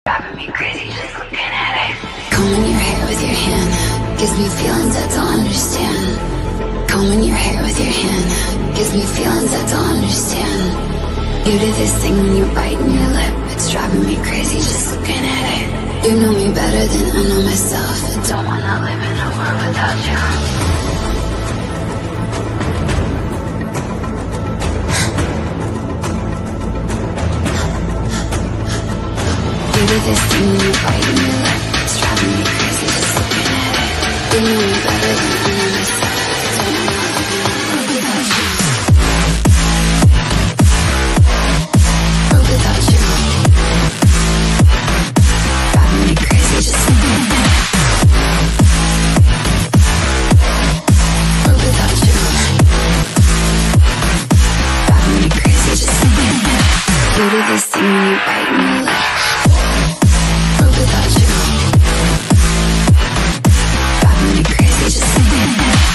Driving me crazy just looking at it. Combing your hair with your hand gives me feelings I don't understand. Combing your hair with your hand gives me feelings I don't understand. You do this thing when you're biting your lip. It's driving me crazy just looking at it. You know me better than I know myself. I don't wanna live in a world without you. You do this thing when you're biting your lip. It's driving me crazy just looking at it. You know me better than I know myself. I don't wanna live in a world without you. World without you. Driving me crazy just looking at it. World without you. Driving me crazy just looking at it. You do this thing when you're biting your lip. Without you, driving me crazy just looking at it.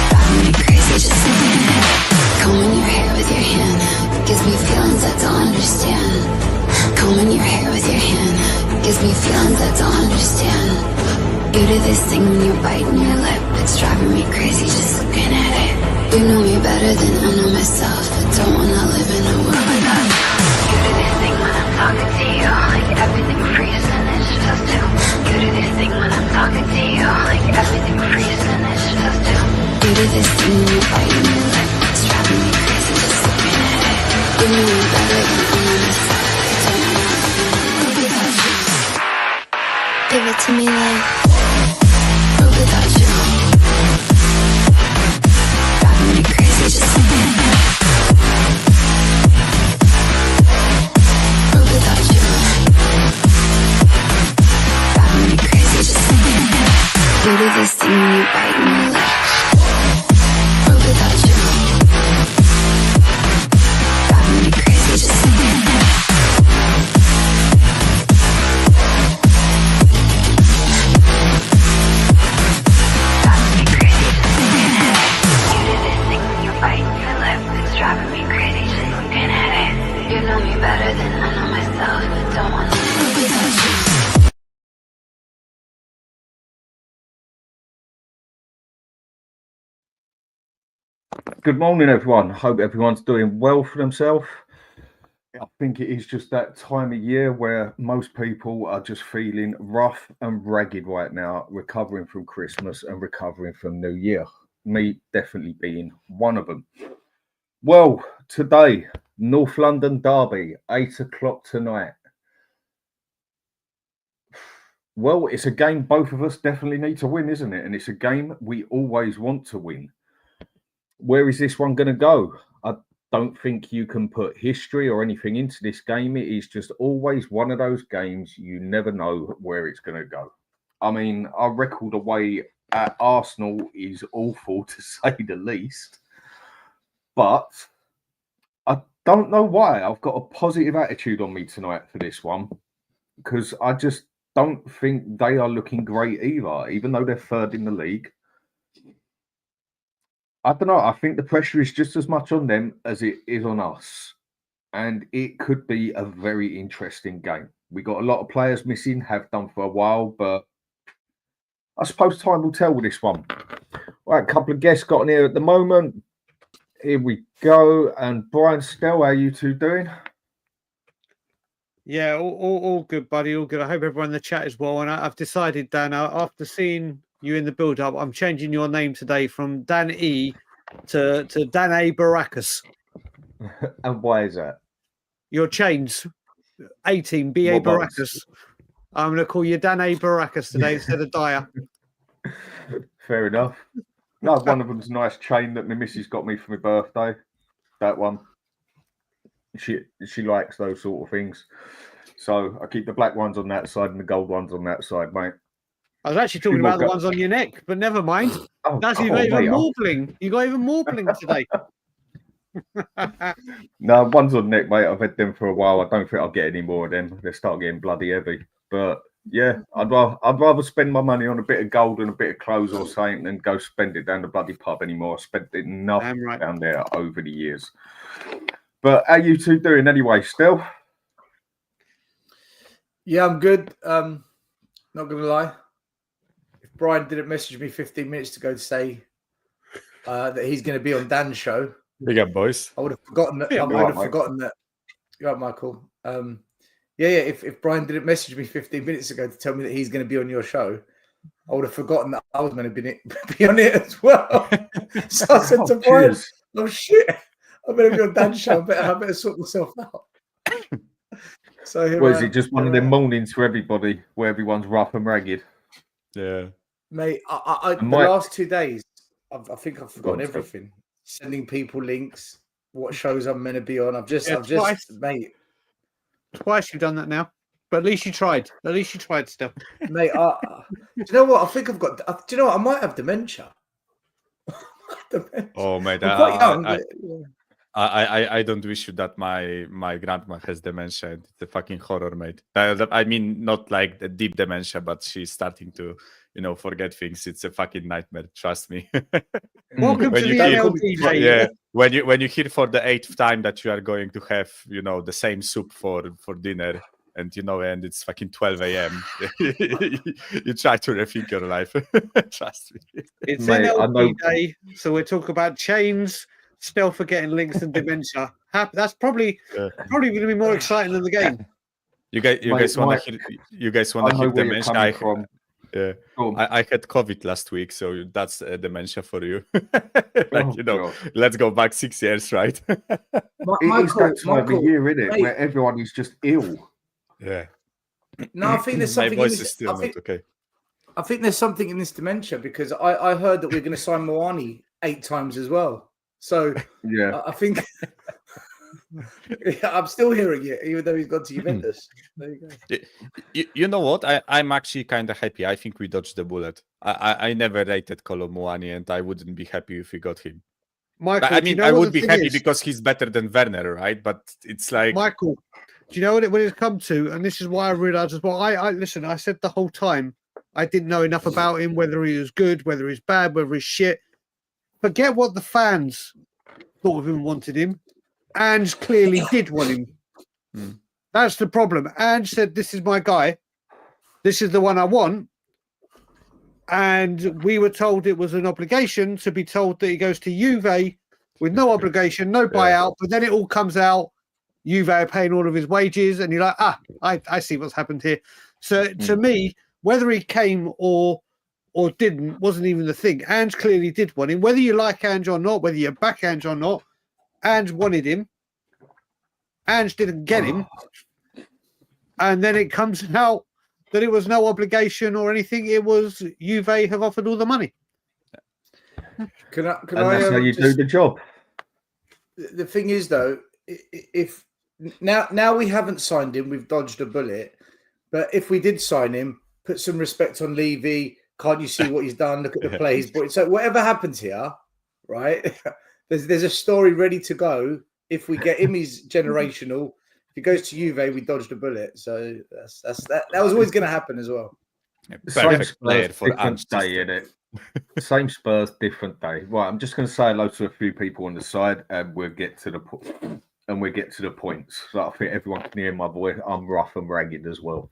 Driving me crazy just looking at it. Combing your hair with your hand gives me feelings I don't understand. Combing your hair with your hand gives me feelings I don't understand. You do this thing when you're biting your lip. It's driving me crazy just looking at it. You know me better than I know myself. I don't wanna live in a world without you. You do this thing when I'm talking to you, like everything freezes and it's just you. You do this thing when I'm talking to you, like everything freezes and it's just you. You do this thing when you're biting your lip. It's driving me crazy just looking at it. You know me better than I know myself. I don't wanna live in a world without you. Give it to me like world without you. Driving me crazy just looking at it. World without you. Driving me crazy just looking at it. You do this thing when you're biting your lip. World without you. Driving me crazy just looking at it. Driving me crazy just looking at it. You do this thing when you're biting your lip. It's driving me crazy just looking at it. You know me better than I know myself. I don't wanna live without you. Good morning, everyone. Hope everyone's doing well for themselves. I think it is just that time of year where most people are just feeling rough and ragged right now, recovering from Christmas and recovering from New Year. Me definitely being one of them. Well, today, North London Derby, 8 o'clock tonight. Well, it's a game both of us definitely need to win, isn't it? And it's a game we always want to win. Where is this one going to go? I don't think you can put history or anything into this game. It is just always one of those games you never know where it's going to go. I mean, our record away at Arsenal is awful to say the least. But I don't know why. I've got a positive attitude on me tonight for this one because I just don't think they are looking great either, even though they're third in the league. I don't know. I think the pressure is just as much on them as it is on us. And it could be a very interesting game. We got a lot of players missing, have done for a while, but I suppose time will tell with this one. Right, a couple of guests got on here at the moment. Here we go. And Brian, Stel, how are you two doing? Yeah, all good, buddy. All good. I hope everyone in the chat is well. And I've decided, Dan, after seeing you in the build-up, I'm changing your name today from Dan E to Dan A Baracus. And why is that? Your chains, 18 B.A. Baracus. I'm going to call you Dan A Baracus today instead of Dyer. Fair enough. No, one of them's a nice chain that my missus got me for my birthday. That one. She likes those sort of things. So I keep the black ones on that side and the gold ones on that side, mate. I was actually talking about the ones on your neck, but never mind. Oh, That's you got even more bling. You got even more bling today. No, one's on neck, mate. I've had them for a while. I don't think I'll get any more of them. They start getting bloody heavy. But Yeah, I'd rather spend my money on a bit of gold and a bit of clothes or something than go spend it down the bloody pub anymore. I spent enough down there over the years. But how you two doing anyway, Stel? Yeah, I'm good. Not gonna lie. If Brian didn't message me 15 minutes ago to say that he's going to be on Dan's show, big up, boys. I would have forgotten that. I would have forgotten that. You're right, Michael. Yeah. If Brian didn't message me 15 minutes ago to tell me that he's going to be on your show, I would have forgotten that I was going to be on it as well. So I said to Brian, "Oh shit, I'm going to be on Dan's show. I better sort myself out." So is it just one of them mornings for everybody where everyone's rough and ragged? Yeah, mate. The last 2 days, I think I've forgotten everything. Sending people links, what shows I'm meant to be on. I've just, mate. Twice you've done that now, but at least you tried. At least you tried, Stel. Mate, do you know what? I think I've got. Do you know what? I might have dementia. Oh, mate, I'm quite young. I don't wish you that my grandma has dementia. It's a fucking horror, mate. I mean, not like the deep dementia, but she's starting to, forget things. It's a fucking nightmare. Trust me. Welcome to the NLD. Yeah, when you hear for the 8th time that you are going to have, the same soup for dinner, and and it's fucking 12 a.m. you try to rethink your life. Trust me. It's NLD day, so we're talking about chains. Still forgetting links and dementia. That's probably going to be more exciting than the game. You guys want to hear dementia? I had COVID last week, so that's dementia for you. Let's go back 6 years, right? It is that time of year, isn't it, where everyone is just ill. Yeah. No, I think there's something. My voice is still not okay. I think there's something in this dementia because I heard that we're going to sign Moani 8 times as well. So yeah, I think I'm still hearing it, even though he's gone to Juventus. There you go. You know what? I'm actually kind of happy. I think we dodged the bullet. I never rated Kolo Muani, and I wouldn't be happy if we got him. Michael, I mean, I would be happy because he's better than Werner, right? But it's like Michael. Do you know what it's come to? And this is why I realised as well. I listen. I said the whole time I didn't know enough about him, whether he was good, whether he's bad, whether he's shit. Forget what the fans thought of him and wanted him. Ange clearly did want him. That's the problem. Ange said, "This is my guy. This is the one I want." And we were told it was an obligation to be told that he goes to Juve with no obligation, no buyout. But then it all comes out. Juve are paying all of his wages. And you're like, I see what's happened here. So to me, whether he came or didn't wasn't even the thing. Ange clearly did want him. Whether you like Ange or not, whether you back Ange or not, Ange wanted him. Ange didn't get him. And then it comes out that it was no obligation or anything. It was Juve have offered all the money. Can I that's how you do the job. The thing is, though, if now we haven't signed him, we've dodged a bullet. But if we did sign him, put some respect on Levy. Can't you see what he's done? Look at the play he's brought. So whatever happens here, right? There's a story ready to go. If we get him, he's generational. If he goes to Juve, we dodged a bullet. So that was always going to happen as well. Same Spurs, different day in it. Same Spurs, different day. Right, I'm just going to say hello to a few people on the side, and we'll get to the points. So I think everyone can hear my voice. I'm rough and ragged as well.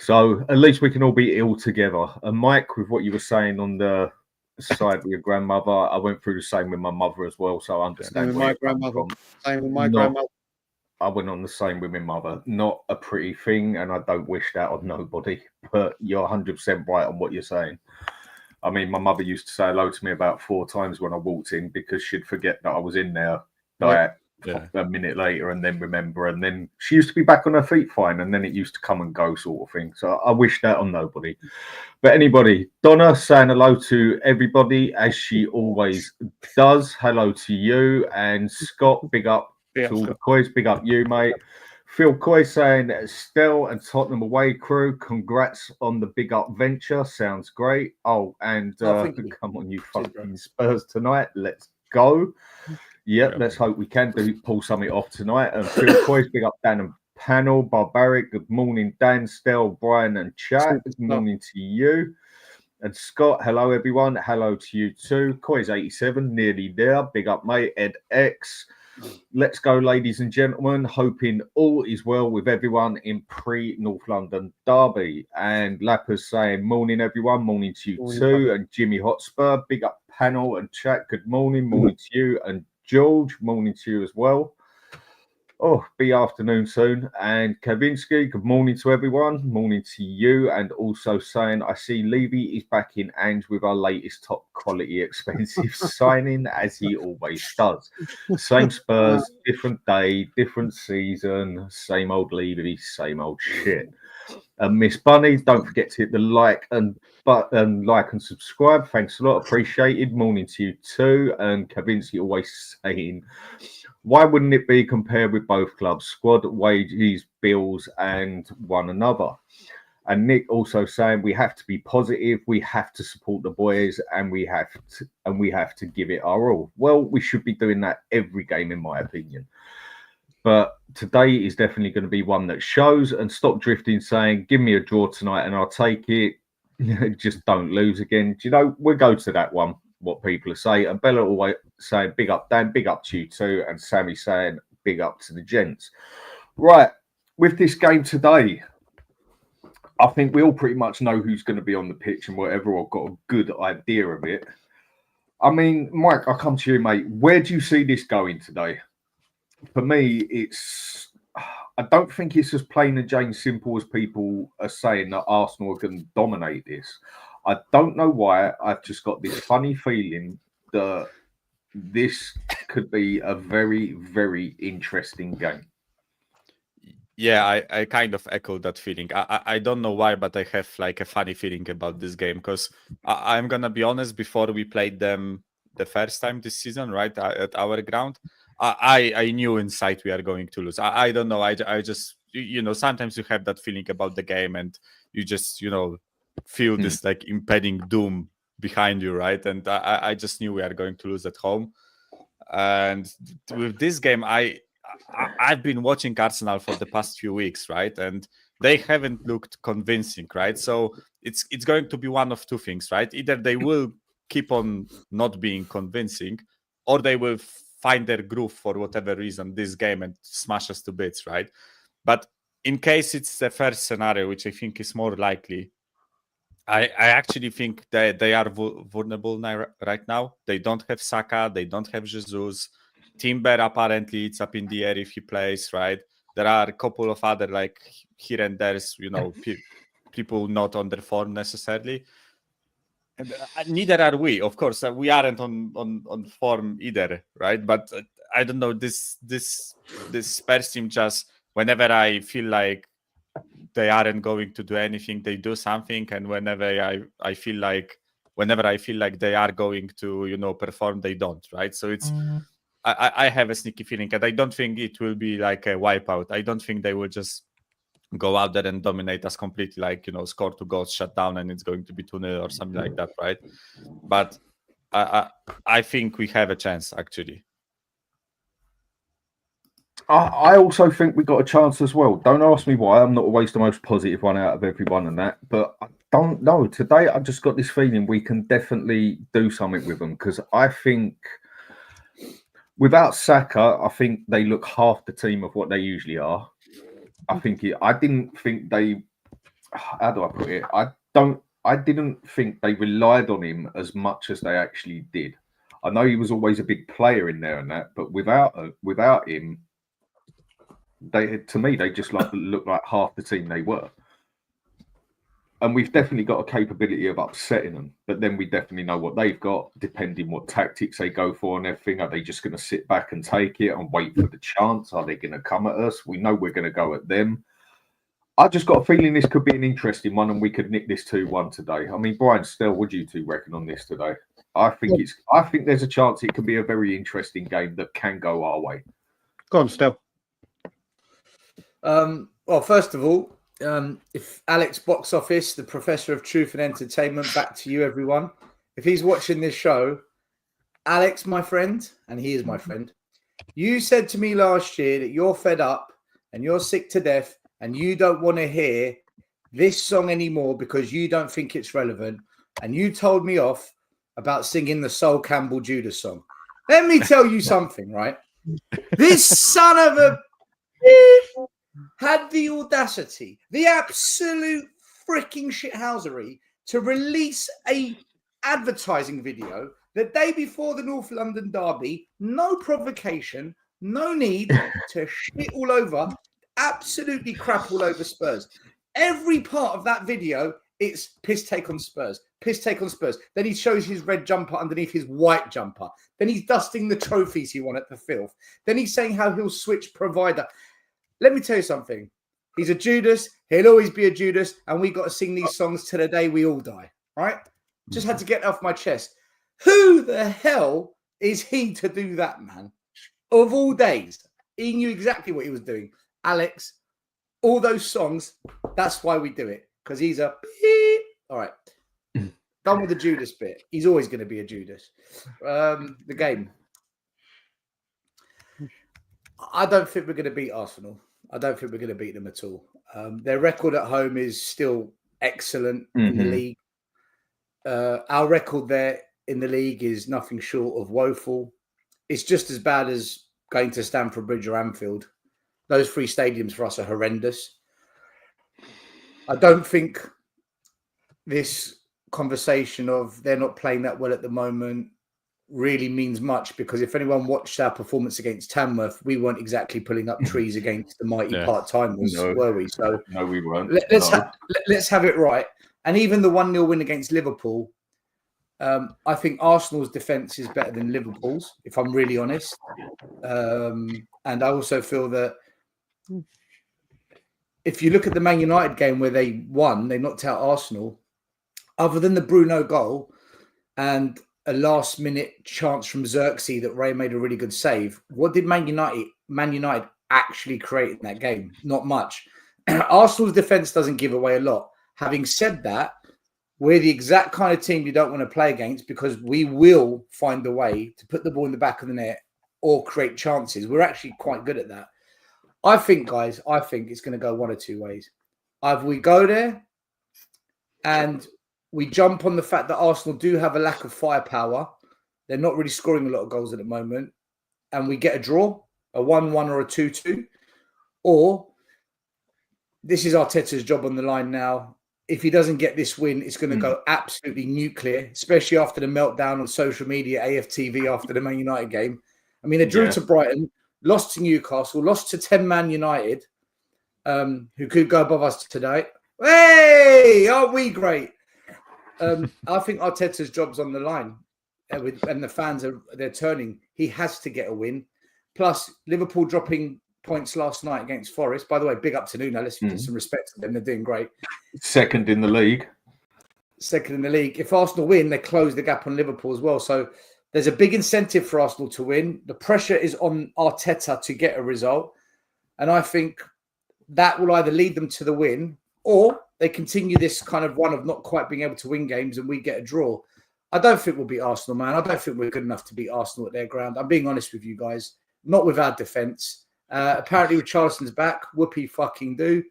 So at least we can all be ill together. And Mike, with what you were saying on the side with your grandmother, I went through the same with my mother as well. So I understand. Same with my grandmother. Same with my grandmother. I went on the same with my mother. Not a pretty thing, and I don't wish that on nobody. But you're 100% right on what you're saying. I mean, my mother used to say hello to me about 4 times when I walked in because she'd forget that I was in there. A minute later and then remember, and then she used to be back on her feet fine, and then it used to come and go sort of thing. So I wish that on nobody. But anybody, Donna saying hello to everybody as she always does. Hello to you, and Scott, big up to all the boys, big up you, mate. Phil Coy saying Stel and Tottenham away crew, congrats on the big up venture, sounds great. Oh, and come on, you fucking Spurs tonight, let's go. Let's hope we can pull something off tonight. And Phil Coy's big up Dan and panel. Barbaric, good morning. Dan, Stel, Brian, and chat. Good morning to you. And Scott, hello everyone. Hello to you too. Coys87, nearly there. Big up, mate. Ed X. Let's go, ladies and gentlemen. Hoping all is well with everyone in pre-North London derby. And Lapper's saying, morning, everyone. Morning to you too. And Jimmy Hotspur, big up panel and chat. Good morning. Morning to you. And George, morning to you as well. Oh, be afternoon soon. And Kavinsky, good morning to everyone. Morning to you. And also saying, I see Levy is back in Ange with our latest top quality expensive signing, as he always does. Same Spurs, different day, different season, same old Levy, same old shit. And Miss Bunny, don't forget to hit the like and subscribe. Thanks a lot, appreciated. Morning to you too. And Kavinsky always saying, why wouldn't it be compared with both clubs, squad, wages, bills, and one another? And Nick also saying we have to be positive, we have to support the boys, and we have to give it our all. Well, we should be doing that every game, in my opinion. But today is definitely going to be one that shows. And stop drifting, saying, give me a draw tonight, and I'll take it. Just don't lose again. Do you know, we'll go to that one. What people are saying, and Bella always saying big up Dan, big up to you too, and Sammy saying big up to the gents. Right, with this game today, I think we all pretty much know who's going to be on the pitch and whatever, or got a good idea of it. I mean, Mike, I'll come to you, mate. Where do you see this going today? For me, I don't think it's as plain and Jane simple as people are saying that Arsenal are going to dominate this. I don't know why. I've just got this funny feeling that this could be a very, very interesting game. Yeah, I kind of echo that feeling. I don't know why, but I have like a funny feeling about this game because I'm going to be honest, before we played them the first time this season, right, at our ground, I knew inside we are going to lose. I don't know. I just, sometimes you have that feeling about the game and you just, feel this like impending doom behind you, right? And I just knew we are going to lose at home. And with this game, I've been watching Arsenal for the past few weeks, right? And they haven't looked convincing, right? So it's going to be one of two things, right? Either they will keep on not being convincing, or they will find their groove for whatever reason this game and smash us to bits, right? But in case it's the first scenario, which I think is more likely, I actually think that they are vulnerable right now. They don't have Saka. They don't have Jesus. Timber, apparently, it's up in the air if he plays, right? There are a couple of other, like, here and there's, people not on their form necessarily. And neither are we. Of course, we aren't on form either, right? But I don't know, this Spurs team just, whenever I feel like they aren't going to do anything, they do something, and whenever I feel like they are going to perform, they don't, right? So it's I have a sneaky feeling, and I don't think it will be like a wipeout. I don't think they will just go out there and dominate us completely, like score 2 goals, shut down, and it's going to be 2-0 or something like that, right? But I think we have a chance, actually. I also think we got a chance as well. Don't ask me why. I'm not always the most positive one out of everyone and that, but I don't know. Today, I just got this feeling we can definitely do something with them, because I think without Saka, I think they look half the team of what they usually are. I didn't think they. How do I put it? I didn't think they relied on him as much as they actually did. I know he was always a big player in there and that, but without him, they just look like half the team they were. And we've definitely got a capability of upsetting them, but then we definitely know what they've got, depending what tactics they go for and everything. Are they just going to sit back and take it and wait for the chance? Are they going to come at us? We know we're going to go at them. I just got a feeling this could be an interesting one, and we could nick this 2-1 today. I mean, Brian, Stel, what do you two reckon on this today? I think there's a chance it could be a very interesting game that can go our way. Go on, Stel. Well, first of all, if Alex Box Office, the professor of truth and entertainment, back to you, everyone. If he's watching this show, Alex, my friend, and he is my friend, you said to me last year that you're fed up and you're sick to death and you don't want to hear this song anymore because you don't think it's relevant, and you told me off about singing the Sol Campbell Judas song. Let me tell you something, right? This son of a bitch had the audacity, the absolute freaking shithousery to release a advertising video the day before the North London derby. No provocation, no need to shit all over, absolutely crap all over Spurs. Every part of that video, it's piss take on Spurs, piss take on Spurs. Then he shows his red jumper underneath his white jumper. Then he's dusting the trophies he won at the filth. Then he's saying how he'll switch provider. Let me tell you something. He's a Judas. He'll always be a Judas. And we got to sing these songs to the day we all die, right? Just had to get off my chest. Who the hell is he to do that, man? Of all days, he knew exactly what he was doing. Alex, all those songs, that's why we do it. Because he's a beep. All right. Done with the Judas bit. He's always going to be a Judas. The game. I don't think we're going to beat Arsenal. I don't think we're going to beat them at all. Their record at home is still excellent in the league. Our record there in the league is nothing short of woeful. It's just as bad as going to Stamford Bridge or Anfield. Those three stadiums for us are horrendous. I don't think this conversation of they're not playing that well at the moment really means much, because if anyone watched our performance against Tamworth, we weren't exactly pulling up trees against the mighty part-timers, were we? So no, we weren't. Let's have it right. And even the 1-0 win against Liverpool, I think Arsenal's defence is better than Liverpool's, if I'm really honest. And I also feel that if you look at the Man United game where they won, they knocked out Arsenal, other than the Bruno goal and a last-minute chance from Xerxes that Ray made a really good save, what did Man United actually create in that game? Not much. Arsenal's defence doesn't give away a lot. Having said that, we're the exact kind of team you don't want to play against, because we will find a way to put the ball in the back of the net or create chances. We're actually quite good at that. I think, guys, it's going to go one or two ways. Either we go there and we jump on the fact that Arsenal do have a lack of firepower. They're not really scoring a lot of goals at the moment. And we get a draw, a 1-1 or a 2-2. Or this is Arteta's job on the line now. If he doesn't get this win, it's going to go absolutely nuclear, especially after the meltdown on social media, AFTV after the Man United game. I mean, they drew to Brighton, lost to Newcastle, lost to 10-man United, who could go above us today. Hey, aren't we great? I think Arteta's job's on the line, and the fans they're turning. He has to get a win. Plus, Liverpool dropping points last night against Forest. By the way, big up to Nuno. Let's give some respect to them. They're doing great. Second in the league. If Arsenal win, they close the gap on Liverpool as well. So there's a big incentive for Arsenal to win. The pressure is on Arteta to get a result. And I think that will either lead them to the win, or they continue this kind of run of not quite being able to win games and we get a draw. I don't think we'll beat Arsenal, man. I don't think we're good enough to beat Arsenal at their ground. I'm being honest with you guys. Not with our defence. Apparently, Richarlison's back. Whoopee fucking do.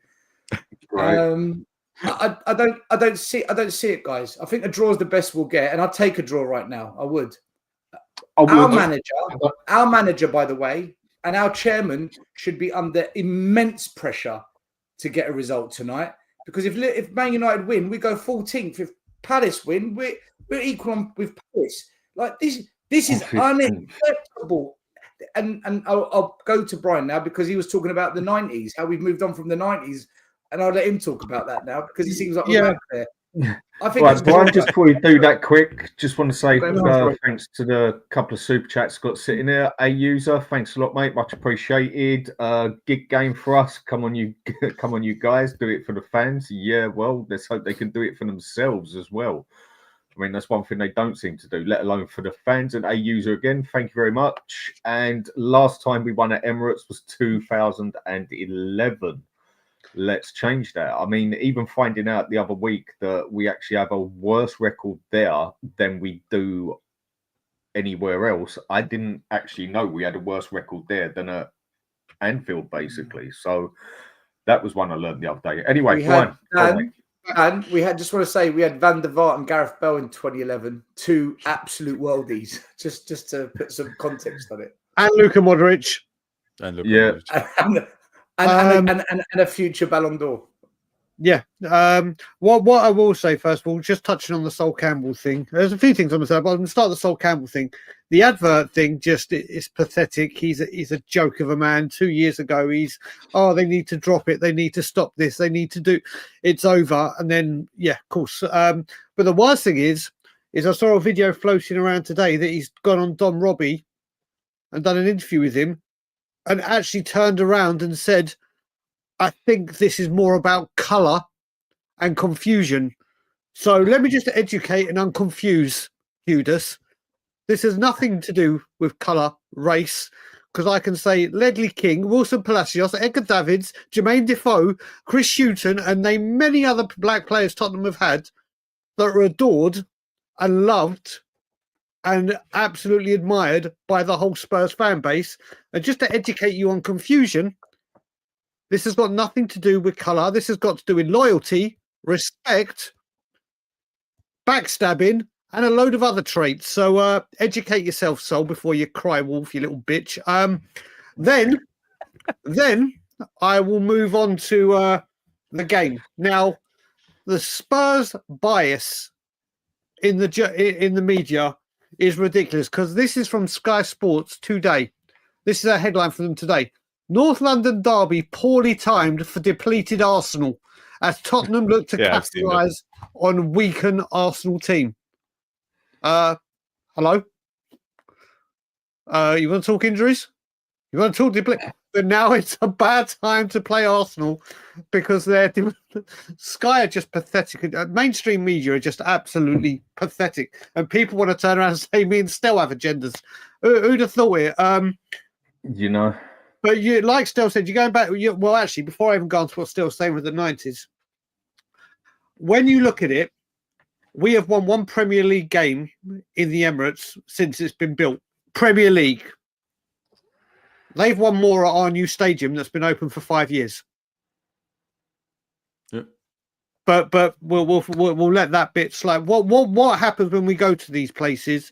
Right. I don't see it, guys. I think a draw is the best we'll get, and I'd take a draw right now. I would. Our manager, by the way, and our chairman should be under immense pressure to get a result tonight. Because if Man United win, we go 14th. If Palace win, we're equal with Palace. Like this is unacceptable. And I'll go to Brian now, because he was talking about the 90s, how we've moved on from the 90s, and I'll let him talk about that now, because he seems like we're back there. I think right, Brian, just before you do that quick, just want to say thanks to the couple of super chats got sitting there. A user, thanks a lot, mate, much appreciated. Gig game for us. Come on, you guys, do it for the fans. Yeah, well, let's hope they can do it for themselves as well. I mean, that's one thing they don't seem to do, let alone for the fans. And a user again, thank you very much. And last time we won at Emirates was 2011. Let's change that. I mean, even finding out the other week that we actually have a worse record there than we do anywhere else. I didn't actually know we had a worse record there than at Anfield, basically. So that was one I learned the other day. Anyway, We Brian, had and we had just want to say we had Van der Vaart and Gareth Bale in 2011, two absolute worldies. Just to put some context on it. And Luka Modric. And look, Yeah. And a future Ballon d'Or. Yeah. What I will say first of all, just touching on the Sol Campbell thing. There's a few things I'm going to say, but I'm going to start the Sol Campbell thing. The advert thing just is pathetic. He's a joke of a man. 2 years ago, they need to drop it. They need to stop this. They need to do. It's over. And then of course. But the worst thing is I saw a video floating around today that he's gone on Don Robbie and done an interview with him, and actually turned around and said, I think this is more about colour and confusion. So let me just educate and unconfuse Judas. This has nothing to do with colour, race, because I can say Ledley King, Wilson Palacios, Edgar Davids, Jermaine Defoe, Chris Hughton, and name many other black players Tottenham have had that are adored and loved and absolutely admired by the whole Spurs fan base. And just to educate you on confusion, this has got nothing to do with colour. This has got to do with loyalty, respect, backstabbing, and a load of other traits. So educate yourself, Sol, before you cry wolf, you little bitch. Then I will move on to the game. Now, the Spurs bias in the media is ridiculous, because this is from Sky Sports today. This is a headline for them today. North London derby poorly timed for depleted Arsenal as Tottenham look to capitalise on weakened Arsenal team. Hello? You want to talk injuries? You want to talk depleted? But now it's a bad time to play Arsenal because Sky are just pathetic. Mainstream media are just absolutely pathetic. And people want to turn around and say me and Stel have agendas. Who'd have thought it? But like Stel said, you're going back. Well, actually, before I even go on to what Stel's saying with the 90s, when you look at it, we have won one Premier League game in the Emirates since it's been built. Premier League. They've won more at our new stadium that's been open for 5 years. Yeah. But we'll let that bit slide. What happens when we go to these places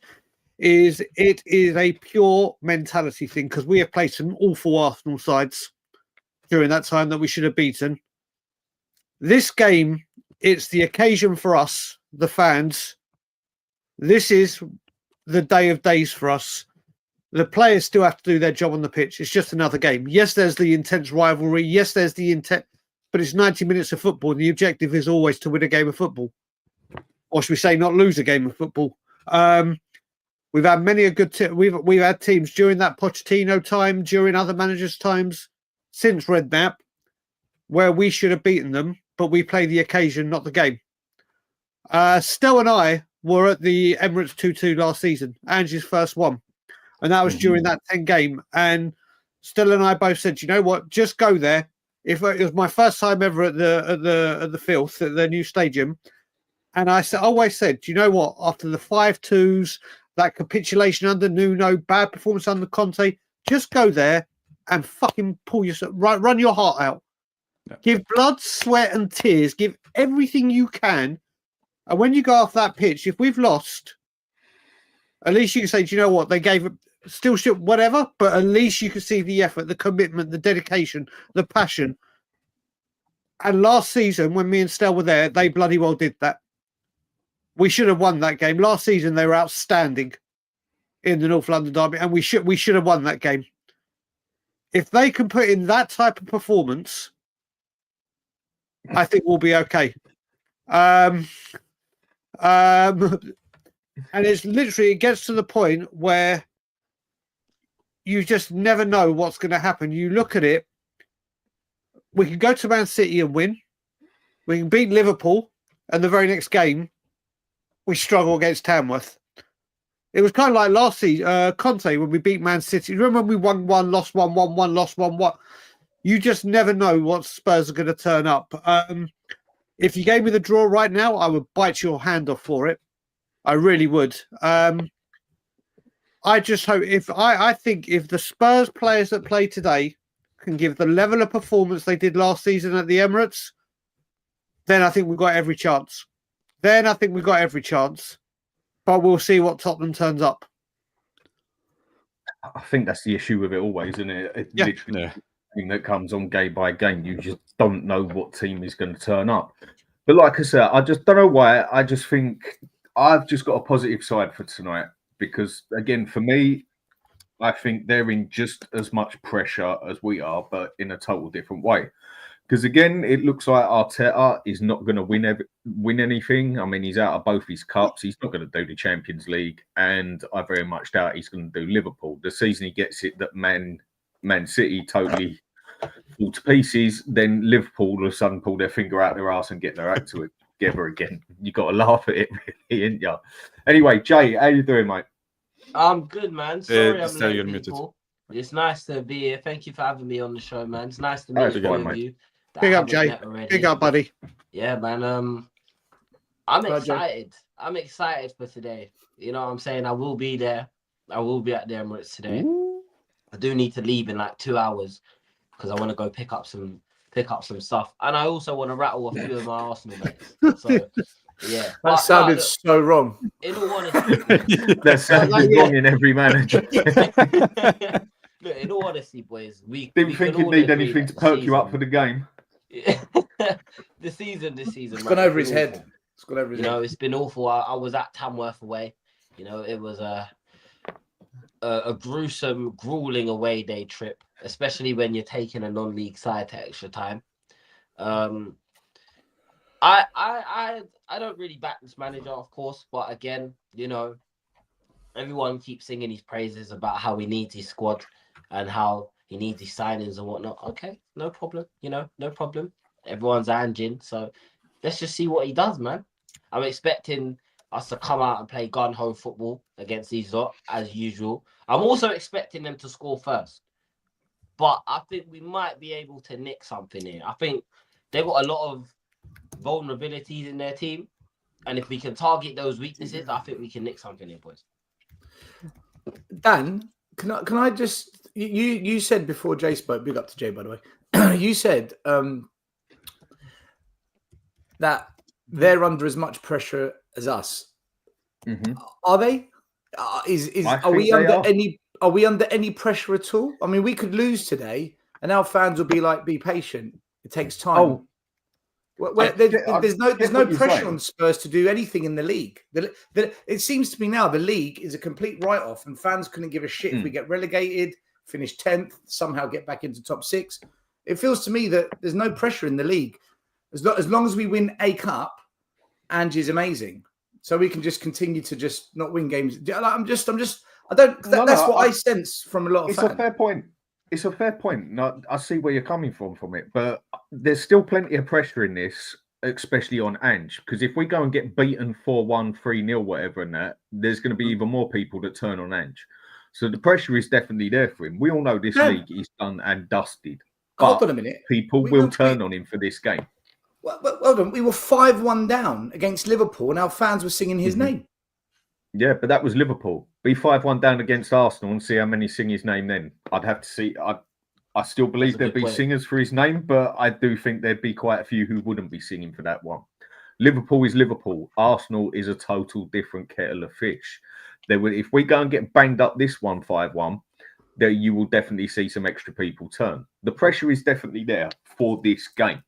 is it is a pure mentality thing, because we have played some awful Arsenal sides during that time that we should have beaten. This game, it's the occasion for us, the fans. This is the day of days for us. The players still have to do their job on the pitch. It's just another game. Yes, there's the intense rivalry. Yes, there's the intent, but it's 90 minutes of football. And the objective is always to win a game of football, or should we say, not lose a game of football. We've had many a good. We've had teams during that Pochettino time, during other managers' times, since Redknapp, where we should have beaten them, but we play the occasion, not the game. Stel and I were at the Emirates 2-2 last season, Ange's first one, and that was during that 10 game. And Stel and I both said, you know what, just go there. If it was my first time ever at the Filth, at the new stadium, and I always said, do you know what, after the 5-2s. That capitulation under Nuno, bad performance under Conte, just go there and fucking pull yourself, run your heart out. Yeah. Give blood, sweat, and tears. Give everything you can. And when you go off that pitch, if we've lost, at least you can say, do you know what? They gave it, still shit, whatever, but at least you can see the effort, the commitment, the dedication, the passion. And last season, when me and Stel were there, they bloody well did that. We should have won that game. Last season, they were outstanding in the North London derby, and we should have won that game. If they can put in that type of performance, I think we'll be okay. And it's literally, it gets to the point where you just never know what's going to happen. You look at it, we can go to Man City and win. We can beat Liverpool, and the very next game, we struggle against Tamworth. It was kind of like last season, Conte, when we beat Man City. Remember when we won 1, lost 1, won 1, lost 1, what? You just never know what Spurs are going to turn up. If you gave me the draw right now, I would bite your hand off for it. I really would. I just hope, I think if the Spurs players that play today can give the level of performance they did last season at the Emirates, then I think we've got every chance. But we'll see what Tottenham turns up. I think that's the issue with it always, isn't it? It's Yeah. literally thing that comes on game by game. You just don't know what team is going to turn up. But like I said, I just don't know why. I just think I've just got a positive side for tonight because, again, for me, I think they're in just as much pressure as we are, but in a total different way. Because, again, it looks like Arteta is not going to win anything. I mean, he's out of both his cups. He's not going to do the Champions League. And I very much doubt he's going to do Liverpool. The season he gets it that Man City totally fall to pieces, then Liverpool all of a sudden pull their finger out their arse and get their act together again. You got to laugh at it, really, ain't you? Anyway, Jay, how you doing, mate? I'm good, man. Sorry, I'm Stel, late, you're muted. people. It's nice to be here. Thank you for having me on the show, man. It's nice to meet That's all fine, of mate. you. that Big I up, haven't Jay. met already. Big up, buddy. Yeah, man. I'm Right, Jay. excited. I'm excited for today. You know what I'm saying? I will be there. I will be at the Emirates today. I do need to leave in like 2 hours because I want to go pick up some stuff, and I also want to rattle a few of my Arsenal mates. So yeah, That But, sounded look, so wrong. in all honesty, That sounds wrong in every manager. look, in all honesty, boys, we Didn't we think can you'd all need agree anything that to the perk you up for season- the game. the season, It's man, gone over it's his been head. awful. It's gone over his You know, head. it's been awful. I was at Tamworth away. You know, it was a gruesome, grueling away day trip, especially when you're taking a non-league side to extra time. I don't really back this manager, of course, but again, you know, everyone keeps singing his praises about how he needs his squad and how he needs his signings and whatnot. Okay, no problem. You know, no problem. Everyone's Ange, so let's just see what he does, man. I'm expecting us to come out and play gun-ho football against these lot, as usual. I'm also expecting them to score first. But I think we might be able to nick something here. I think they've got a lot of vulnerabilities in their team. And if we can target those weaknesses, I think we can nick something here, boys. Dan, can I just you said before Jay spoke, big up to Jay by the way. You said that they're under as much pressure as us. Mhm. Are they? Are we think they under are. any pressure at all? I mean, we could lose today, and our fans will be like, "Be patient. It takes time." Oh, There's no get what you're pressure saying. on Spurs to do anything in the league. It seems to me now the league is a complete write-off, and fans couldn't give a shit if we get relegated, finish 10th, somehow get back into top 6. It feels to me that there's no pressure in the league. As long as we win a cup, Ange is amazing. So we can just continue to just not win games. That's what I sense from a lot of it's fans. a fair point. It's a fair point. No, I see where you're coming from it, but there's still plenty of pressure in this, especially on Ange. Because if we go and get beaten 4-1, 3-0, whatever, and that, there's going to be even more people that turn on Ange. So the pressure is definitely there for him. We all know this league is done and dusted. Hold But on a minute. people will turn on him for this game. Well done. We were 5-1 down against Liverpool, and our fans were singing his name. Yeah, but that was Liverpool. Be 5-1 down against Arsenal and see how many sing his name then. I'd have to see. I still believe That's a there'd good be point. singers for his name, but I do think there'd be quite a few who wouldn't be singing for that one. Liverpool is Liverpool. Arsenal is a total different kettle of fish. If we go and get banged up this one 5-1, there you will definitely see some extra people turn. The pressure is definitely there for this game.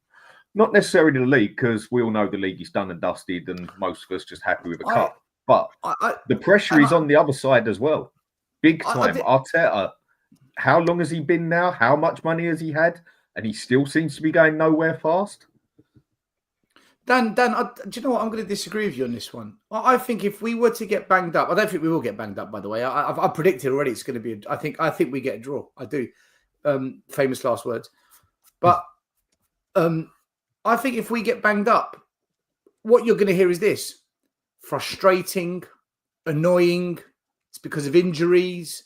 Not necessarily the league, because we all know the league is done and dusted, and most of us just happy with a cup. But the pressure is on the other side as well. Big time. Arteta, how long has he been now? How much money has he had? And he still seems to be going nowhere fast. Dan, do you know what? I'm going to disagree with you on this one. I think if we were to get banged up, I don't think we will get banged up, by the way. I've predicted already it's going to be, I think we get a draw. I do. Famous last words. But I think if we get banged up, what you're going to hear is this. Frustrating, annoying. It's because of injuries.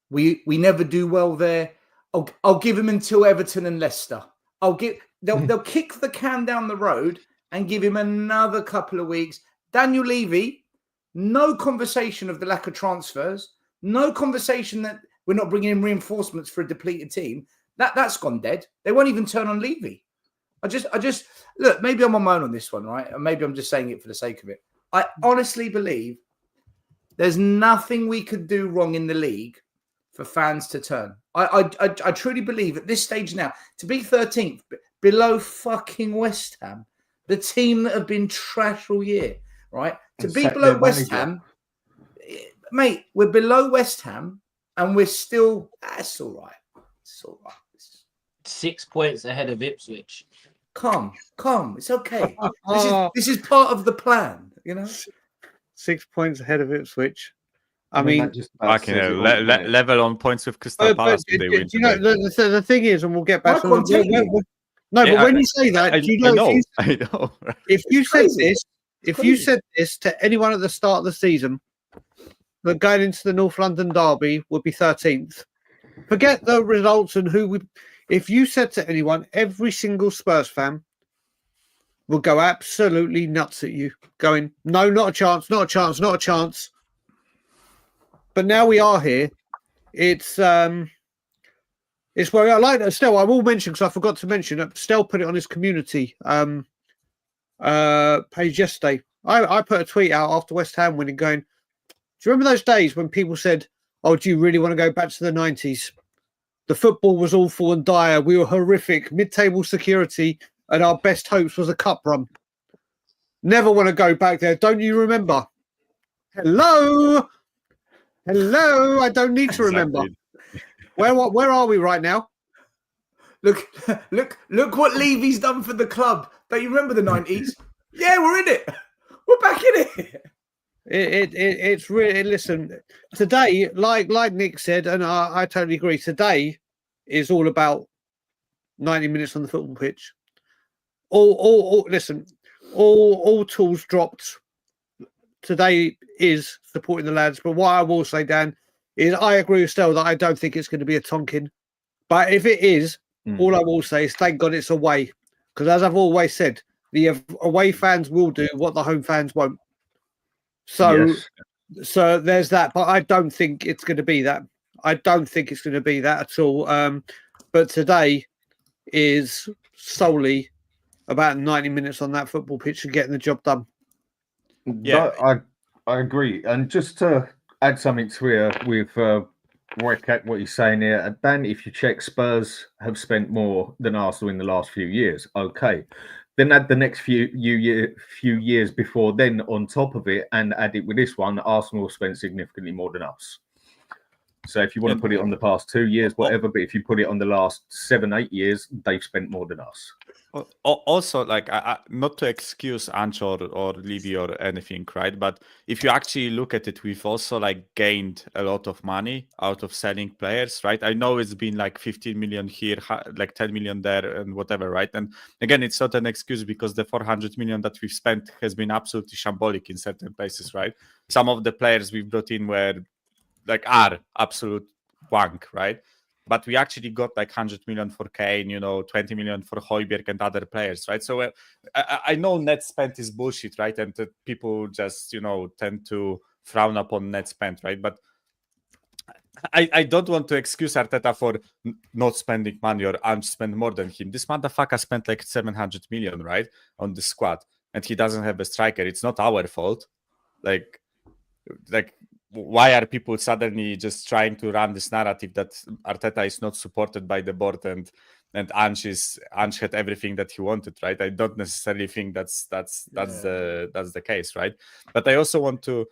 We never do well there. I'll give him until Everton and Leicester. They'll kick the can down the road and give him another couple of weeks. Daniel Levy, no conversation of the lack of transfers, no conversation that we're not bringing in reinforcements for a depleted team. That's gone dead. They won't even turn on Levy. I just look, maybe I'm on my own on this one, right? And maybe I'm just saying it for the sake of it. I honestly believe there's nothing we could do wrong in the league for fans to turn. I truly believe at this stage now, to be 13th, below fucking West Ham, the team that have been trash all year, right? To be below West Ham, mate, we're below West Ham and we're still, that's all right. It's all right. 6 points ahead of Ipswich. Calm. It's okay. This is part of the plan, you know? 6 points ahead of Ipswich. I mean, level on points with Crystal Palace. You know, the thing is, and we'll get back to it. No, but when you say that, I know. If you said this to anyone at the start of the season, that going into the North London derby would be 13th. Forget the results and who would. If you said to anyone, every single Spurs fan will go absolutely nuts at you, going, "No, not a chance, not a chance, not a chance." But now we are here. It's where I like that. Stel, I will mention, because I forgot to mention that Stel put it on his community page yesterday. I put a tweet out after West Ham winning going, "Do you remember those days when people said, oh, do you really want to go back to the 90s? The football was awful and dire. We were horrific, mid-table security, and our best hopes was a cup run. Never want to go back there. Don't you remember?" Hello? I don't need to remember. Where are we right now? Look what Levy's done for the club. Don't you remember the 90s? Yeah, we're in it. We're back in it. It's really, listen, today, like Nick said, and I totally agree, today is all about 90 minutes on the football pitch. All tools dropped. Today is supporting the lads. But what I will say, Dan, is I agree with Stel that I don't think it's going to be a Tonkin. But if it is, all I will say is thank God it's away. Because as I've always said, the away fans will do what the home fans won't. So there's that. But I don't think it's going to be that. I don't think it's going to be that at all. But today is solely about 90 minutes on that football pitch and getting the job done. Yeah, I agree. And just to add something to here with what you're saying here, Dan, if you check, Spurs have spent more than Arsenal in the last few years. Okay. Then add the next few years before then on top of it, and add it with this one, Arsenal spent significantly more than us. So if you want to put it on the past 2 years, whatever, but if you put it on the last 7-8 years, they've spent more than us. Also, like, not to excuse Ange or Levy or anything, right? But if you actually look at it, we've also like gained a lot of money out of selling players, right? I know it's been like 15 million here, like 10 million there, and whatever, right? And again, it's not an excuse because the 400 million that we've spent has been absolutely shambolic in certain places, right? Some of the players we've brought in are absolute wank, right? But we actually got like 100 million for Kane, 20 million for Højbjerg and other players, right? So I know net spent is bullshit, right? And people just, tend to frown upon net spent, right? But I don't want to excuse Arteta for not spending money or Ange spend more than him. This motherfucker spent like 700 million, right? On the squad. And he doesn't have a striker. It's not our fault. Like, why are people suddenly just trying to run this narrative that Arteta is not supported by the board and Ange had everything that he wanted, right? I don't necessarily think that's the case, right? But I also want to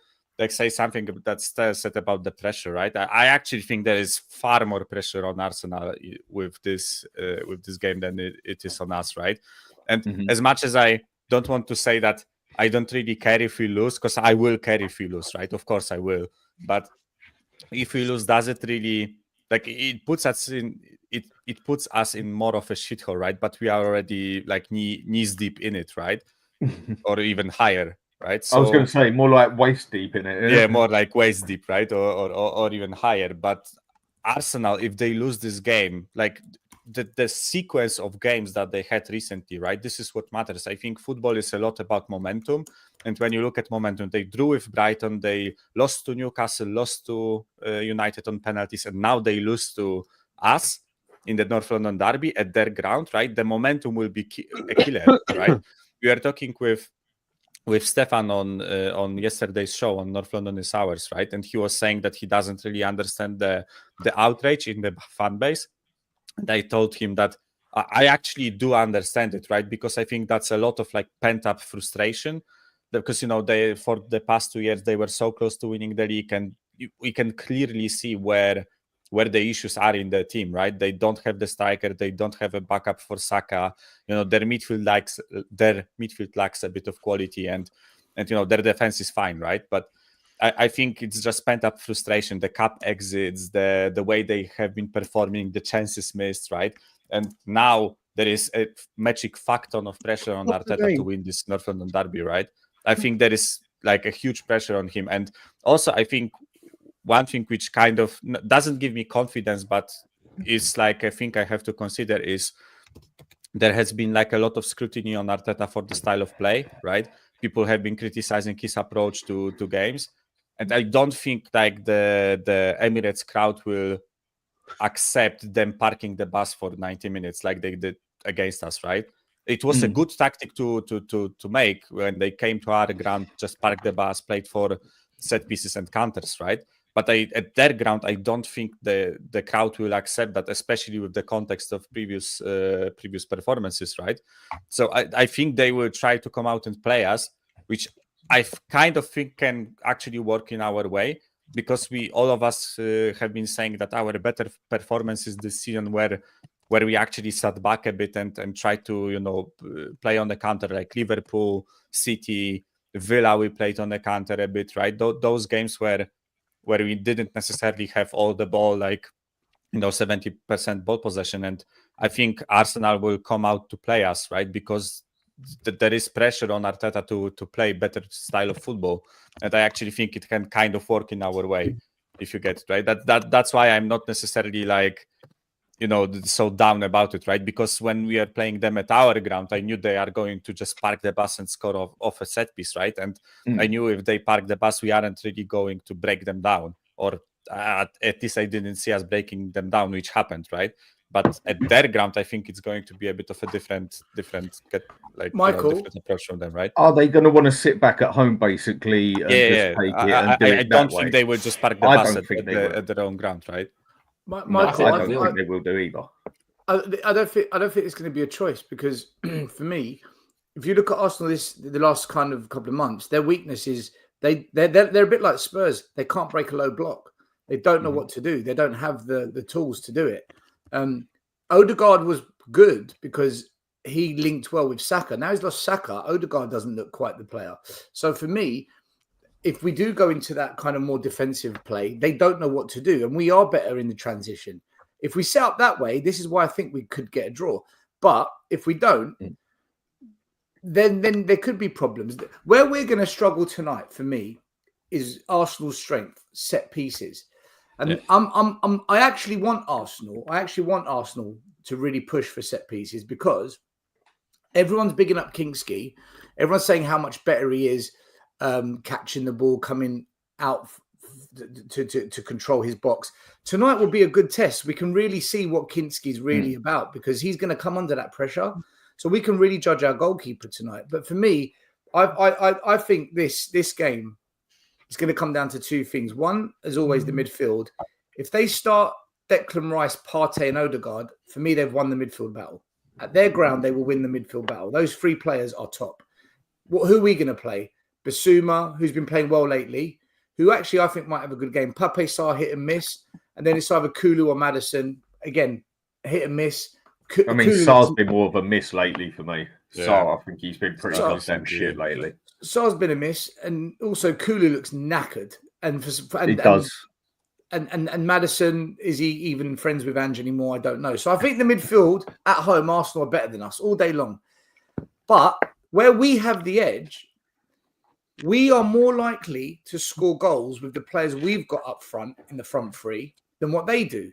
say something that Stel said about the pressure, right? I actually think there is far more pressure on Arsenal with this game than it is on us, right? And as much as I don't want to say that I don't really care if we lose, because I will care if we lose, right? Of course I will. But if we lose, does it really, like, it puts us in more of a shithole, right? But we are already like knees deep in it, right? Or even higher, right? So, I was going to say more like waist deep in it. Yeah, more like waist deep, right? Or even higher. But Arsenal, if they lose this game, like the sequence of games that they had recently, right? This is what matters. I think football is a lot about momentum. And when you look at momentum, they drew with Brighton, they lost to Newcastle, lost to United on penalties, and now they lose to us in the North London derby at their ground, right, the momentum will be a killer, right? We are talking with Stefan on yesterday's show on North London is Ours, right? And he was saying that he doesn't really understand the outrage in the fan base. And I told him that I actually do understand it, right? Because I think that's a lot of like pent up frustration. Because they for the past 2 years they were so close to winning the league, and we can clearly see where the issues are in the team, right? They don't have the striker, they don't have a backup for Saka. Their midfield lacks a bit of quality, and their defense is fine, right? But I think it's just pent up frustration, the cup exits, the way they have been performing, the chances missed, right? And now there is a magic factor of pressure on Arteta to win this North London derby, right? I think there is like a huge pressure on him. And also I think one thing which kind of doesn't give me confidence, but is like I think I have to consider is there has been like a lot of scrutiny on Arteta for the style of play, right? People have been criticizing his approach to games. And I don't think like the Emirates crowd will accept them parking the bus for 90 minutes like they did against us, right? It was a good tactic to make when they came to our ground, just park the bus, played for set pieces and counters, right? But at their ground, I don't think the crowd will accept that, especially with the context of previous performances, right? So I think they will try to come out and play us, which I kind of think can actually work in our way, because all of us have been saying that our better performances this season where we actually sat back a bit and tried to play on the counter, like Liverpool, City, Villa. We played on the counter a bit, right? Those games where we didn't necessarily have all the ball, like 70% ball possession. And I think Arsenal will come out to play us, right? Because there is pressure on Arteta to play better style of football, and I actually think it can kind of work in our way, if you get it, right. That's why I'm not necessarily like so down about it, right? Because when we are playing them at our ground, I knew they are going to just park the bus and score off a set piece, right? And I knew if they park the bus, we aren't really going to break them down, or at least I didn't see us breaking them down, which happened, right? But at their ground, I think it's going to be a bit of a different Michael, different approach from them, right? Are they going to want to sit back at home basically and just take it and do it I that don't way? think they will just park the bus at their own ground, right? Michael, I don't think they will do either. I don't think it's going to be a choice, because for me, if you look at Arsenal the last kind of couple of months, their weakness is they're a bit like Spurs. They can't break a low block. They don't know what to do. They don't have the tools to do it. Odegaard was good because he linked well with Saka. Now he's lost Saka. Odegaard doesn't look quite the player. So for me, if we do go into that kind of more defensive play, they don't know what to do. And we are better in the transition. If we set up that way, this is why I think we could get a draw. But if we don't, then there could be problems. Where we're going to struggle tonight, for me, is Arsenal's strength, set pieces. And I actually want Arsenal. I actually want Arsenal to really push for set pieces, because everyone's bigging up Kingsley. Everyone's saying how much better he is catching the ball, coming out to control his box. Tonight will be a good test. We can really see what Kinski's really about, because he's going to come under that pressure. So we can really judge our goalkeeper tonight. But for me, I think this game is going to come down to two things. One, as always, the midfield. If they start Declan Rice, Partey and Odegaard, for me, they've won the midfield battle. At their ground, they will win the midfield battle. Those three players are top. Who are we going to play? Basuma, who's been playing well lately, who actually I think might have a good game. Pape Sarr, hit and miss. And then it's either Kulu or Maddison. Again, hit and miss. I mean, Sarr's been more of a miss lately for me. Yeah. Sarr, I think he's been pretty goddamn shit lately. Sarr's been a miss. And also Kulu looks knackered. He does. And Maddison, is he even friends with Ange anymore? I don't know. So I think the midfield at home, Arsenal are better than us all day long. But where we have the edge, we are more likely to score goals with the players we've got up front in the front three than what they do.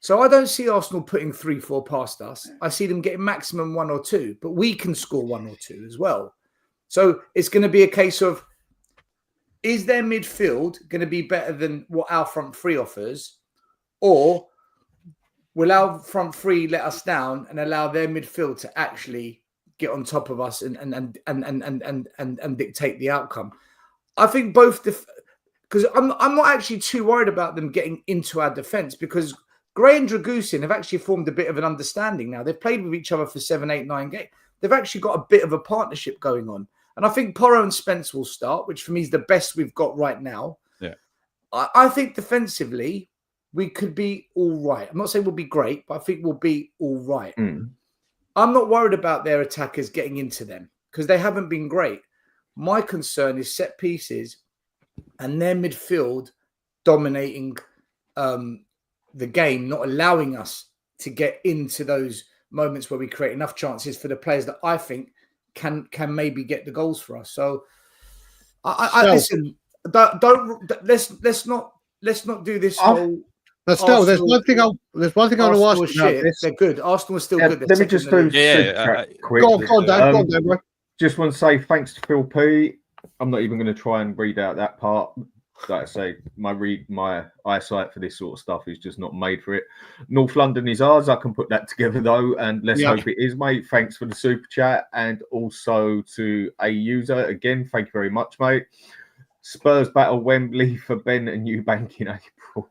So I don't see Arsenal putting 3-4 past us. I see them getting maximum 1 or 2, but we can score 1 or 2 as well. So it's going to be a case of, is their midfield going to be better than what our front three offers? Or Will our front three let us down and allow their midfield to actually get on top of us and dictate the outcome? I think both, because I'm not actually too worried about them getting into our defence, because Gray and Dragusin have actually formed a bit of an understanding now. They've played with each other for 7, 8, 9 games. They've actually got a bit of a partnership going on. And I think Porro and Spence will start, which for me is the best we've got right now. Yeah. I think defensively, we could be all right. I'm not saying we'll be great, but I think we'll be all right. I'm not worried about their attackers getting into them because they haven't been great. My concern is set pieces and their midfield dominating the game, not allowing us to get into those moments where we create enough chances for the players that I think can maybe get the goals for us. So I listen. Let's not do this whole. But still, there's one thing I want to ask you about this. They're good. Arsenal is still good. Let me just do quick. Go on, Dan, bro. Just want to say thanks to Phil P. I'm not even going to try and read out that part. Like I say, my eyesight for this sort of stuff is just not made for it. North London is ours. I can put that together though, and let's hope it is, mate. Thanks for the super chat, and also to a user again. Thank you very much, mate. Spurs battle Wembley for Ben and Eubank in April.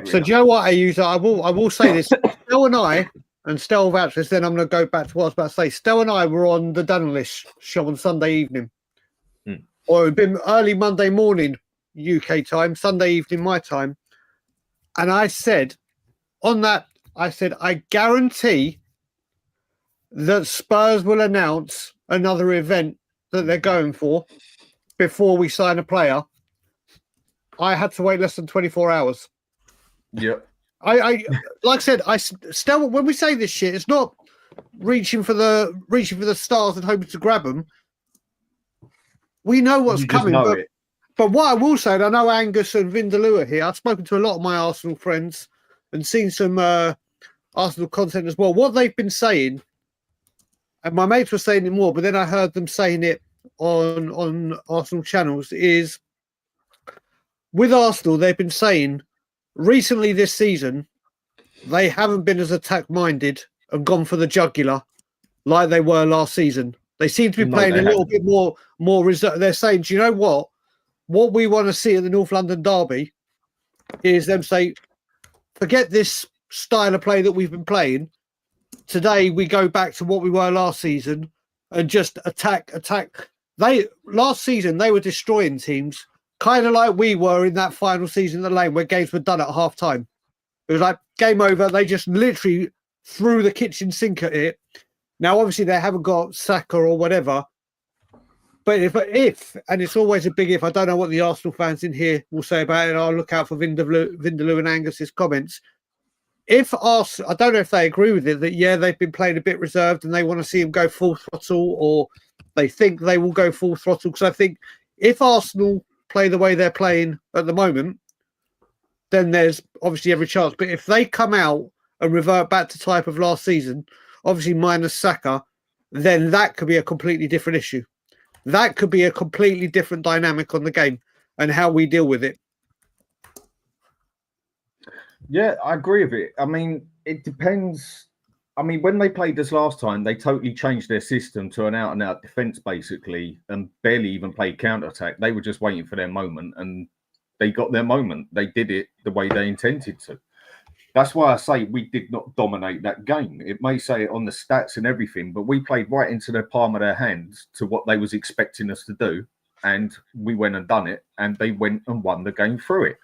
So do you know what, a user? I will say this. Stel and I, and Stel vouchers. Then I'm going to go back to what I was about to say. Stel and I were on the Danilish show on Sunday evening. Or it had been early Monday morning, UK time, Sunday evening, my time. And I said, I guarantee that Spurs will announce another event that they're going for before we sign a player. I had to wait less than 24 hours. Yep. I like I said, Stel, when we say this shit, it's not reaching for the stars and hoping to grab them. We know what's coming, but what I will say, and I know Angus and Vindaloo are here. I've spoken to a lot of my Arsenal friends and seen some Arsenal content as well. What they've been saying, and my mates were saying it more, but then I heard them saying it on Arsenal channels, is with Arsenal, they've been saying recently this season, they haven't been as attack-minded and gone for the jugular like they were last season. They seem to be playing a little bit more reserved. They're saying, do you know what? What we want to see at the North London derby is them say, forget this style of play that we've been playing. Today, we go back to what we were last season and just attack. Last season, they were destroying teams, kind of like we were in that final season of the Lane where games were done at half time. It was like game over. They just literally threw the kitchen sink at it. Now, obviously, they haven't got Saka or whatever. But if, and it's always a big if, I don't know what the Arsenal fans in here will say about it. I'll look out for Vindaloo and Angus's comments. If Arsenal, I don't know if they agree with it, that, they've been playing a bit reserved and they want to see them go full throttle, or they think they will go full throttle. Because I think if Arsenal play the way they're playing at the moment, then there's obviously every chance. But if they come out and revert back to type of last season, obviously minus Saka, then that could be a completely different issue. That could be a completely different dynamic on the game and how we deal with it. Yeah, I agree with it. I mean, it depends. I mean, when they played us last time, they totally changed their system to an out-and-out defence, basically, and barely even played counter-attack. They were just waiting for their moment, and they got their moment. They did it the way they intended to. That's why I say we did not dominate that game. It may say it on the stats and everything, but we played right into the palm of their hands to what they was expecting us to do, and we went and done it, and they went and won the game through it.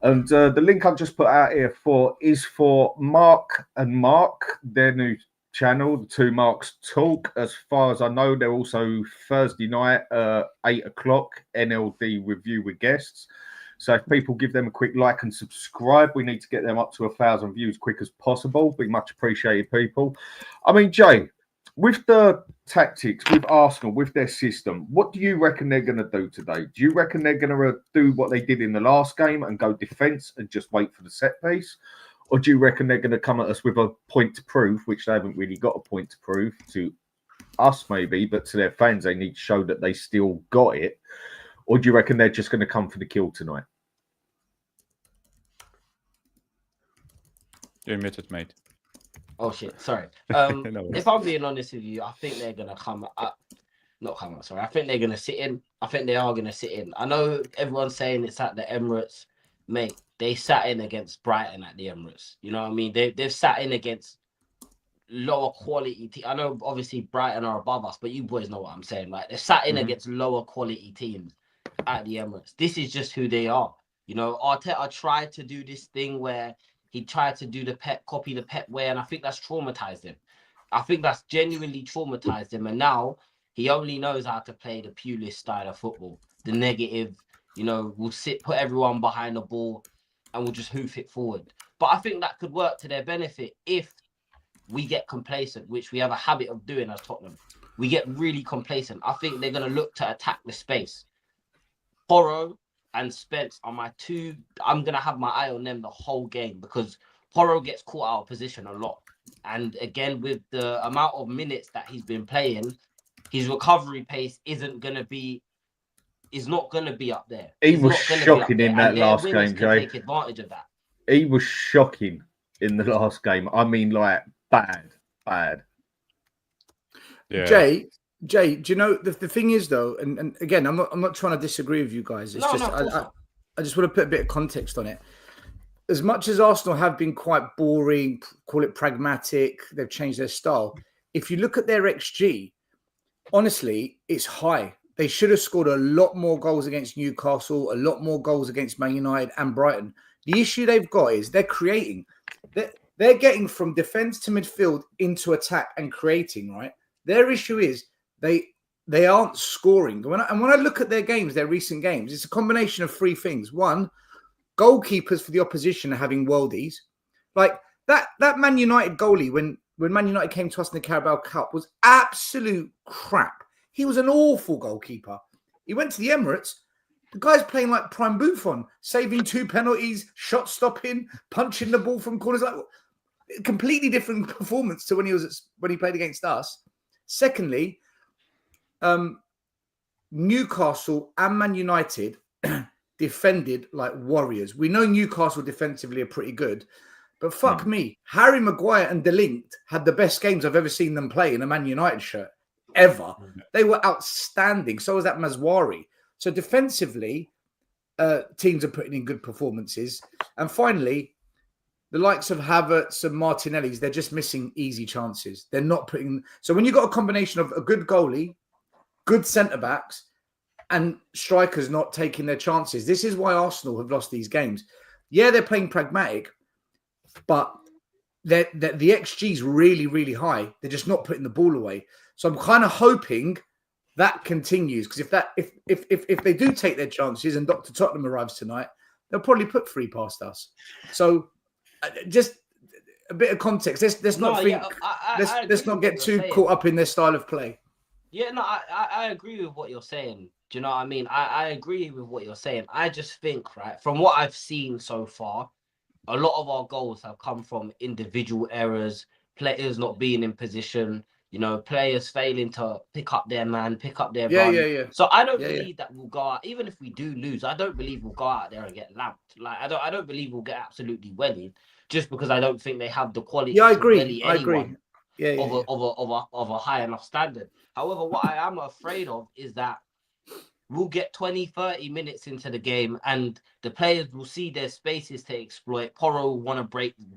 And the link I've just put out here is for Mark and Mark, their new channel, the Two Marks Talk. As far as I know, they're also Thursday night, 8 o'clock, NLD review with guests. So if people give them a quick like and subscribe, we need to get them up to 1,000 views quick as possible. Be much appreciated, people. I mean, Jay, with the tactics, with Arsenal, with their system, what do you reckon they're going to do today? Do you reckon they're going to do what they did in the last game and go defence and just wait for the set piece? Or do you reckon they're going to come at us with a point to prove, which they haven't really got a point to prove to us maybe, but to their fans, they need to show that they still got it? Or do you reckon they're just going to come for the kill tonight? You're muted, mate. Oh shit, sorry. No worries. If I'm being honest with you, I think they're gonna not come up. Sorry, I think they're gonna sit in. I think they are gonna sit in. I know everyone's saying it's at the Emirates, mate. They sat in against Brighton at the Emirates. You know what I mean? They've sat in against lower quality teams. I know obviously Brighton are above us, but you boys know what I'm saying. Like they're sat in against lower quality teams at the Emirates. This is just who they are. You know, Arteta tried to do this thing where he tried to do copy the Pep way, and I think that's traumatized him. I think that's genuinely traumatized him, and now he only knows how to play the Pulis style of football, the negative. You know, we'll put everyone behind the ball, and we'll just hoof it forward. But I think that could work to their benefit if we get complacent, which we have a habit of doing as Tottenham. We get really complacent. I think they're going to look to attack the space. Porro and Spence are my two. I'm going to have my eye on them the whole game because Porro gets caught out of position a lot. And again, with the amount of minutes that he's been playing, his recovery pace is not going to be up there. He was shocking in that last game, Jay. Take advantage of that. He was shocking in the last game. I mean, like, bad. Yeah. Jay, do you know the thing is though, and again, I'm not trying to disagree with you guys. It's I just want to put a bit of context on it. As much as Arsenal have been quite boring, call it pragmatic, they've changed their style. If you look at their XG, honestly, it's high. They should have scored a lot more goals against Newcastle, a lot more goals against Man United and Brighton. The issue they've got is they're creating. They're getting from defence to midfield into attack and creating, right? Their issue is they aren't scoring. When I look at their games, their recent games, it's a combination of three things. One, goalkeepers for the opposition are having worldies. Like that Man United goalie, when Man United came to us in the Carabao Cup, was absolute crap. He was an awful goalkeeper. He went to the Emirates. The guy's playing like prime Buffon, saving 2 penalties, shot stopping, punching the ball from corners. Like completely different performance to when he played against us. Secondly, Newcastle and Man United defended like warriors. We know Newcastle defensively are pretty good, but fuck me, Harry Maguire and De Ligt had the best games I've ever seen them play in a Man United shirt ever. They were outstanding. So was that Mazwari. So defensively, teams are putting in good performances. And finally, the likes of Havertz and Martinelli's, they're just missing easy chances. They're not putting... So when you've got a combination of a good goalie, good centre-backs, and strikers not taking their chances, this is why Arsenal have lost these games. Yeah, they're playing pragmatic, but the XG is really, really high. They're just not putting the ball away. So I'm kind of hoping that continues, because if they do take their chances and Dr. Tottenham arrives tonight, they'll probably put 3 past us. So just a bit of context. Let's not get too caught up in their style of play. Yeah, no, I agree with what you're saying. Do you know what I mean? I agree with what you're saying. I just think, right, from what I've seen so far, a lot of our goals have come from individual errors, players not being in position, you know, players failing to pick up their man, pick up their run. Yeah. So I don't believe that we'll go out, even if we do lose, I don't believe we'll go out there and get lamped. Like I don't believe we'll get absolutely wellied, just because I don't think they have the quality. Yeah, I agree. Of a high enough standard. However, what I am afraid of is that we'll get 20, 30 minutes into the game and the players will see their spaces to exploit. Porro will want to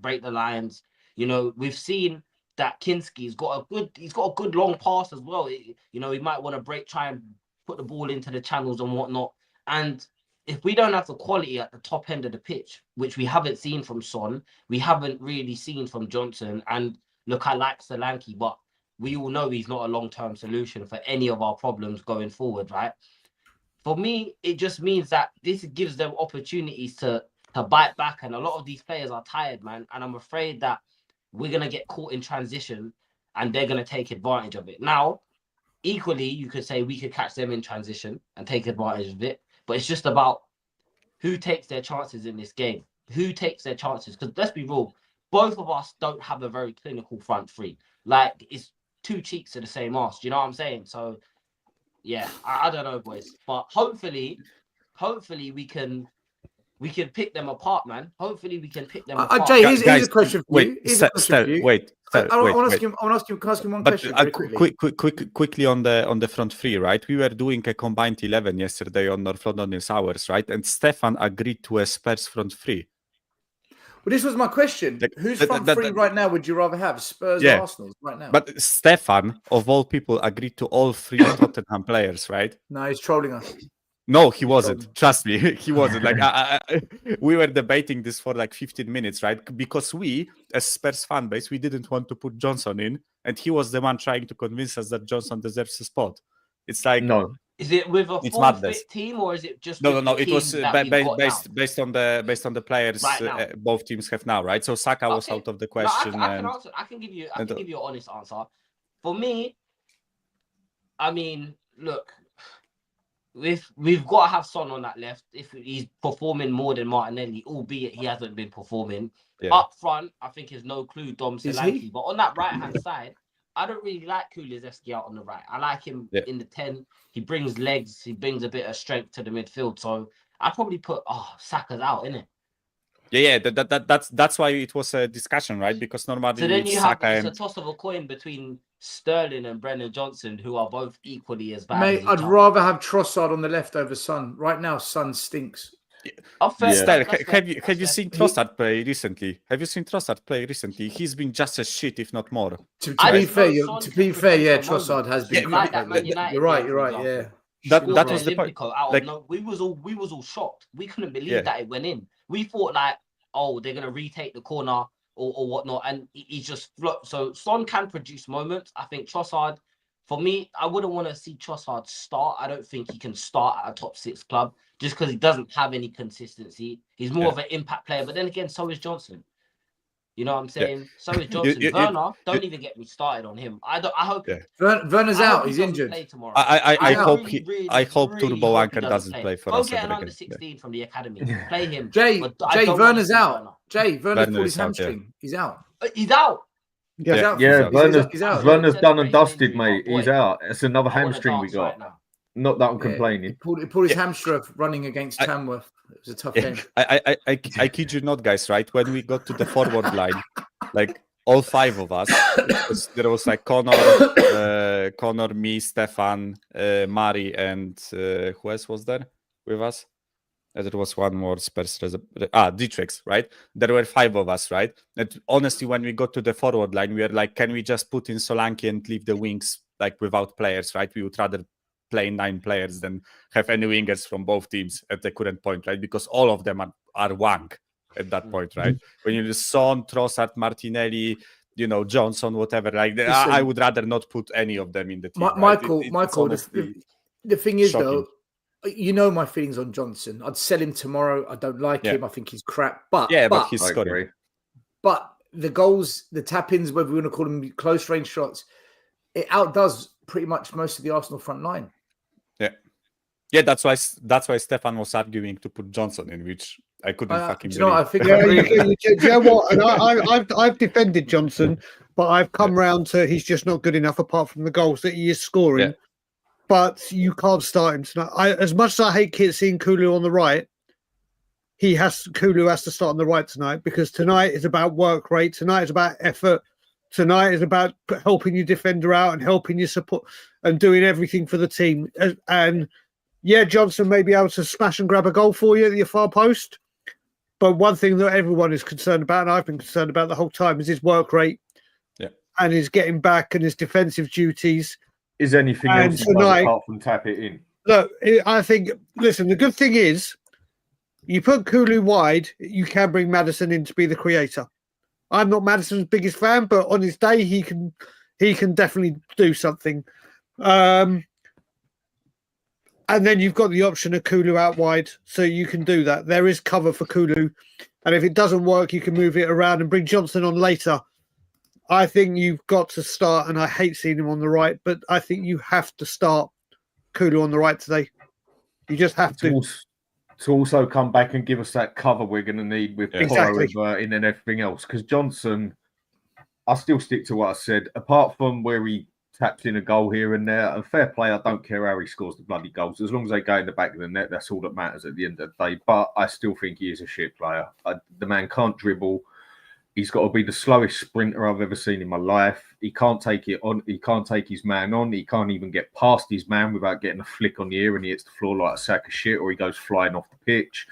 break the lines. You know, we've seen that Kinski's got a good long pass as well. You know, he might want to try and put the ball into the channels and whatnot. And if we don't have the quality at the top end of the pitch, which we haven't seen from Son, we haven't really seen from Johnson. And look, I like Solanke, but we all know he's not a long-term solution for any of our problems going forward, right? For me, it just means that this gives them opportunities to bite back. And a lot of these players are tired, man. And I'm afraid that we're going to get caught in transition and they're going to take advantage of it. Now, equally, you could say we could catch them in transition and take advantage of it. But it's just about who takes their chances in this game. Who takes their chances? Because let's be real, both of us don't have a very clinical front three. Like, it's 2 cheeks to the same arse. Do you know what I'm saying? So, yeah, I don't know, boys. But hopefully we can we can pick them apart, man. Hopefully, we can pick them apart. Jay, here's a question for you. Wait, Stel, wait. I want to ask you one question very quickly. Quickly on the front three, right? We were doing a combined 11 yesterday on North London News Hours, right? And Stefan agreed to a Spurs front three. Well, this was my question. Who's front three right now would you rather have? Spurs or Arsenal right now? But Stefan, of all people, agreed to all three Tottenham players, right? No, he's trolling us. No, he wasn't. Trust me, he wasn't. Like we were debating this for like 15 minutes, right? Because we, as Spurs fan base, we didn't want to put Johnson in, and he was the one trying to convince us that Johnson deserves a spot. It's like no. Is it with a full fit team, or is it just no? It was based on the players right both teams have now, right? So Saka was out of the question. No, I can give you an honest answer. For me, I mean, look, we've got to have Son on that left if he's performing more than Martinelli, albeit he hasn't been performing. Up front, I think is no clue Dom Solanke, but on that right hand side, I don't really like Kulusevski out on the right. I like him in the 10. He brings legs. He brings a bit of strength to the midfield. So I'd probably put Saka's out, innit? Yeah. That's why it was a discussion, right? Because normally so then you have it's a toss of a coin between Sterling and Brennan Johnson, who are both equally as bad. Mate, I'd rather have Trossard on the left over Son. Right now, Son stinks. Stel, have you seen Trossard play recently? He's been just as shit, if not more. To be fair, Trossard has been. You're right. Yeah, that was the point. We was all shocked. We couldn't believe that it went in. We thought like, they're gonna retake the corner or whatnot, and he's just flopped. So Son can produce moments. I think Trossard, for me, I wouldn't want to see Trossard start. I don't think he can start at a top 6 club just because he doesn't have any consistency. He's more of an impact player. But then again, so is Johnson. You know what I'm saying? Yeah. So is Johnson. Werner, don't even get me started on him. I hope Werner's out. He's injured. I hope Turbo Anchor doesn't play for us. Go get an under 16 from the academy. Play him. Jay, Werner's out. Jay, Werner's pulled his hamstring. He's out. He's out. Yeah, Werner's done and dusted, mate. He's out. It's another hamstring we got. Right, not that I'm complaining. He pulled his hamstring running against Tamworth. It was a tough game. I kid you not, guys, right? When we got to the forward line, like all 5 of us, there was like Connor, me, Stefan, Mari, and who else was there with us? There was one more Spurs. Dietrich, right? There were 5 of us, right? And honestly, when we got to the forward line, we were like, can we just put in Solanke and leave the wings like without players, right? We would rather play 9 players than have any wingers from both teams at the current point, right? Because all of them are wank at that point, right? When you Son, Trossard, Martinelli, Johnson, whatever, like I would rather not put any of them in the team. Michael, the thing is shocking. Though, you know my feelings on Johnson. I'd sell him tomorrow. I don't like him. I think he's crap. But he's scoring. But the goals, the tap-ins, whether we want to call them close range shots, it outdoes pretty much most of the Arsenal front line. Yeah, that's why Stefan was arguing to put Johnson in, which I couldn't fucking believe. I think you know what? And I've defended Johnson, but I've come round to he's just not good enough apart from the goals that he is scoring. Yeah. But you can't start him tonight. As much as I hate seeing Kulu on the right, Kulu has to start on the right tonight because tonight is about work rate. Tonight is about effort. Tonight is about helping your defender out and helping you support and doing everything for the team. And Johnson may be able to smash and grab a goal for you at your far post. But one thing that everyone is concerned about, and I've been concerned about the whole time, is his work rate and his getting back and his defensive duties. Is anything else tonight, apart from tap it in? Look, I think, listen, the good thing is you put Kulu wide, you can bring Maddison in to be the creator. I'm not Maddison's biggest fan, but on his day, he can definitely do something. And then you've got the option of Kulu out wide, so you can do that. There is cover for Kulu. And if it doesn't work, you can move it around and bring Johnson on later. I think you've got to start, and I hate seeing him on the right, but I think you have to start Kulu on the right today. You just have to. To also come back and give us that cover we're going to need with reverting and everything else. Because Johnson, I still stick to what I said. Apart from where he taps in a goal here and there. And fair play, I don't care how he scores the bloody goals. As long as they go in the back of the net, that's all that matters at the end of the day. But I still think he is a shit player. The man can't dribble. He's got to be the slowest sprinter I've ever seen in my life. He can't take it on. He can't take his man on. He can't even get past his man without getting a flick on the ear and he hits the floor like a sack of shit or he goes flying off the pitch.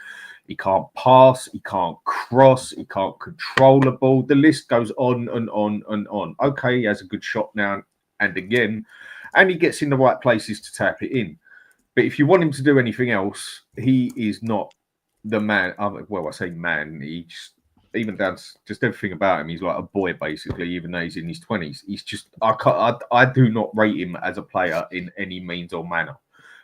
He can't pass. He can't cross. He can't control the ball. The list goes on and on and on. Okay, he has a good shot now and again, and he gets in the right places to tap it in. But if you want him to do anything else, he is not the man. Well, I say man. He even down just everything about him, he's like a boy basically. Even though he's in his 20s, he's just I do not rate him as a player in any means or manner.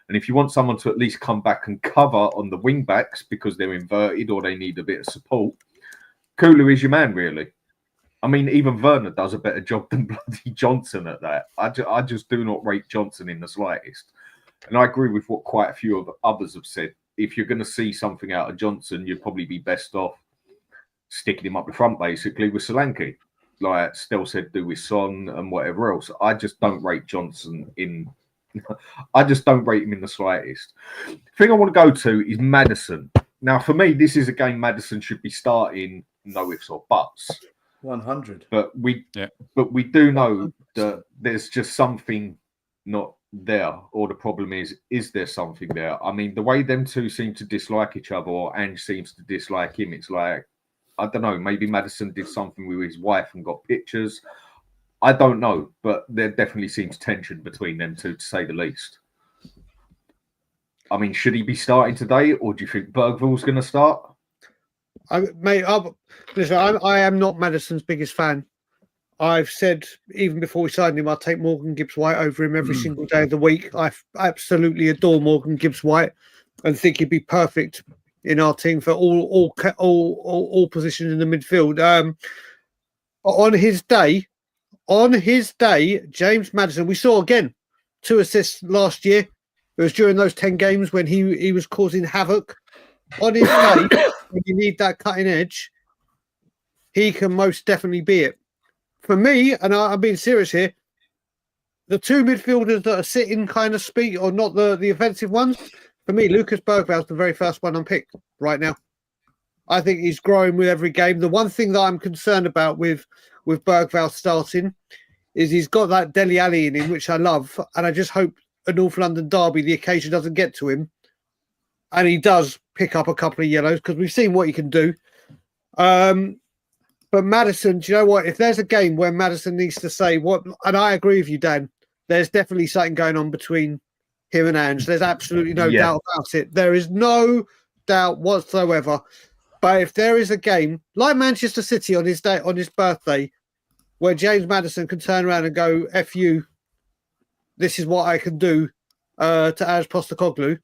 And if you want someone to at least come back and cover on the wing backs because they're inverted or they need a bit of support, Kulu is your man, really. I mean, even Werner does a better job than bloody Johnson at that. I just do not rate Johnson in the slightest. And I agree with what quite a few of others have said. If you're going to see something out of Johnson, you'd probably be best off sticking him up the front, basically, with Solanke. Like Stel said, do with Son and whatever else. I just don't rate Johnson in... I just don't rate him in the slightest. The thing I want to go to is Maddison. Now, for me, this is a game Maddison should be starting, no ifs or buts. 100. But we do know that there's just something not there, or the problem is there something there? I mean, the way them two seem to dislike each other, or Ange seems to dislike him, it's like, I don't know, maybe Maddison did something with his wife and got pictures. I don't know, but there definitely seems tension between them two, to say the least. I mean, should he be starting today, or do you think Bergvall's going to start? Listen, I am not Maddison's biggest fan. I've said, even before we signed him, I'll take Morgan Gibbs-White over him every single day of the week. I absolutely adore Morgan Gibbs-White and think he'd be perfect in our team for all positions in the midfield. On his day, James Maddison, we saw again 2 assists last year. It was during those 10 games when he was causing havoc. On his day, when you need that cutting edge, he can most definitely be it. For me, and I'm being serious here, the 2 midfielders that are sitting kind of speak, or not the offensive ones, for me, Lucas Bergvall's the very first one I'm picked right now. I think he's growing with every game. The one thing that I'm concerned about with Bergvall starting is he's got that Dele Alli in him, which I love, and I just hope a North London derby, the occasion doesn't get to him, and he does pick up a couple of yellows, because we've seen what he can do. But Maddison, do you know what? If there's a game where Maddison needs to say what, and I agree with you, Dan, there's definitely something going on between him and Ange. There's absolutely no doubt about it. There is no doubt whatsoever. But if there is a game like Manchester City on his birthday, where James Maddison can turn around and go, F you, this is what I can do to Ange Postecoglou,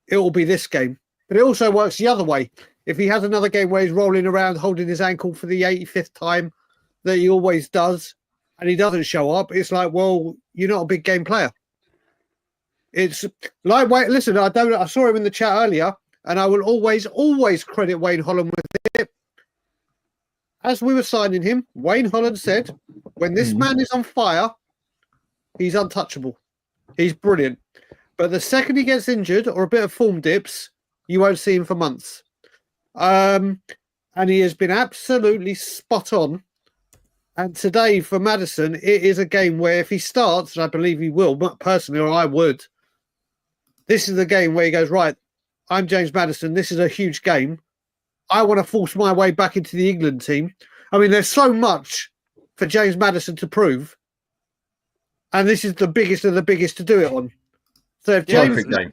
it will be this game. But it also works the other way. If he has another game where he's rolling around holding his ankle for the 85th time that he always does, and he doesn't show up, it's like, well, you're not a big game player. It's like, wait, listen, I saw him in the chat earlier, and I will always credit Wayne Holland with it. As we were signing him, Wayne Holland said, when this man is on fire, he's untouchable. He's brilliant. But the second he gets injured or a bit of form dips, you won't see him for months. And he has been absolutely spot on. And today for Maddison, it is a game where if he starts, and I believe he will, but personally, or I would, this is the game where he goes, right, I'm James Maddison. This is a huge game. I want to force my way back into the England team. I mean, there's so much for James Maddison to prove. And this is the biggest of the biggest to do it on. So if James... Perfect game.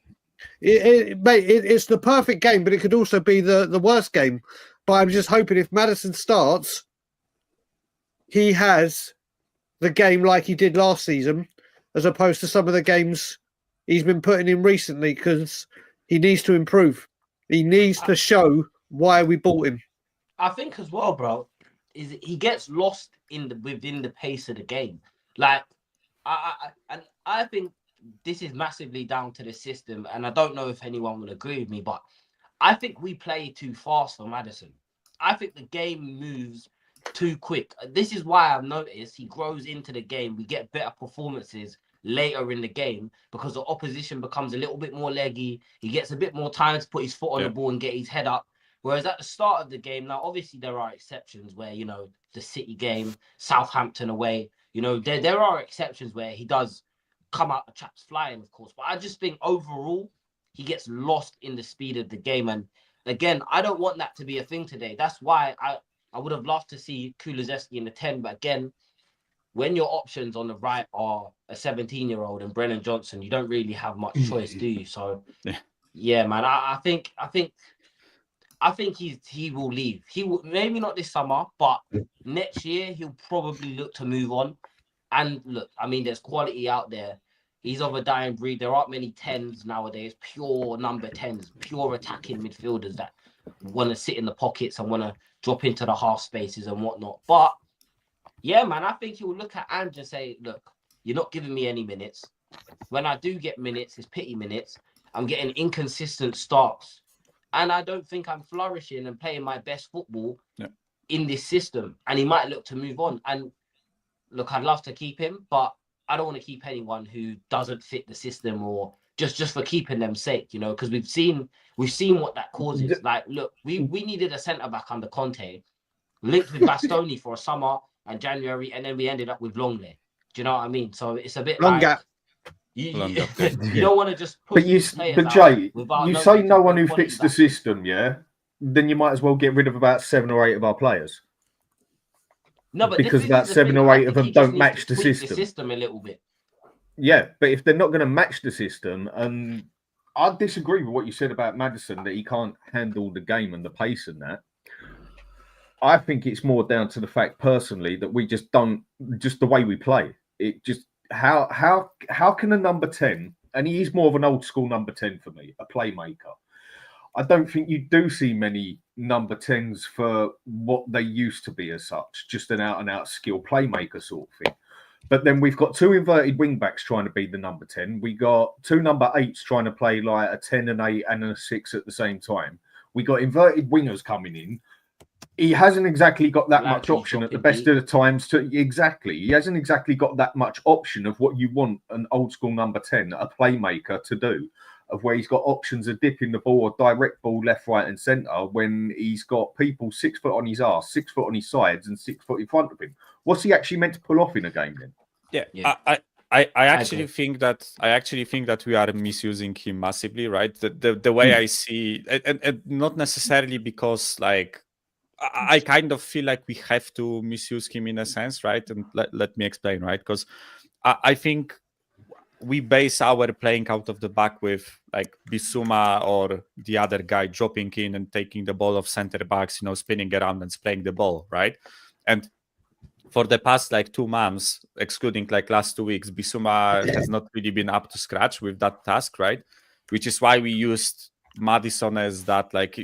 It's the perfect game, but it could also be the worst game. But I'm just hoping if Maddison starts, he has the game like he did last season, as opposed to some of the games he's been putting in recently, because he needs to improve. He needs to show why we bought him. I think as well, bro, is he gets lost within the pace of the game. Like, I think this is massively down to the system, and I don't know if anyone will agree with me, but I think we play too fast for Maddison. I think the game moves too quick. This is why I've noticed he grows into the game. We get better performances later in the game because the opposition becomes a little bit more leggy. He gets a bit more time to put his foot on the ball and get his head up. Whereas at the start of the game, now obviously there are exceptions where, you know, the City game, Southampton away, you know, there are exceptions where he does come out the traps flying, of course. But I just think overall, he gets lost in the speed of the game. And again, I don't want that to be a thing today. That's why I would have loved to see Kulusevski in the 10. But again, when your options on the right are a 17-year-old and Brennan Johnson, you don't really have much choice, do you? So, yeah, man, I think he will leave. He will, maybe not this summer, but next year he'll probably look to move on. And look, I mean, there's quality out there. He's of a dying breed. There aren't many 10s nowadays, pure number 10s, pure attacking midfielders that want to sit in the pockets and want to drop into the half spaces and whatnot. But yeah, man, I think he will look at Ange and say, look, you're not giving me any minutes. When I do get minutes, it's pity minutes. I'm getting inconsistent starts. And I don't think I'm flourishing and playing my best football in this system. And he might look to move on. And look, I'd love to keep him, but I don't want to keep anyone who doesn't fit the system or just for keeping them sake, you know, because we've seen what that causes. Like, look, we needed a centre-back under Conte, linked with Bastoni for a summer and January, and then we ended up with Longley. Do you know what I mean? So it's a bit Long like gap. you don't want to just But Jay, you say no one who fits the system, yeah? Then you might as well get rid of about 7 or 8 of our players. No, but because about 7 or 8 of them don't match the system. The system a little bit. Yeah, but if they're not going to match the system, and I disagree with what you said about Maddison, that he can't handle the game and the pace and that. I think it's more down to the fact, personally, that we just don't, just the way we play. It just, how can a number 10, and he is more of an old school number 10 for me, a playmaker. I don't think you do see many number 10s for what they used to be as such, just an out-and-out skill playmaker sort of thing. But then we've got 2 inverted wing-backs trying to be the number 10. We got 2 number 8s trying to play like a 10 and 8 and a 6 at the same time. We got inverted wingers coming in. He hasn't exactly got that much option at the best of the times to he hasn't exactly got that much option of what you want an old school number 10, a playmaker, to do, of where he's got options of dipping the ball or direct ball left, right and centre when he's got people 6 foot on his arse, 6 foot on his sides and 6 foot in front of him. What's he actually meant to pull off in a game then? Yeah. I actually think that we are misusing him massively, right? The way I see and not necessarily because like I kind of feel like we have to misuse him in a sense, right? And let me explain, right? Because I think we base our playing out of the back with like Bissouma or the other guy dropping in and taking the ball off center backs, you know, spinning around and spraying the ball, right? And for the past like 2 months, excluding like last 2 weeks, Bissouma has not really been up to scratch with that task, right? Which is why we used Maddison as that, like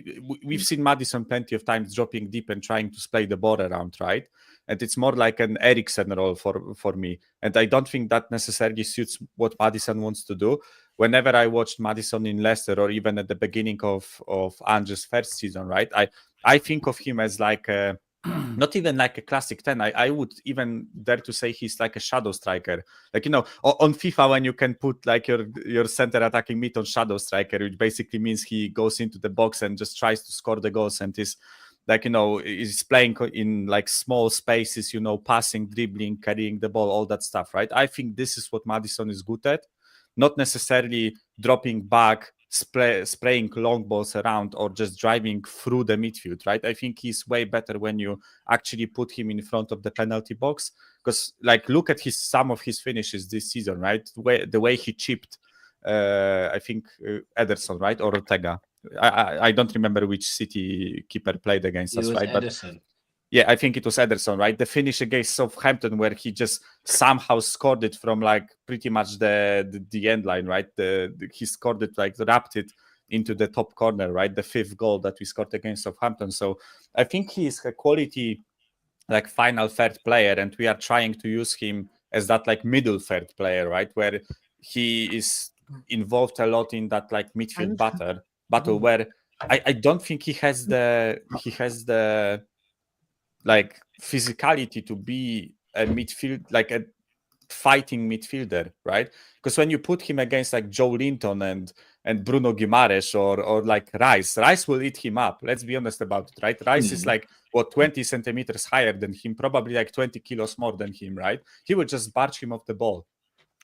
we've seen Maddison plenty of times dropping deep and trying to splay the ball around, right? And it's more like an Eriksen role for me. And I don't think that necessarily suits what Maddison wants to do. Whenever I watched Maddison in Leicester or even at the beginning of Ange's first season, right? I think of him as like a not even like a classic 10. I would even dare to say he's like a shadow striker. Like, you know, on FIFA, when you can put like your center attacking mid on shadow striker, which basically means he goes into the box and just tries to score the goals and is like, you know, is playing in like small spaces, you know, passing, dribbling, carrying the ball, all that stuff, right? I think this is what Maddison is good at. Not necessarily dropping back, spraying long balls around or just driving through the midfield, right? I think he's way better when you actually put him in front of the penalty box, because like look at some of his finishes this season, right? The way he chipped I think Ederson, right? Or Ortega. I don't remember which City keeper played against us, right? Ederson. But yeah, I think it was Ederson, right? The finish against Southampton where he just somehow scored it from like pretty much the end line, right? He scored it, like wrapped it into the top corner, right? The 5th goal that we scored against Southampton. So I think he is a quality like final third player, and we are trying to use him as that like middle third player, right? Where he is involved a lot in that like midfield battle where I don't think he has the like physicality to be a midfield, like a fighting midfielder, right? Because when you put him against like Joe Linton and Bruno Guimaraes or like Rice will eat him up. Let's be honest about it, right? Rice is like 20 centimeters higher than him, probably like 20 kilos more than him, right? He will just barge him off the ball.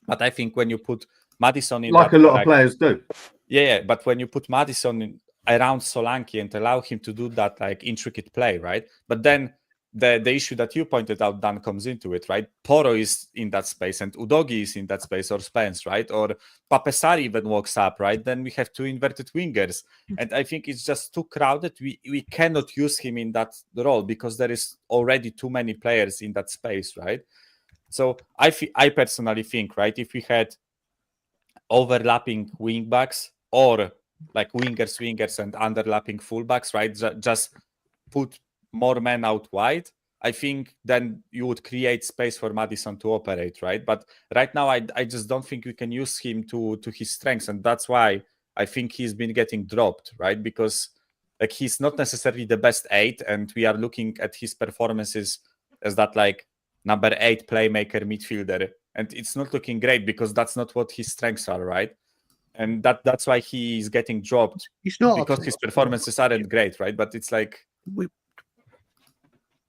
But I think when you put Maddison in like that, a lot of players do. Yeah, but when you put Maddison around Solanke and allow him to do that like intricate play, right? But then the issue that you pointed out, Dan, comes into it, right? Poro is in that space and Udogi is in that space, or Spence, right? Or Papesari even walks up, right? Then we have two inverted wingers. And I think it's just too crowded. We cannot use him in that role because there is already too many players in that space, right? So I personally think, right, if we had overlapping wing backs or like wingers and underlapping fullbacks, right, just put more men out wide, I think then you would create space for Maddison to operate, right? But right now I just don't think we can use him to his strengths, and that's why I think he's been getting dropped, right? Because like he's not necessarily the best 8, and we are looking at his performances as that like number 8 playmaker midfielder, and it's not looking great because that's not what his strengths are, right? And that's why he's getting dropped. He's not because his performances aren't great, right? But it's like,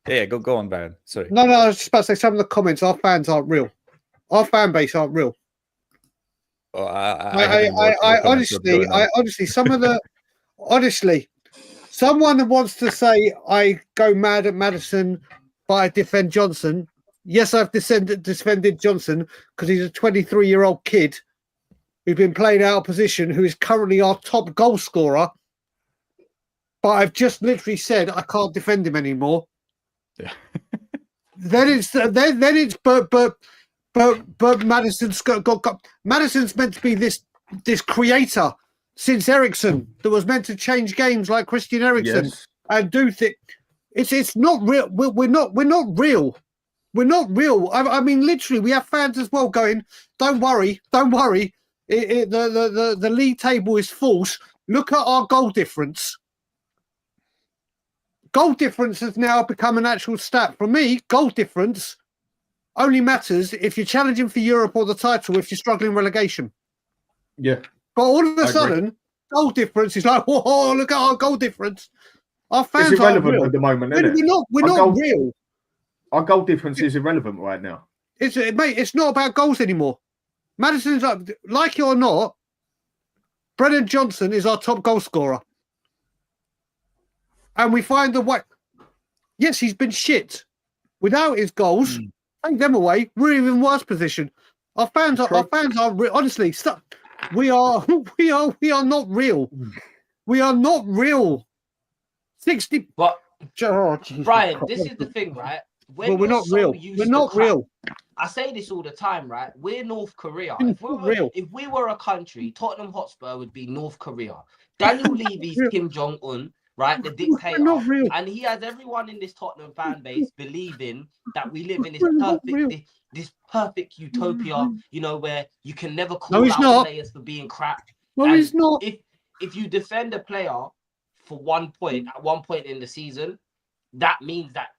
yeah, go on, Brian. Sorry. No, I was just about to say some of the comments. Our fans aren't real. Our fan base aren't real. Oh, I honestly, some of the someone that wants to say I go mad at Maddison, but I defend Johnson. Yes, I've defended Johnson because he's a 23-year-old kid who's been playing out of position, who is currently our top goal scorer. But I've just literally said I can't defend him anymore. Yeah. then it's but Maddison's got Maddison's meant to be this creator since Eriksen that was meant to change games like Christian Eriksen and do things. It's not real. We're not real. We're not real. I mean, literally, we have fans as well going, "Don't worry. The league table is false. Look at our goal difference." Goal difference has now become an actual stat. For me, goal difference only matters if you're challenging for Europe or the title, if you're struggling relegation. Yeah. But all of a sudden, goal difference is like, whoa, look at our goal difference. Our fans it's irrelevant aren't real. at the moment, isn't it? We're not real. Our goal difference is irrelevant right now. Mate, it's not about goals anymore. Maddison's like it or not, Brennan Johnson is our top goal scorer. And we find the way. Yes, he's been shit. Without his goals, take them away, we're in even worse position. Our fans are honestly, we are not real. We are not real. 60. But Jesus Brian, Christ. this is the thing, right? Well, we're not real. We're not real. I say this all the time, right? We're North Korea. Real. If we were a country, Tottenham Hotspur would be North Korea. Daniel Levy's Kim Jong-un, right? The dictator. And he has everyone in this Tottenham fan base believing that we live in this perfect utopia, you know, where you can never call out players for being crap. No, he's not. If you defend a player for 1 point at one point in the season, that means that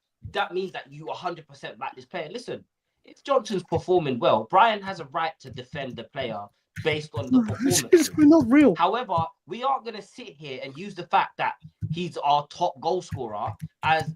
you 100% back this player. Listen, if Johnson's performing well, Brian has a right to defend the player based on the performance. We're not real. However, we aren't going to sit here and use the fact that he's our top goal scorer as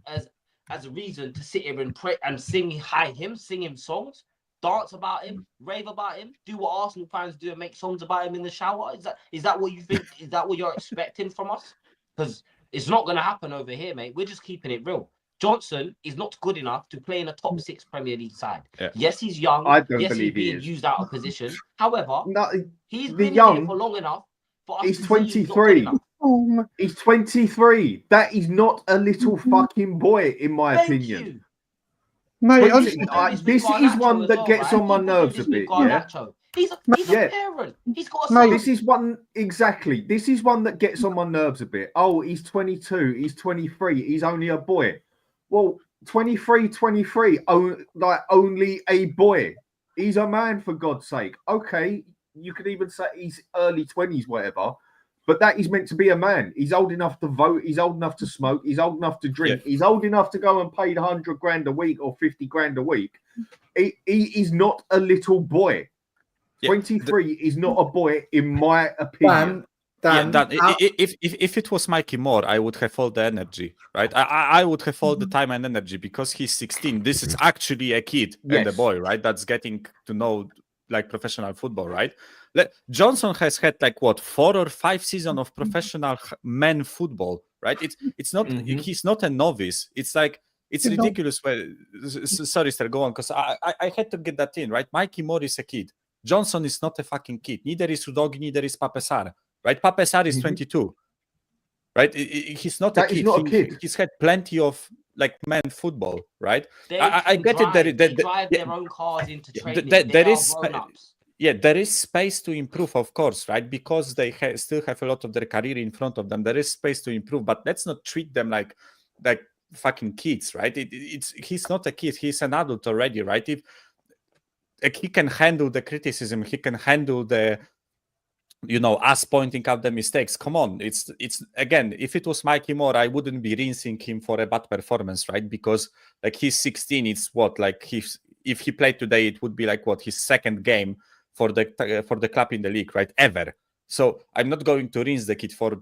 a reason to sit here and pray and sing him songs, dance about him, rave about him, do what Arsenal fans do and make songs about him in the shower. Is that what you think? Is that what you're expecting from us? Because it's not going to happen over here, mate. We're just keeping it real. Johnson is not good enough to play in a top 6 Premier League side. Yeah. Yes, he's young. Yes, he's being used out of position. However, he's been here for long enough for us. He's 23. He's 23. That is not a little fucking boy, in my opinion. Mate, this is one that gets on my nerves a bit. Yeah. He's a parent. He's got a son. This is one that gets on my nerves a bit. Oh, he's 22. He's 23. He's only a boy. Well, 23, only a boy. He's a man, for God's sake. Okay, you could even say he's early 20s, whatever. But that is meant to be a man. He's old enough to vote. He's old enough to smoke. He's old enough to drink. He's old enough to go and pay 100 grand a week or 50 grand a week. He is not a little boy. 23 is not a boy, in my opinion. If it was Mikey Moore, I would have all the energy, right? I would have all the time and energy because he's 16. This is actually a kid and a boy, right? That's getting to know like professional football, right? Johnson has had like 4 or 5 seasons of professional men football, right? It's not he's not a novice. It's like it's ridiculous. Sorry, Stel, go on, because I had to get that in, right? Mikey Moore is a kid. Johnson is not a fucking kid. Neither is Udogi, neither is Pape Sarr, right? Pape Sarr is 22, right? He's not a kid. Not a kid. He's had plenty of like men football, right? I get it. They drive their own cars into training. There is space to improve, of course, right? Because they still have a lot of their career in front of them. There is space to improve, but let's not treat them like fucking kids, right? He's not a kid. He's an adult already, right? If he can handle the criticism, he can handle the, us pointing out the mistakes. Come on, it's again, if it was Mikey Moore, I wouldn't be rinsing him for a bad performance, right? Because like he's 16, it's if he played today, it would be like his second game for the club in the league, right? Ever. So I'm not going to rinse the kid for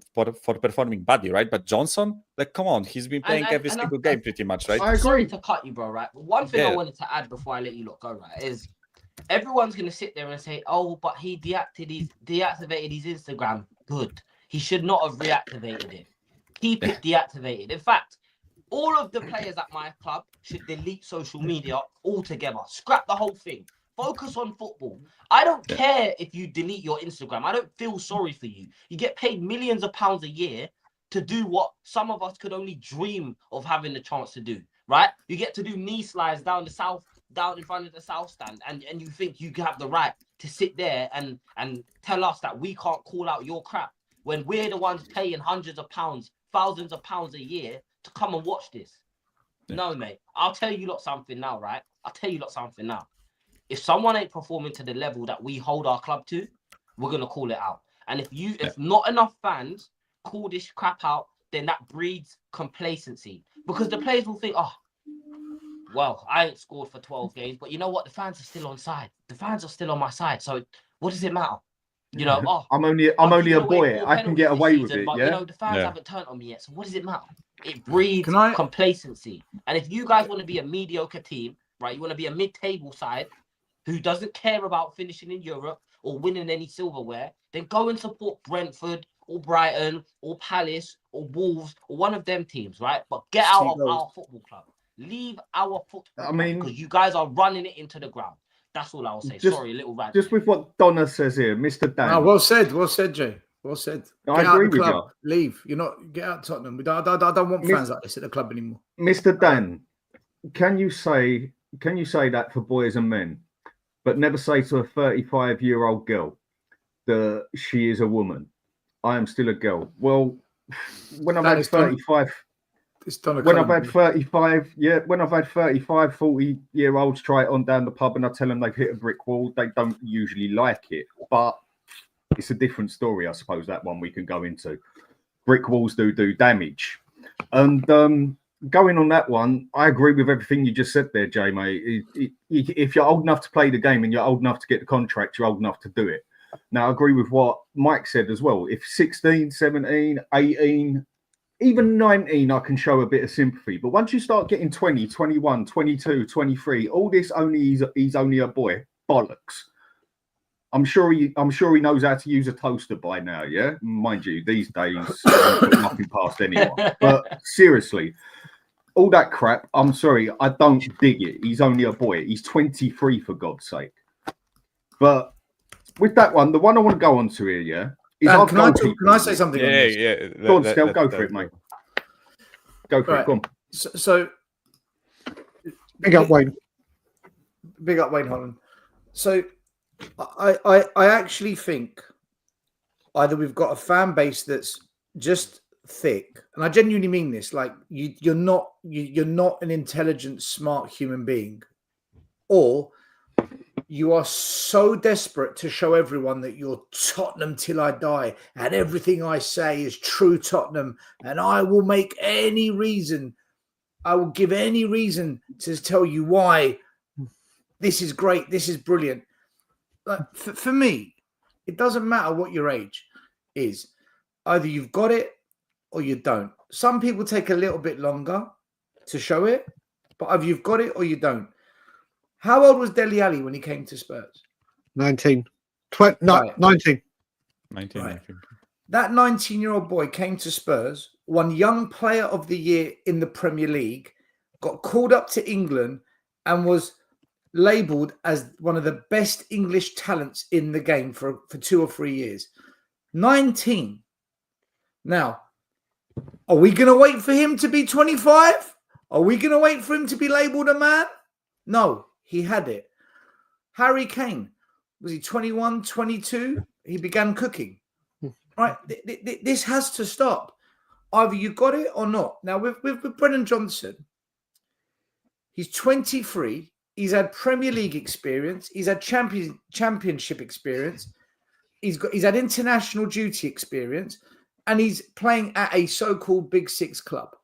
performing badly, right? But Johnson, like, come on, he's been playing every single game pretty much, right? I'm sorry to cut you, bro, right? But one thing I wanted to add before I let you go, right, is everyone's going to sit there and say, oh, but he deactivated his Instagram. Good. He should not have reactivated it. Keep it deactivated. In fact, all of the players at my club should delete social media altogether. Scrap the whole thing. Focus on football. I don't care if you delete your Instagram. I don't feel sorry for you. You get paid millions of pounds a year to do what some of us could only dream of having the chance to do, right? You get to do knee slides down in front of the South Stand, and you think you have the right to sit there and tell us that we can't call out your crap when we're the ones paying hundreds of pounds, thousands of pounds a year to come and watch this. No, mate. I'll tell you lot something now, right? If someone ain't performing to the level that we hold our club to, we're gonna call it out. And if not enough fans call this crap out, then that breeds complacency, because the players will think, oh, well, I ain't scored for 12 games, but you know what? The fans are still on side. The fans are still on my side. So what does it matter? I'm only a boy. I can get away with it. But the fans haven't turned on me yet. So what does it matter? It breeds complacency. And if you guys want to be a mediocre team, right? You want to be a mid-table side who doesn't care about finishing in Europe or winning any silverware, then go and support Brentford or Brighton or Palace or Wolves or one of them teams, right? But get out of our football club. Leave our football because you guys are running it into the ground. That's all I'll say. Sorry, a little rant. Just with what Donna says here, Mr. Dan. Oh, well said, Jay. Well said. I agree with you. Leave. You're not. Get out, Tottenham. I don't want fans like this at the club anymore. Mr. Dan, can you say that for boys and men, but never say to a 35-year-old girl that she is a woman? I am still a girl. Well, when I've had 35. When I've had 35, 40-year-olds try it on down the pub and I tell them they've hit a brick wall, they don't usually like it. But it's a different story, I suppose, that one we can go into. Brick walls do damage. And going on that one, I agree with everything you just said there, Jay, mate. If you're old enough to play the game and you're old enough to get the contract, you're old enough to do it. Now, I agree with what Mike said as well. If 16, 17, 18... even 19, I can show a bit of sympathy. But once you start getting 20, 21, 22, 23, all this he's only a boy, bollocks. I'm sure he knows how to use a toaster by now, yeah? Mind you, these days, I don't put nothing past anyone. But seriously, all that crap, I'm sorry, I don't dig it. He's only a boy. He's 23, for God's sake. But with that one, the one I want to go on to here, yeah? Dan, can I say something? Yeah. Go on, Stel, go for it, mate. Go for it. Go on. So, big up Wayne Holland. So, I actually think either we've got a fan base that's just thick, and I genuinely mean this. Like you're not an intelligent, smart human being, or You are so desperate to show everyone that you're Tottenham till I die, and everything I say is true Tottenham, and I will make any reason, I will give any reason to tell you why this is great, this is brilliant. Like, for me, it doesn't matter what your age is. Either you've got it or you don't. Some people take a little bit longer to show it, but either you've got it or you don't. How old was Dele Alli when he came to Spurs? 19. Right. 19. 19, Right. I think. That 19-year-old boy came to Spurs, won Young Player of the Year in the Premier League, got called up to England, and was labelled as one of the best English talents in the game for 2 or 3 years. 19. Now, are we going to wait for him to be 25? Are we going to wait for him to be labelled a man? No, he had it. Harry Kane, was he 21, 22? He began cooking. Right? This has to stop. Either you got it or not. Now, with Brennan Johnson, he's 23. He's had Premier League experience. He's had championship experience. He's had international duty experience. And he's playing at a so-called Big Six club.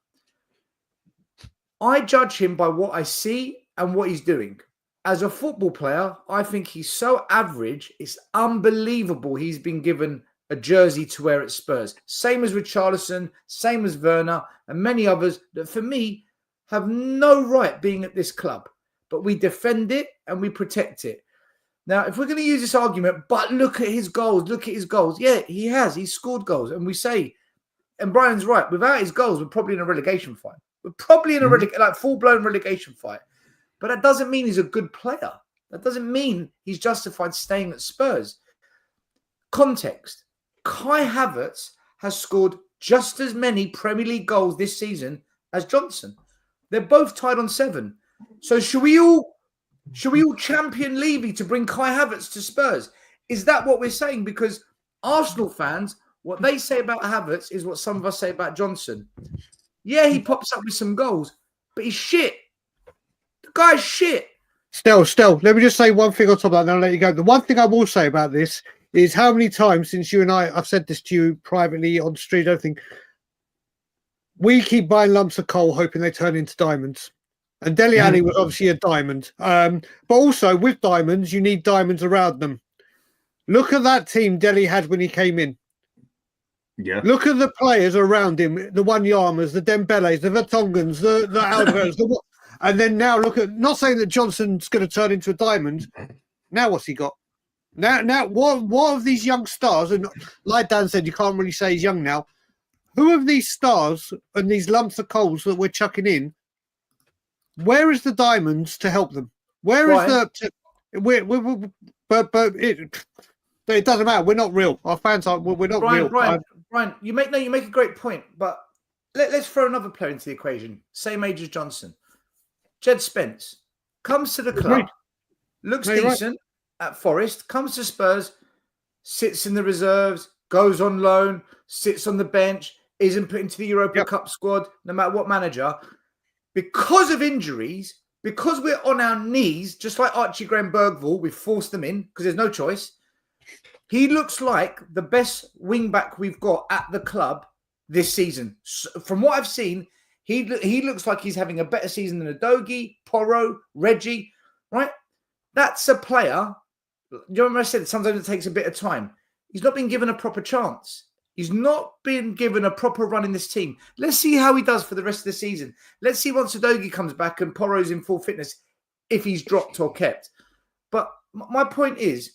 I judge him by what I see and what he's doing. As a football player, I think he's so average. It's unbelievable he's been given a jersey to wear at Spurs. Same as Richarlison, same as Werner, and many others that, for me, have no right being at this club. But we defend it and we protect it. Now, if we're going to use this argument, but look at his goals, Yeah, he has. He's scored goals. And we say, and Brian's right, without his goals, we're probably in a relegation fight. We're probably in a full-blown relegation fight. But that doesn't mean he's a good player. That doesn't mean he's justified staying at Spurs. Context. Kai Havertz has scored just as many Premier League goals this season as Johnson. They're both tied on 7. So should we all champion Levy to bring Kai Havertz to Spurs? Is that what we're saying? Because Arsenal fans, what they say about Havertz is what some of us say about Johnson. Yeah, he pops up with some goals, but he's shit. The guy's shit. Stel, let me just say one thing on top of that, and I'll let you go. The one thing I will say about this is how many times since you and I've said this to you privately on the street, everything, we keep buying lumps of coal hoping they turn into diamonds. And Dele Alli was obviously a diamond. But also with diamonds, you need diamonds around them. Look at that team Dele had when he came in. Yeah. Look at the players around him, the Wanyamas, the Dembeles, the Vertongans, the Alvarez, and then now look at, not saying that Johnson's going to turn into a diamond. Now what's he got? Now what of these young stars, and like Dan said, you can't really say he's young now. Who of these stars and these lumps of coals that we're chucking in, where is the diamonds to help them? Where is it doesn't matter. We're not real. Our fans are. We're not real. Brian, you make a great point, but let's throw another player into the equation. Same age as Johnson, Jed Spence comes to the club, looks decent at Forest, comes to Spurs, sits in the reserves, goes on loan, sits on the bench, isn't put into the Europa Cup squad, no matter what manager. Because of injuries, because we're on our knees, just like Archie Graham Bergvall, we forced them in because there's no choice. He looks like the best wing-back we've got at the club this season. From what I've seen, he looks like he's having a better season than Udogie, Porro, Reggie, right? That's a player. You remember I said sometimes it takes a bit of time. He's not been given a proper chance. He's not been given a proper run in this team. Let's see how he does for the rest of the season. Let's see once Udogie comes back and Porro's in full fitness, if he's dropped or kept. But my point is,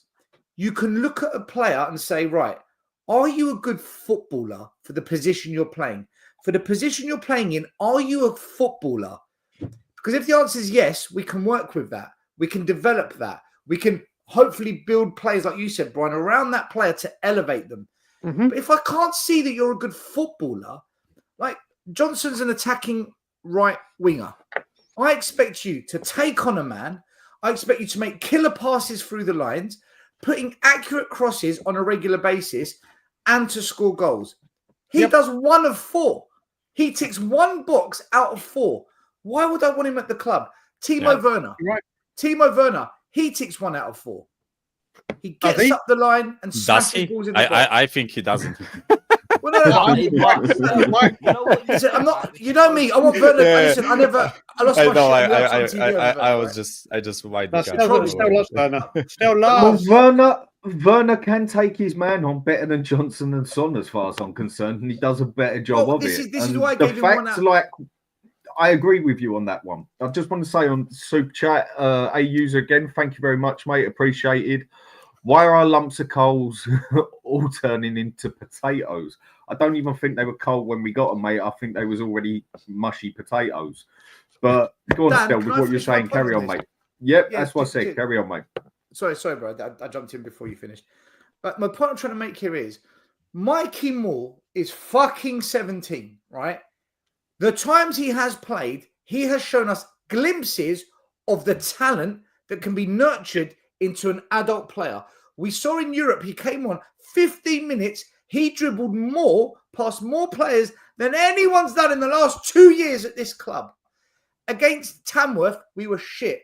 you can look at a player and say, right, are you a good footballer for the position you're playing? For the position you're playing in, are you a footballer? Because if the answer is yes, we can work with that. We can develop that. We can hopefully build players, like you said, Brian, around that player to elevate them. Mm-hmm. But if I can't see that you're a good footballer, like Johnson's an attacking right winger, I expect you to take on a man. I expect you to make killer passes through the lines, putting accurate crosses on a regular basis, and to score goals. He does 1 of 4. He ticks 1 box out of 4. Why would I want him at the club? Timo Werner. Right. Timo Werner. He ticks 1 out of 4. He gets up the line and Does smashes he? balls in the box. I think he doesn't. Well, no. You know what? Listen, I'm not. You know me. I want Werner. Yeah. Listen, I lost I my know. shit. I just wide the Still loves Werner. Still Well, loves. Werner can take his man on better than Johnson and Son, as far as I'm concerned, and he does a better job of it. This is And why I the gave him 1 fact, out. like, I agree with you on that one. I just want to say on Super Chat, a user again, thank you very much, mate. Appreciated. Why are our lumps of coals all turning into potatoes? I don't even think they were cold when we got them, mate. I think they was already mushy potatoes. But go on, Dan, Stel, can with I what you're finish my saying. point Carry on on, this? mate. Yep, Yeah, that's what I said. Carry on, mate. Sorry, bro. I jumped in before you finished. But my point I'm trying to make here is Mikey Moore is fucking 17, right? The times he has played, he has shown us glimpses of the talent that can be nurtured into an adult player. We saw in Europe, he came on 15 minutes. He dribbled more, past more players than anyone's done in the last 2 years at this club. Against Tamworth, we were shit.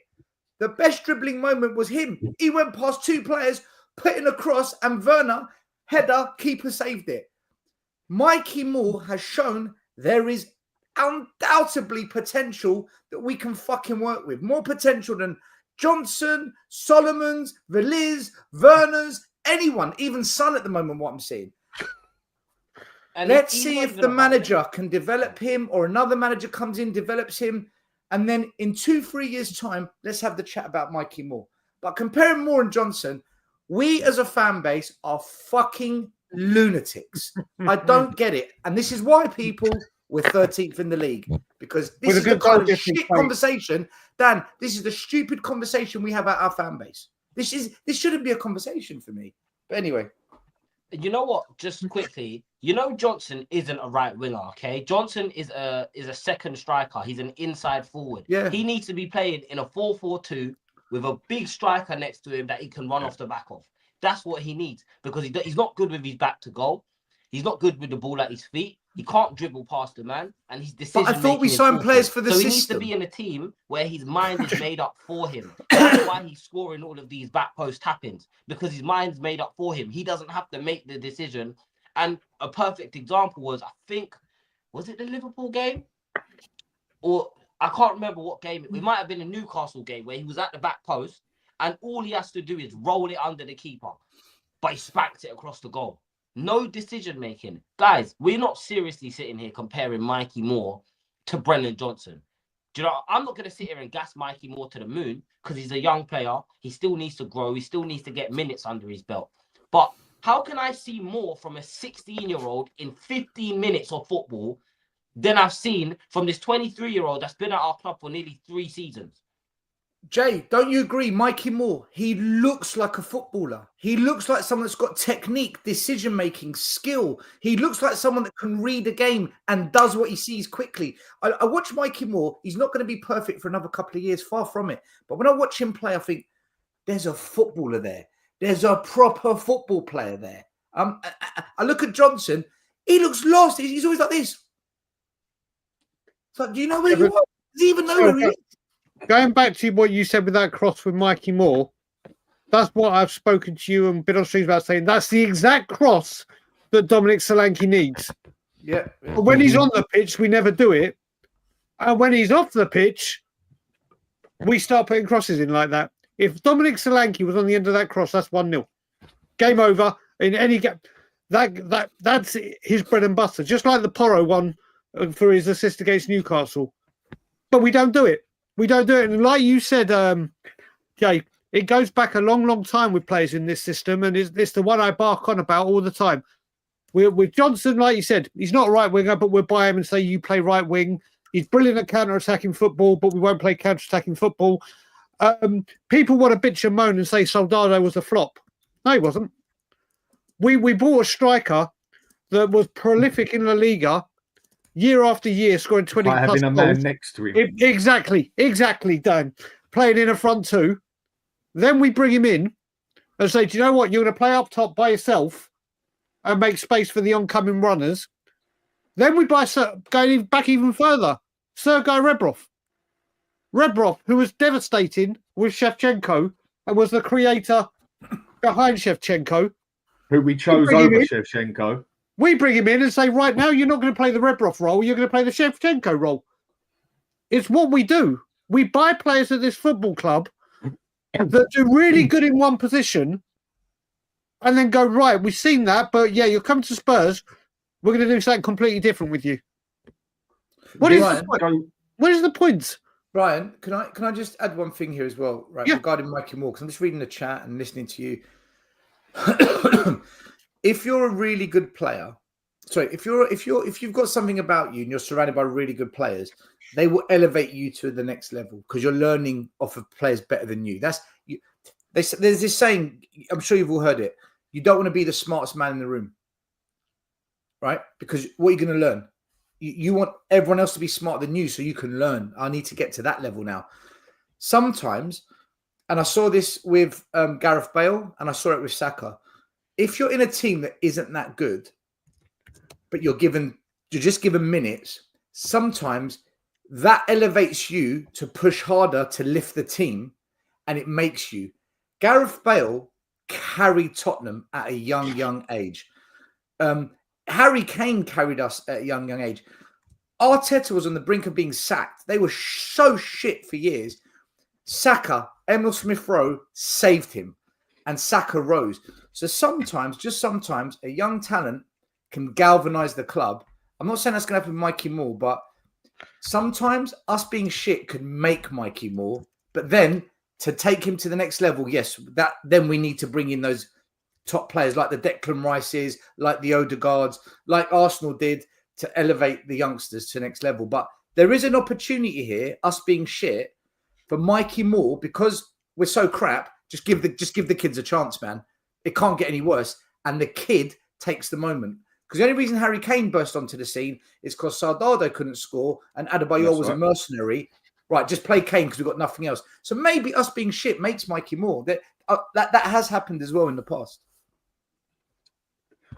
The best dribbling moment was him. He went past 2 players, put in a cross, and Werner, header, keeper saved it. Mikey Moore has shown there is undoubtedly potential that we can fucking work with. More potential than Johnson, Solomon's, Veliz, Werner's, anyone, even Son at the moment, what I'm seeing. And Let's he's see not if even the about manager it. can develop him or another manager comes in, develops him. And then in 2-3 years' time, let's have the chat about Mikey Moore. But comparing Moore and Johnson, we as a fan base are fucking lunatics. I don't get it. And this is why we're 13th in the league. Because this With a is the good kind goal of difference, shit mate. conversation. Dan, this is the stupid conversation we have at our fan base. This shouldn't be a conversation for me. But anyway. You know what? Just quickly, Johnson isn't a right winger, okay? Johnson is a second striker. He's an inside forward. Yeah. He needs to be playing in a 4-4-2 with a big striker next to him that he can run off the back of. That's what he needs because he's not good with his back to goal. He's not good with the ball at his feet. He can't dribble past the man, and his decision. But I thought we signed players for the so system. he needs to be in a team where his mind is made up for him. That's why he's scoring all of these back post tap-ins because his mind's made up for him. He doesn't have to make the decision. And a perfect example was, I think, was it the Liverpool game? Or I can't remember what game. It might have been a Newcastle game where he was at the back post and all he has to do is roll it under the keeper. But he spanked it across the goal. No decision making. Guys, we're not seriously sitting here comparing Mikey Moore to Brennan Johnson. Do you know, I'm not going to sit here and gas Mikey Moore to the moon because he's a young player. He still needs to grow. He still needs to get minutes under his belt. But how can I see more from a 16-year-old in 15 minutes of football than I've seen from this 23-year-old that's been at our club for nearly 3 seasons? Jay, don't you agree? Mikey Moore, he looks like a footballer. He looks like someone that's got technique, decision-making, skill. He looks like someone that can read a game and does what he sees quickly. I watch Mikey Moore. He's not going to be perfect for another couple of years, far from it. But when I watch him play, I think there's a footballer there. There's a proper football player there. I look at Johnson. He looks lost. He's always like this. It's like, do you know where you are? Does he even know where he is? Going back to what you said with that cross with Mikey Moore, that's what I've spoken to you and been on streams about saying. That's the exact cross that Dominic Solanke needs. Yeah. But when he's on the pitch, we never do it. And when he's off the pitch, we start putting crosses in like that. If Dominic Solanke was on the end of that cross, that's 1-0. Game over in any game. That's his bread and butter. Just like the Porro one for his assist against Newcastle. But we don't do it. We don't do it. And like you said, Jay, it goes back a long, long time with players in this system. And it's the one I bark on about all the time. With Johnson, like you said, he's not a right winger, but we'll buy him and say you play right wing. He's brilliant at counter-attacking football, but we won't play counter-attacking football. People want to bitch and moan and say Soldado was a flop. No, he wasn't. We bought a striker that was prolific in La Liga, year after year, scoring 20 By plus having a goals. man next to him. Exactly, Dan. Playing in a front two. Then we bring him in and say, do you know what? You're going to play up top by yourself and make space for the oncoming runners. Then we buy, going back even further, Sergei Rebrov. Rebrov, who was devastating with Shevchenko and was the creator behind Shevchenko. Who we chose bring him over in. Shevchenko. We bring him in and say, right now, you're not going to play the Rebrov role. You're going to play the Shevchenko role. It's what we do. We buy players at this football club that do really good in one position and then go, right, we've seen that, but yeah, you'll come to Spurs. We're going to do something completely different with you. What is the point? What is the point? Brian, can I just add one thing here as well, right? Regarding Mikey Moore, because I'm just reading the chat and listening to you. If you're a really good player, sorry, if you've got something about you and you're surrounded by really good players, they will elevate you to the next level because you're learning off of players better than you. There's this saying, I'm sure you've all heard it. You don't want to be the smartest man in the room, right? Because what are you going to learn? You want everyone else to be smarter than you so you can learn. I need to get to that level now. Sometimes, and I saw this with Gareth Bale and I saw it with Saka. If you're in a team that isn't that good, but you're just given minutes, sometimes that elevates you to push harder to lift the team, and it makes you. Gareth Bale carried Tottenham at a young age. Harry Kane carried us at a young age. Arteta was on the brink of being sacked. They were so shit for years. Saka, Emil Smith-Rowe saved him, and Saka rose. So sometimes, just sometimes, a young talent can galvanize the club. I'm not saying that's going to happen with Mikey Moore, but sometimes us being shit could make Mikey Moore. But then to take him to the next level, yes, then we need to bring in those top players like the Declan Rices, like the Odegaards, like Arsenal did to elevate the youngsters to the next level. But there is an opportunity here, us being shit, for Mikey Moore, because we're so crap. Just give the kids a chance, man. It can't get any worse. And the kid takes the moment. Because the only reason Harry Kane burst onto the scene is because Soldado couldn't score and Adebayor was a mercenary. Right, just play Kane because we've got nothing else. So maybe us being shit makes Mikey Moore. That has happened as well in the past.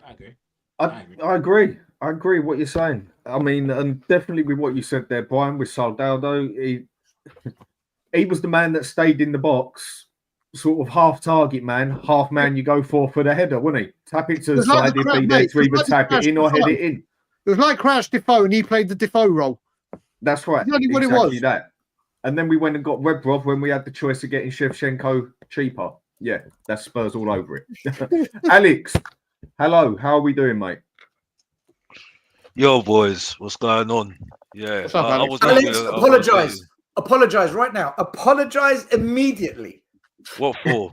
I agree. I agree. I agree what you're saying. I mean, and definitely with what you said there, Brian, with Soldado, he was the man that stayed in the box, sort of half target man, half man you go for the header, wasn't he? Tap it to the side, he'd be there to either tap it in or head it in. It was like Crouch Defoe, and he played the Defoe role. That's right. Exactly what it was. That. And then we went and got Rebrov when we had the choice of getting Shevchenko cheaper. Yeah, that's Spurs all over it. Alex, hello. How are we doing, mate? Yo, boys, what's going on? Yeah, what's up, Alex? Alex, apologize right now. Apologize immediately. What for?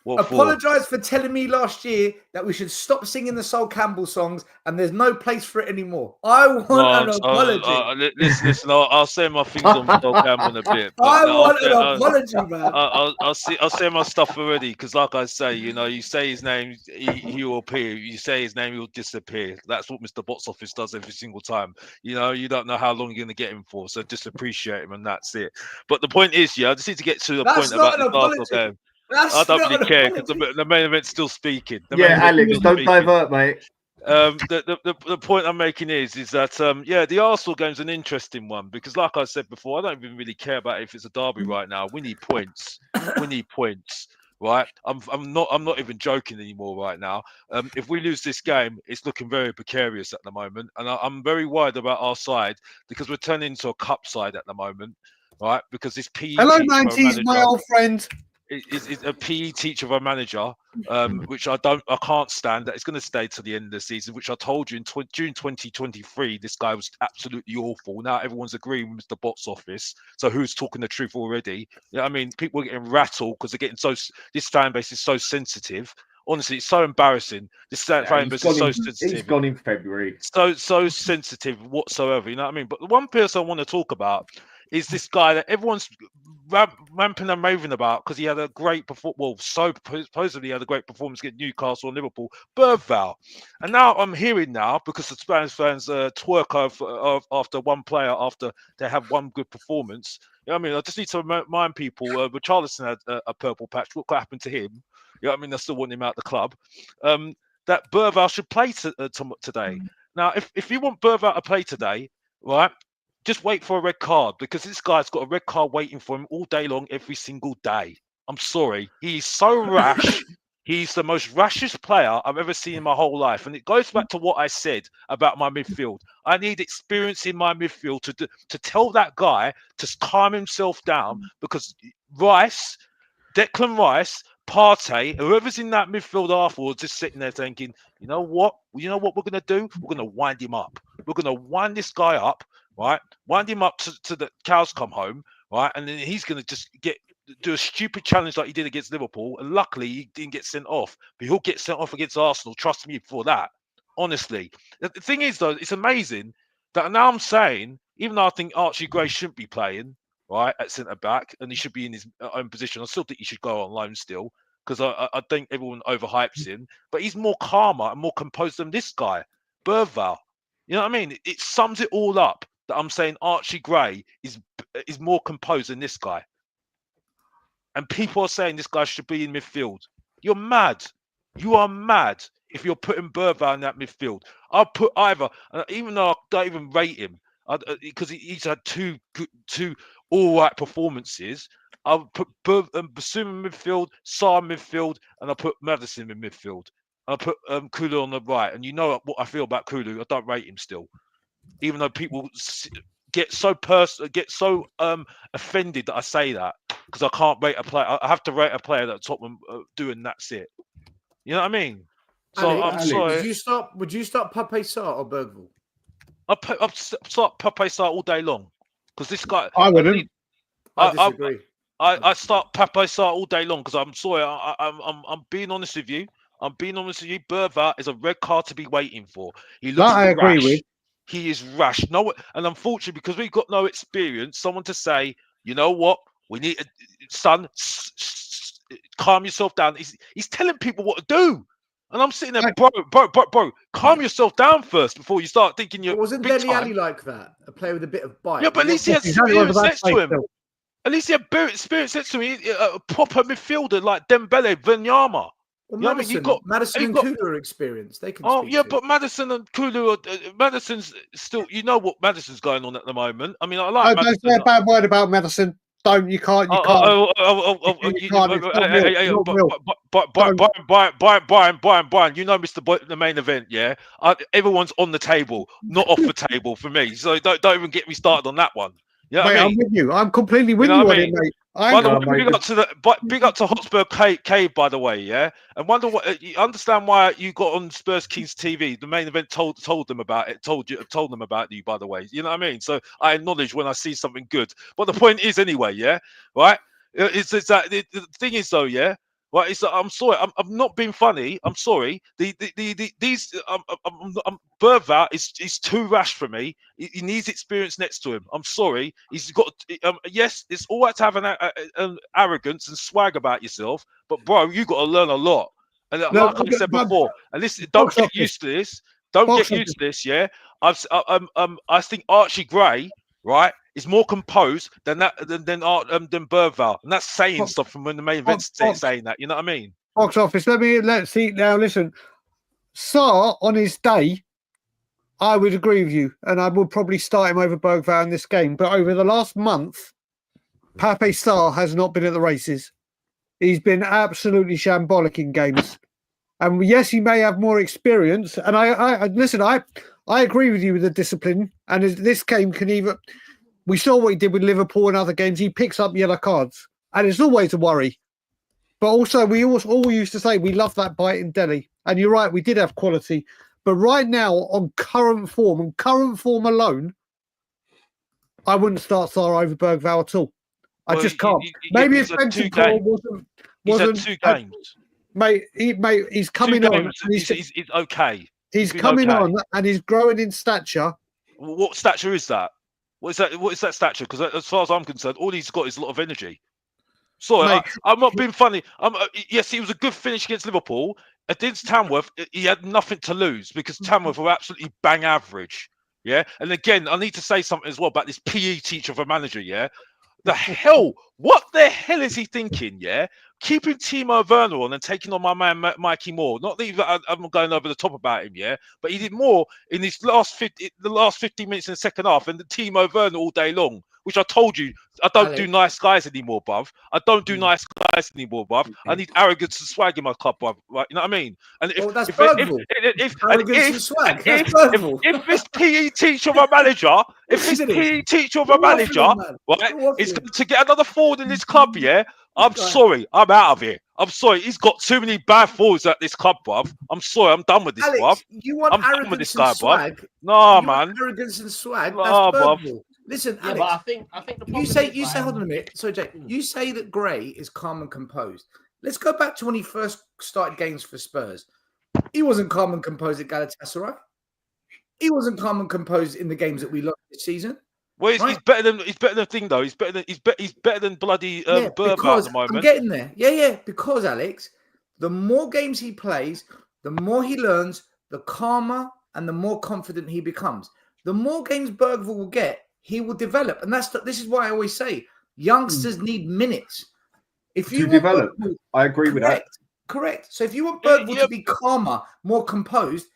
Apologize for telling me last year that we should stop singing the Sol Campbell songs and there's no place for it anymore. I want an apology. Listen, I'll say my things on Sol Campbell in a bit. I want an apology, man. I'll say my stuff already because, like I say, you say his name, he will appear. You say his name, he will disappear. That's what Mr. Box Office does every single time. You don't know how long you're going to get him for, so just appreciate him and that's it. But the point is, I just need to get to the point about the Arsenal game. I don't really care because the main event's still speaking. Alex, don't divert, mate. The point I'm making is that the Arsenal game's an interesting one because, like I said before, I don't even really care about if it's a derby right now. We need points. We need points, right? I'm not even joking anymore right now. If we lose this game, it's looking very precarious at the moment, and I'm very worried about our side because we're turning into a cup side at the moment, right? Because this PE. Hello, 90s, my old friend. It's a PE teacher of a manager, which I can't stand. That it's going to stay to the end of the season. Which I told you in June 2023, this guy was absolutely awful. Now everyone's agreeing with Mr. Box Office. So who's talking the truth already? Yeah, I mean, people are getting rattled because they're getting so. This fan base is so sensitive. Honestly, it's so embarrassing. This fan base is so sensitive. He's gone in February. So sensitive whatsoever. You know what I mean? But the one person I want to talk about is this guy that everyone's ramping and raving about because he had a great performance. Supposedly had a great performance against Newcastle and Liverpool. Bergvall. And now I'm hearing because the Spanish fans twerk after one player after they have one good performance. You know what I mean? I just need to remind people. Richarlison had a purple patch. What happened to him? You know what I mean? I still want him out of the club. That Bergvall should play today. Now, if you want Bergvall to play today, right? Just wait for a red card because this guy's got a red card waiting for him all day long, every single day. I'm sorry. He's so rash. He's the most rashest player I've ever seen in my whole life. And it goes back to what I said about my midfield. I need experience in my midfield to tell that guy to calm himself down, because Declan Rice, Partey, whoever's in that midfield afterwards, just sitting there thinking, you know what we're going to do? We're going to wind him up. We're going to wind this guy up, right? Wind him up to the cows come home, right? And then he's going to just do a stupid challenge like he did against Liverpool. And luckily, he didn't get sent off. But he'll get sent off against Arsenal. Trust me for that. Honestly. The thing is, though, it's amazing that now I'm saying, even though I think Archie Gray shouldn't be playing, right, at centre-back, and he should be in his own position, I still think he should go on loan still, because I think everyone overhypes him. But he's more calmer and more composed than this guy, Berval. You know what I mean? It sums it all up that I'm saying Archie Gray is more composed than this guy. And people are saying this guy should be in midfield. You're mad. You are mad if you're putting Berval in that midfield. I'll put either, even though I don't even rate him, because he's had two all right performances. I'll put Basuma in midfield, Sarr in midfield, and I'll put Maddison in midfield. I'll put Kulu on the right. And you know what I feel about Kulu. I don't rate him still. Even though people get so offended that I say that, because I can't rate a player. I have to rate a player that Tottenham do, and that's it. You know what I mean? So Alex, I'm sorry. Would you start Pape Sarr or Bergvall? I'll start Pape Sarr all day long, because this guy. I wouldn't. I disagree. I start Pape Sarr all day long, because I'm sorry. I'm being honest with you. Berval is a red card to be waiting for. He looks That I agree rash. with. He is rash. No, and unfortunately, because we've got no experience, someone to say, you know what, we need, son, calm yourself down. He's telling people what to do, and I'm sitting there, bro, calm yourself down first before you start thinking you're. But wasn't Dele Alli like that? A player with a bit of bite. Yeah, but at least he had experience next to him. At least he had experience next to him. A proper midfielder like Dembele, Venyama. Well, You know Maddison, what I mean? Maddison and Kulu are experienced. They can. Oh speak yeah, to but Maddison and Kulu, Maddison's still. You know what Maddison's going on at the moment. I mean, I like. Don't say a bad word about Maddison. Don't. You can't. You can't. Brian, you know, the main event, yeah. Everyone's on the table, not off the table for me. So don't even get me started on that one. You know mate, what I mean? I'm with you. I'm completely with You know you what on I mean? it, mate. Big up to Hotspur Cave, by the way, yeah. And wonder what you understand why you got on Spurs Kings TV. The main event told them about it. Told them about you, by the way. You know what I mean? So I acknowledge when I see something good. But the point is, anyway, yeah, right. It's that the thing is though, yeah. Right, it's I'm sorry, I'm not being funny. I'm sorry. Berval is too rash for me. He needs experience next to him. I'm sorry. He's got yes, it's all right to have an arrogance and swag about yourself, but bro, you got to learn a lot. And like I said before, and listen, don't get used to this. Don't get used to this. Yeah, I think Archie Gray, right, is more composed than Berval, and that's saying stuff from when the main event's saying that. You know what I mean? Box office. Let's see now. Listen, Sarr on his day, I would agree with you, and I would probably start him over Bergval in this game. But over the last month, Pape Sarr has not been at the races. He's been absolutely shambolic in games, and yes, he may have more experience. And I listen. I agree with you with the discipline, and this game can even. We saw what he did with Liverpool and other games. He picks up yellow cards, and it's always a worry. But also, we all used to say we love that bite in Delhi. And you're right, we did have quality. But right now, on current form alone, I wouldn't start Sarr over Bergval at all. I just can't. Maybe if Bentancur wasn't he's had 2 games. Mate, he's coming on. He's okay. He's coming on, and he's growing in stature. What stature is that? What is that stature? Because as far as I'm concerned, all he's got is a lot of energy. Sorry, I'm not being funny. Yes, he was a good finish against Liverpool. Against Tamworth, he had nothing to lose because Tamworth were absolutely bang average. Yeah, and again, I need to say something as well about this PE teacher of a manager. Yeah, what the hell is he thinking? Yeah, keeping Timo Werner on and taking on my man Mikey Moore. Not that I'm going over the top about him, yeah, but he did more in his last 15 minutes in the second half than the Timo Werner all day long. which I told you I don't do Alex. nice guys anymore, bruv. I don't do nice guys anymore, bruv. I need arrogance and swag in my club, bruv. Right? You know what I mean? And if Well, that's if arrogance and swag. That's Bergvall. if this PE teacher of a manager, if this Isn't it? PE teacher of a You're manager, waffling, man. right, You're is waffling. going to get another forward in this club, yeah. I'm Right. sorry, I'm out of here. I'm sorry, he's got too many bad forwards at this club, bruv. I'm sorry, I'm done with this, bruv. Alex, you want I'm done with arrogance this and guy, bruv. swag? Nah, You man. want arrogance and swag? Nah, That's bruv. Bergvall. Listen, Yeah, Alex. but I think the problem You say, is, right, hold on a minute. Sorry, Jake. You say that Gray is calm and composed. Let's go back to when he first started games for Spurs. He wasn't calm and composed at Galatasaray. He wasn't calm and composed in the games that we lost this season. Well, he's Right. better than thing though. He's better than bloody Bergvall at because the moment. I'm getting there. Yeah. Because Alex, the more games he plays, the more he learns, the calmer and the more confident he becomes. The more games Bergvall will get, he will develop, and this is why I always say youngsters need minutes. If you To want develop. Bergvall, I agree with that. correct. So if you want Yeah, Bergvall yeah. to be calmer, more composed,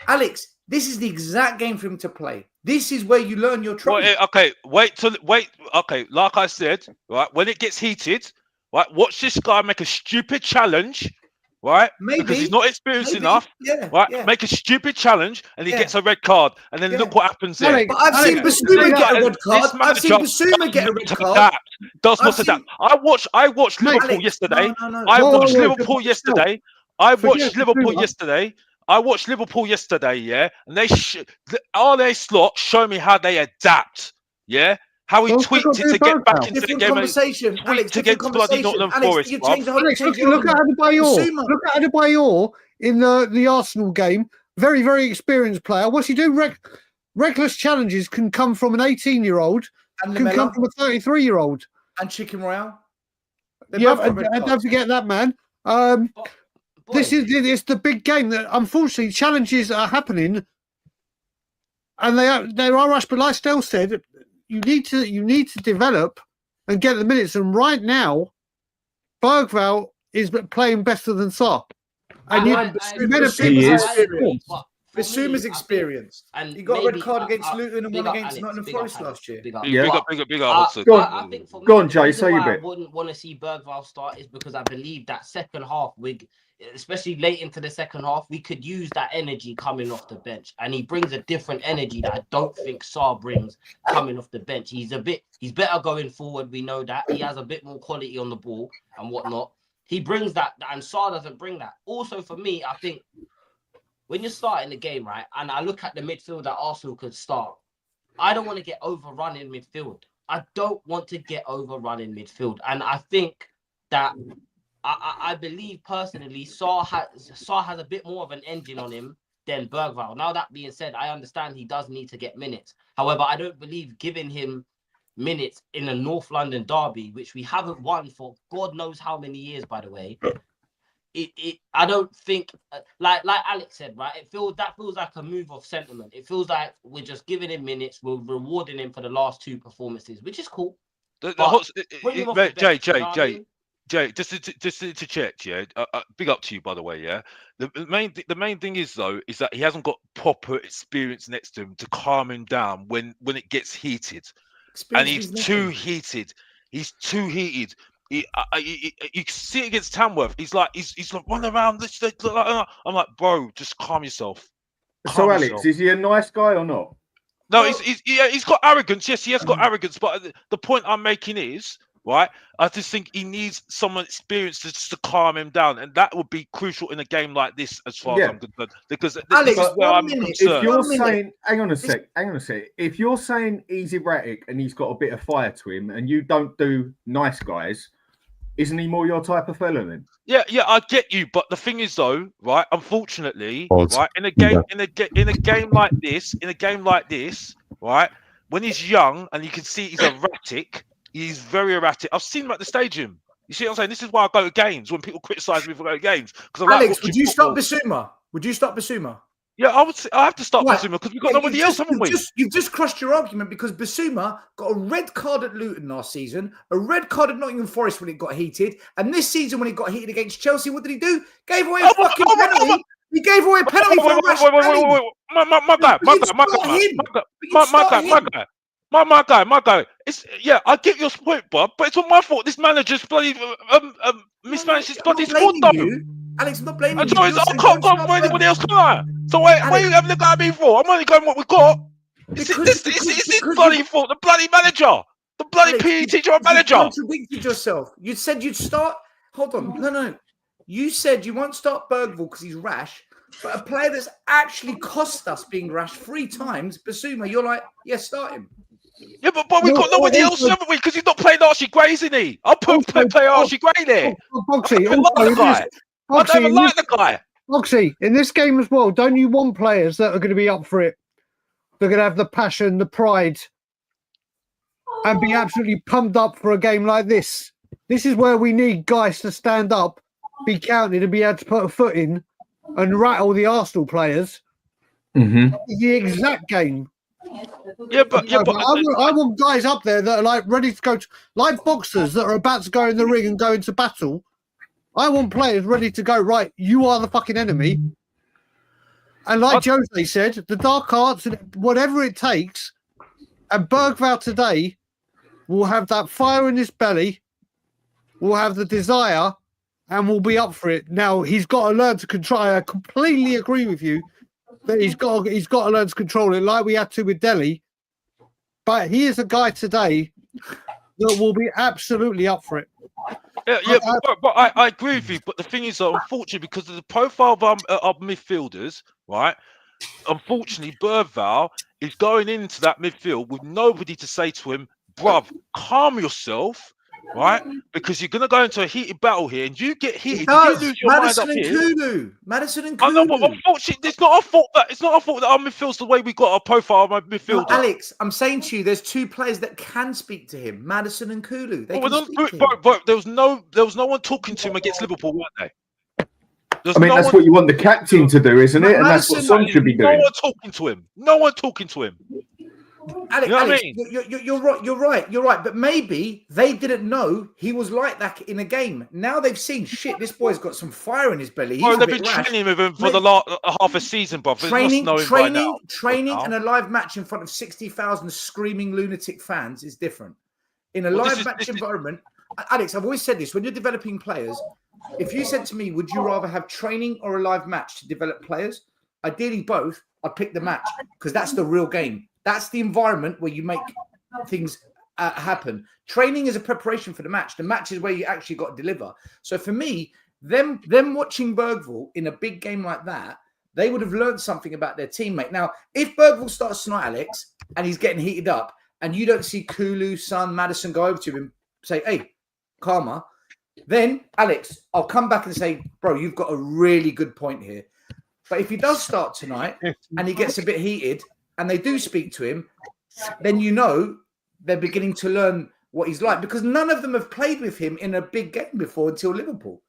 Alex, this is the exact game for him to play. This is where you learn your trade. Well, okay, wait. Okay, like I said, right, when it gets heated, right, watch this guy make a stupid challenge, right? Maybe. Because he's not experienced Maybe. enough, Yeah, right? yeah. Make a stupid challenge and he Yeah. gets a red card, and then Yeah. look what happens there. Alex, But I've seen Alex, Basuma get a red card. This I've seen manager Basuma get a does red not card. adapt, Does I've not seen- adapt. I watched Mate, Liverpool Alex, yesterday. no. I Whoa, watched whoa, Liverpool whoa, yesterday. I Forget watched Liverpool Basuma. yesterday. I watched Liverpool yesterday, yeah, and they RA Slot show me how they adapt, yeah, how he Well, tweaked look it at to the get back Bergvall. into the Different game and conversation, Alex. tweaked Different against bloody conversation. Nottingham Alex, Forest, you bruv. changed the whole Alex, change look at Adebayor. Basuma. Look at Adebayor in the Arsenal game. Very, very experienced player. What's he do? Reckless challenges can come from an 18-year-old, And can come Lamella from a 33-year-old. and Chicken Royale. They Yeah, both got and red don't cards. forget that, man. This is it's the big game that unfortunately challenges are happening, and there are rush. But like Stel said, you need to develop and get the minutes. And right now, Bergvall is playing better than Sarr. And Basuma's experienced. And He got a red maybe- card against Luton and big one up against Alex, Nottingham big up Forest Alex, last year. big up. Yeah, Big up. Go on. I think for me, Go on, Jay, the reason say your why bit. I wouldn't want to see Bergvall start is because I believe that second half, especially late into the second half, we could use that energy coming off the bench, and he brings a different energy that I don't think Sarr brings coming off the bench. He's better going forward. We know that he has a bit more quality on the ball and whatnot. He brings that, and Sarr doesn't bring that. Also, for me, I think when you're starting the game, right, and I look at the midfield that Arsenal could start, I don't want to get overrun in midfield. I don't want to get overrun in midfield. And I think that I believe personally Sarr has a bit more of an engine on him than Bergvall. Now, that being said, I understand he does need to get minutes. However, I don't believe giving him minutes in a North London derby, which we haven't won for God knows how many years, by the way. I don't think, like Alex said, right? That feels like a move of sentiment. It feels like we're just giving him minutes, we're rewarding him for the last two performances, which is cool. Jay, just to check, yeah. Big up to you, by the way, yeah. The main thing is though is that he hasn't got proper experience next to him to calm him down when it gets heated, and he's too heated. He's too heated. You can see it against Tamworth. He's like running around. I'm like, bro, just calm yourself. So, Alex, is he a nice guy or not? No, he's got arrogance. Yes, he has got arrogance. But the point I'm making is, right, I just think he needs someone experienced just to calm him down, and that would be crucial in a game like this, as far as I'm concerned. Because Alex, this is where I'm concerned. If you're saying, hang on a sec. If you're saying he's erratic and he's got a bit of fire to him, and you don't do nice guys, isn't he more your type of fella then? Yeah, I get you, but the thing is though, right? Unfortunately, right, in a game like this, right, when he's young and you can see he's erratic, he's very erratic. I've seen him at the stadium. You see what I'm saying? This is why I go to games when people criticize me for going to games. Because Alex, would you stop Basuma? Would you stop Basuma? Yeah, I have to stop Basuma because we've got nobody else, haven't we? You've just crushed your argument because Basuma got a red card at Luton last season, a red card at Nottingham Forest when it got heated, and this season when it got heated against Chelsea, what did he do? Gave away a fucking penalty. He gave away a penalty for a rash penalty. My guy. My guy. It's I get your point, Bob, but it's not my fault. This manager's bloody mismanaged his bloody squad, though. Alex, I'm not blaming And you. so I can't go for anybody else, can I? So why are you having the guy me for? I'm only going what we got. It's his bloody fault. The bloody manager, the bloody Alex, PE teacher or manager. You contradicted yourself. You said you'd start. Hold on, no. You said you won't start Bergvall because he's rash, but a player that's actually cost us being rash 3 times, Basuma, you're like, start him. Yeah, but we've got nobody else, haven't we? Because he's not playing Archie Gray, isn't he? I'll play Archie Gray there. Boxy, I don't even like the guy. Boxy, in this game as well, don't you want players that are going to be up for it? They're going to have the passion, the pride, and be absolutely pumped up for a game like this. This is where we need guys to stand up, be counted, and be able to put a foot in and rattle the Arsenal players. Mm-hmm. The exact game. But I want guys up there that are like ready to go, like boxers that are about to go in the ring and go into battle. I want players ready to go. Right, you are the fucking enemy. And like Jose said, the dark arts, whatever it takes, and Bergvall today will have that fire in his belly, will have the desire, and will be up for it. Now he's got to learn to control. I completely agree with you that he's got to learn to control it, like we had to with Delhi. But he is a guy today that will be absolutely up for it. But I agree with you. But the thing is, unfortunately, because of the profile of midfielders, right? Unfortunately, Bergvall is going into that midfield with nobody to say to him, bruv, calm yourself, right? Because you're going to go into a heated battle here, and you get heated. You lose your Maddison mind up and here. Kulu. Maddison and Kulu. I know, but unfortunately, it's not our fault that our midfield's the way we got our profile of our midfielder. No, Alex, I'm saying to you, there's 2 players that can speak to him, Maddison and Kulu. But there was no one talking to him against Liverpool, weren't they? That's what you want the captain to do, isn't it? And that's what Son should be doing. No one talking to him. Alex, you know Alex, what I mean? You're right. But maybe they didn't know he was like that in a game. Now they've seen, shit, this boy's got some fire in his belly. They've been training with him for the last half a season, bro. Training and a live match in front of 60,000 screaming lunatic fans is different. In a live match environment, Alex, I've always said this, when you're developing players, if you said to me, would you rather have training or a live match to develop players? Ideally both. I'd pick the match because that's the real game. That's the environment where you make things happen. Training is a preparation for the match. The match is where you actually got to deliver. So for me, them watching Bergvall in a big game like that, they would have learned something about their teammate. Now, if Bergvall starts tonight, Alex, and he's getting heated up, and you don't see Kulu, Son, Maddison go over to him and say, hey, calmer, then, Alex, I'll come back and say, bro, you've got a really good point here. But if he does start tonight and he gets a bit heated and they do speak to him, then you know they're beginning to learn what he's like, because none of them have played with him in a big game before until Liverpool.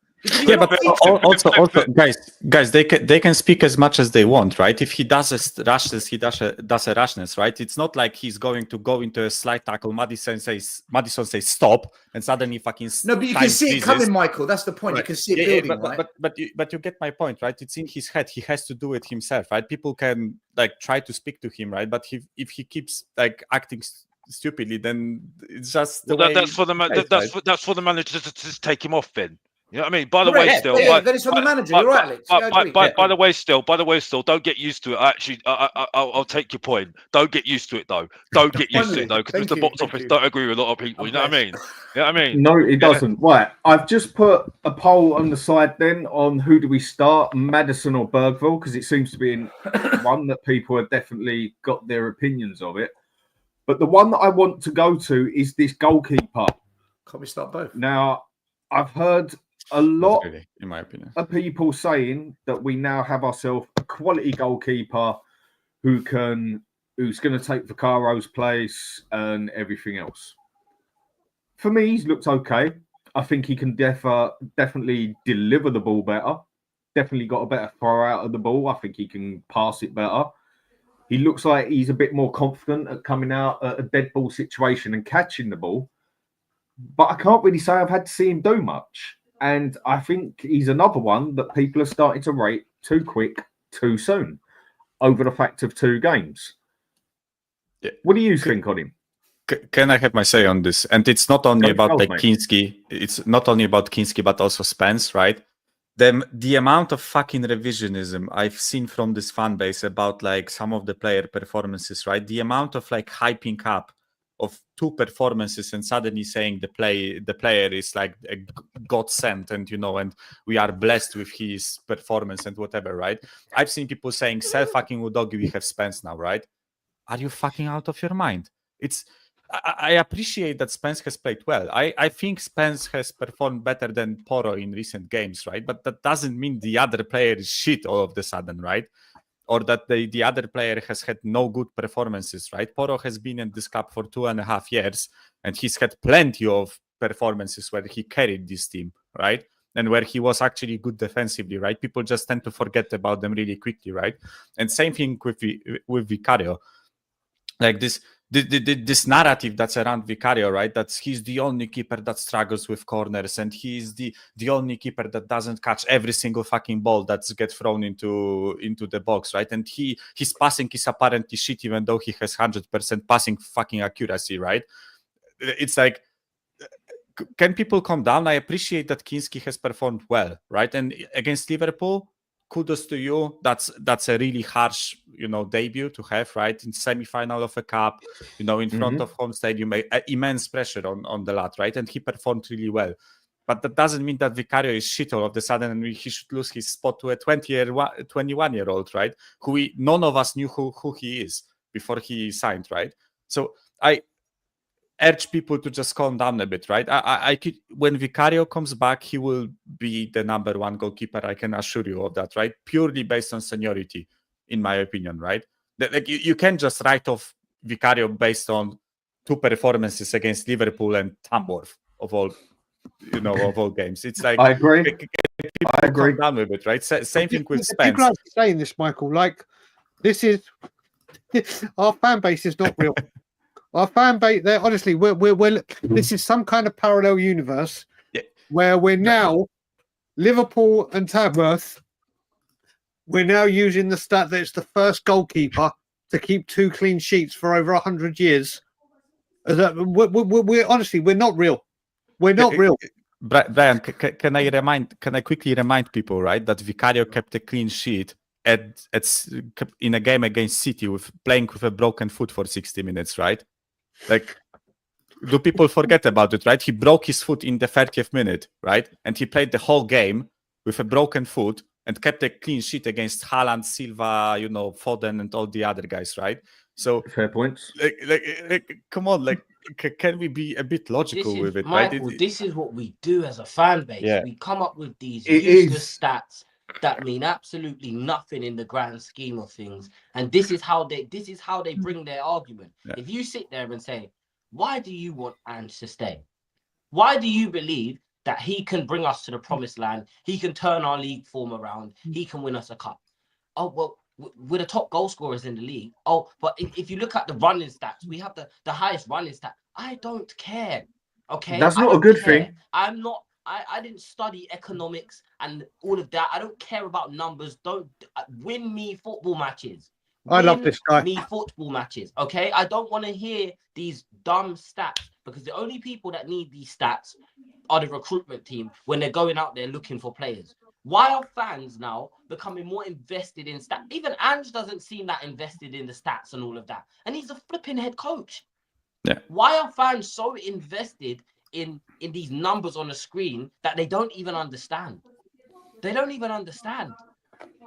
Yeah, but also, guys, they can speak as much as they want, right? If he does a rashness, he does a rashness, right? It's not like he's going to go into a slide tackle. Madison says stop, and suddenly fucking no. But you can see it coming, Michael. That's the point. Right. You can see it building, right? But you get my point, right? It's in his head. He has to do it himself, right? People can try to speak to him, right? But if he keeps acting stupidly, then it's just the way. That's for the that's for the manager to just take him off, then. You know what I mean? By the way, Stel. Then it's on the manager. You're right, Alex. By the way, Stel. Don't get used to it. Actually, I'll take your point. Don't get used to it, though. Don't get used to it, though, because the box office don't agree with a lot of people. You know what I mean? You know what I mean? No, it doesn't. Right. I've just put a poll on the side then on who do we start, Maddison or Bergvall, because it seems to be in one that people have definitely got their opinions of it. But the one that I want to go to is this goalkeeper. Can't we start both? Now, I've heard a lot, in my opinion, of people saying that we now have ourselves a quality goalkeeper who's going to take Vaccaro's place and everything else. For me, he's looked okay. I think he can definitely deliver the ball better. Definitely got a better throw out of the ball. I think he can pass it better. He looks like he's a bit more confident at coming out at a dead ball situation and catching the ball. But I can't really say I've had to see him do much. And I think he's another one that people are starting to rate too quick, too soon, over the fact of 2 games. Yeah. What do you think on him? Can I have my say on this? And it's not only about Charles, like mate. Kinski. It's not only about Kinski, but also Spence, right? The amount of fucking revisionism I've seen from this fan base about like some of the player performances, right? The amount of like hyping up of two performances and suddenly saying the player is like a god sent, and and we are blessed with his performance and whatever, right? I've seen people saying, "Sell fucking Udogi, we have Spence now," right? Are you fucking out of your mind? I appreciate that Spence has played well. I think Spence has performed better than Porro in recent games, right? But that doesn't mean the other player is shit all of the sudden, right? Or that the other player has had no good performances, right? Porro has been in this club for 2.5 years, and he's had plenty of performances where he carried this team, right? And where he was actually good defensively, right? People just tend to forget about them really quickly, right? And same thing with Vicario. Like this narrative that's around Vicario, right? That he's the only keeper that struggles with corners, and he's the only keeper that doesn't catch every single fucking ball that gets thrown into the box, right? And his passing is apparently shit, even though he has 100% passing fucking accuracy, right? It's like, can people calm down? I appreciate that Kinski has performed well, right? And against Liverpool, kudos to you. That's a really harsh, debut to have, right? In semi-final of a cup, in front of home stadium, immense pressure on the lad, right? And he performed really well. But that doesn't mean that Vicario is shit all of a sudden and he should lose his spot to a 21-year-old, right? None of us knew who he is before he signed, right? So I urge people to just calm down a bit, right? When Vicario comes back, he will be the number one goalkeeper. I can assure you of that, right? Purely based on seniority, in my opinion, right? Like you can't just write off Vicario based on two performances against Liverpool and Tamworth of all games. It's like, I agree. People calm down with it, right? Same thing with Spence. People are saying this, Michael. Like, this is our fan base is not real. Our fan base, honestly, we're this is some kind of parallel universe where we're now Liverpool and Tamworth. We're now using the stat that it's the first goalkeeper to keep 2 clean sheets for over 100 years. We're honestly, we're not real. We're not real. Brian, can I quickly remind people, right, that Vicario kept a clean sheet in a game against City playing with a broken foot for 60 minutes, right? Like, do people forget about it, right? He broke his foot in the 30th minute, right? And he played the whole game with a broken foot and kept a clean sheet against Haaland, Silva, Foden, and all the other guys, right? So fair points. Like come on, like, can we be a bit logical with it, Michael, right? This is what we do as a fan base. Yeah. We come up with these useless stats that mean absolutely nothing in the grand scheme of things, and this is how they bring their argument. Yeah. If you sit there and say, why do you want Ange to stay? Why do you believe that he can bring us to the promised land? He can turn our league form around. He can win us a cup. Oh, well, we're the top goal scorers in the league. Oh, but if you look at the running stats, we have the highest running stat. I don't care. Okay, that's not a good thing. I'm not. I didn't study economics and all of that. I don't care about numbers. Don't win me football matches. I love this guy. Me football matches. Okay, I don't want to hear these dumb stats, because the only people that need these stats are the recruitment team when they're going out there looking for players. Why are fans now becoming more invested in stats? Even Ange doesn't seem that invested in the stats and all of that, and he's a flipping head coach. Yeah. Why are fans so invested in these numbers on the screen that they don't even understand? They don't even understand.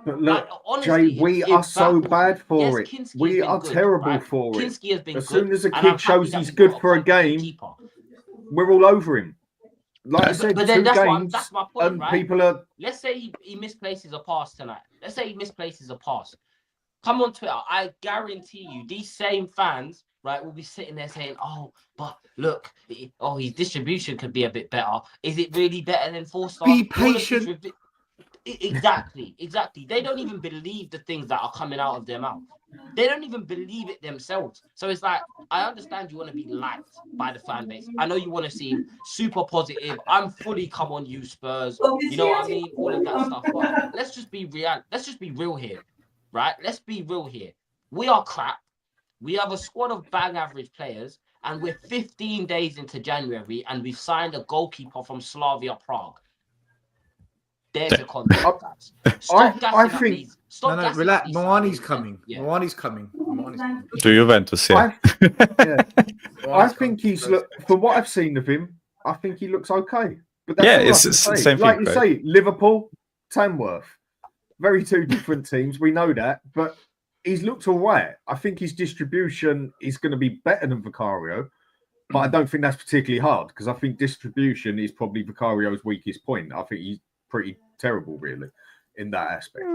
But look, honestly, Jay, we are so bad for it. Kinski We are good, terrible right? for it. Kinski has been as good, soon as a and I'm kid happy shows that he's we've good got for a game, keeper. we're all over him. Like I said, But then 2 that's games, my point, right? people are. Let's say he misplaces a pass tonight. Let's say he misplaces a pass. Come on Twitter. I guarantee you, these same fans, right, will be sitting there saying, "Oh, but look, his distribution could be a bit better. Is it really better than 4 stars?" Be patient. Exactly. They don't even believe the things that are coming out of their mouth. They don't even believe it themselves. So it's like, I understand you want to be liked by the fan base. I know you want to seem super positive. I'm fully come on you, Spurs. You know what I mean? All of that stuff. But let's just be real. Let's just be real here, right? Let's be real here. We are crap. We have a squad of bang average players, and we're 15 days into January, and we've signed a goalkeeper from Slavia Prague. There's a context, guys. Stop gassing up, think- please. Stop No, gassing relax. up these Moani's signings. coming. Yeah. Moani's coming. To Juventus, yeah. I think he's from what I've seen of him, I think he looks okay. But that's Yeah, all I it's can the say. same like thing, you right? say, Liverpool, Tamworth, very two different teams. We know that, but he's looked all right. I think his distribution is going to be better than Vicario, but I don't think that's particularly hard because I think distribution is probably Vicario's weakest point. I think he's pretty terrible, really, in that aspect.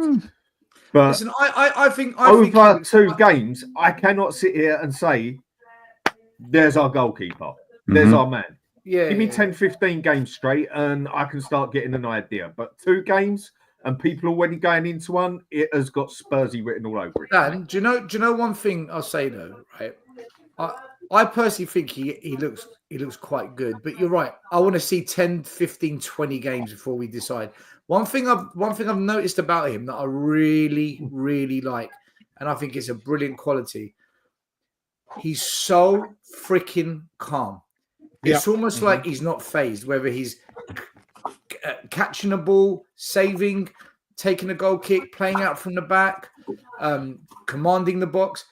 But Listen, I think over 2 games, I cannot sit here and say, there's our goalkeeper. There's our man. Yeah, Give me 10, 15 games straight and I can start getting an idea. But 2 games and people already going into one, it has got Spursy written all over it. Dan, do you know one thing I'll say though, right? I personally think he looks quite good, but you're right. I want to see 10, 15, 20 games before we decide. One thing I've noticed about him that I really, really like, and I think it's a brilliant quality. He's so freaking calm. It's almost like he's not phased, whether he's catching a ball, saving, taking a goal kick, playing out from the back, commanding the box.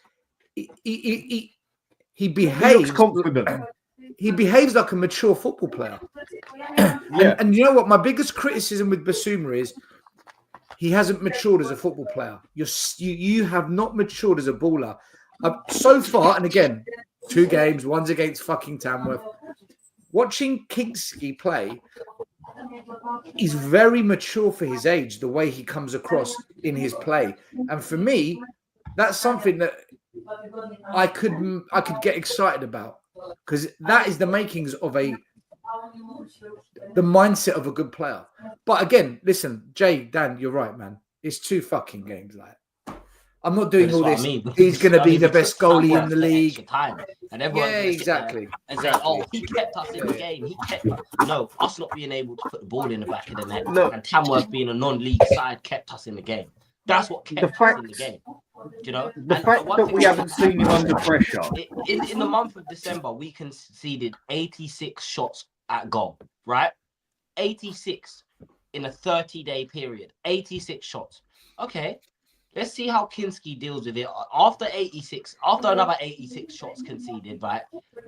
He behaves. He looks confident. He behaves like a mature football player. And you know what? My biggest criticism with Basuma is he hasn't matured as a football player. You have not matured as a baller. So far, and again, 2 games, one's against fucking Tamworth. Watching Kingsley play, he's very mature for his age, the way he comes across in his play. And for me, that's something that I could get excited about because that is the makings of the mindset of a good player. But again, listen, Jay, Dan, you're right, man. It's 2 fucking games. Like, I'm not doing all this. He's going to be the best goalie in the league. And everyone's exactly. And say, oh, he kept us in the game. He kept us not being able to put the ball in the back of the net. And Tamworth being a non-league side kept us in the game. That's what kept us in the game. You know, the fact that we haven't seen him under pressure. In the month of December, we conceded 86 shots at goal, right? 86 in a 30-day period. 86 shots. Okay, let's see how Kinski deals with it after another 86 shots conceded, right?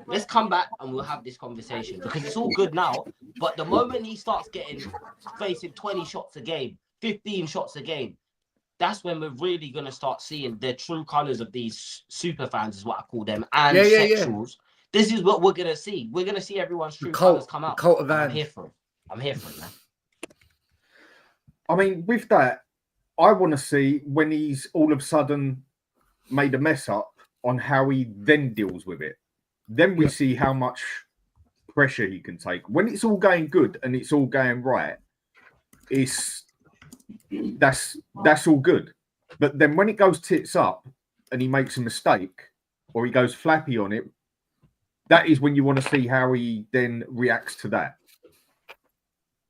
Let's come back and we'll have this conversation because it's all good now. But the moment he starts facing 20 shots a game, 15 shots a game, that's when we're really going to start seeing the true colours of these super fans, is what I call them, and sexuals. This is what we're going to see. We're going to see everyone's true colours come out. I'm here for it. I'm here for it, man. I mean, with that, I want to see when he's all of a sudden made a mess up on how he then deals with it. Then we see how much pressure he can take. When it's all going good and it's all going right, that's all good. But then when it goes tits up and he makes a mistake or he goes flappy on it, that is when you want to see how he then reacts to that.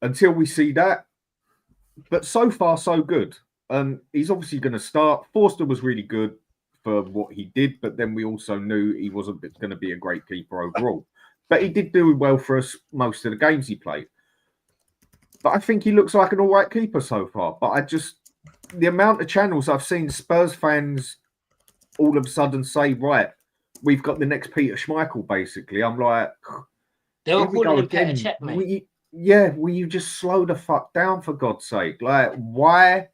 Until we see that, but so far so good. He's obviously going to start. Forster was really good for what he did, but then we also knew he wasn't going to be a great keeper overall. But he did do well for us most of the games he played. But I think he looks like an all right keeper so far. But the amount of channels I've seen Spurs fans all of a sudden say, right, we've got the next Peter Schmeichel, basically. I'm like, they were calling him Peter Check, mate. Will you just slow the fuck down, for God's sake? Like, why?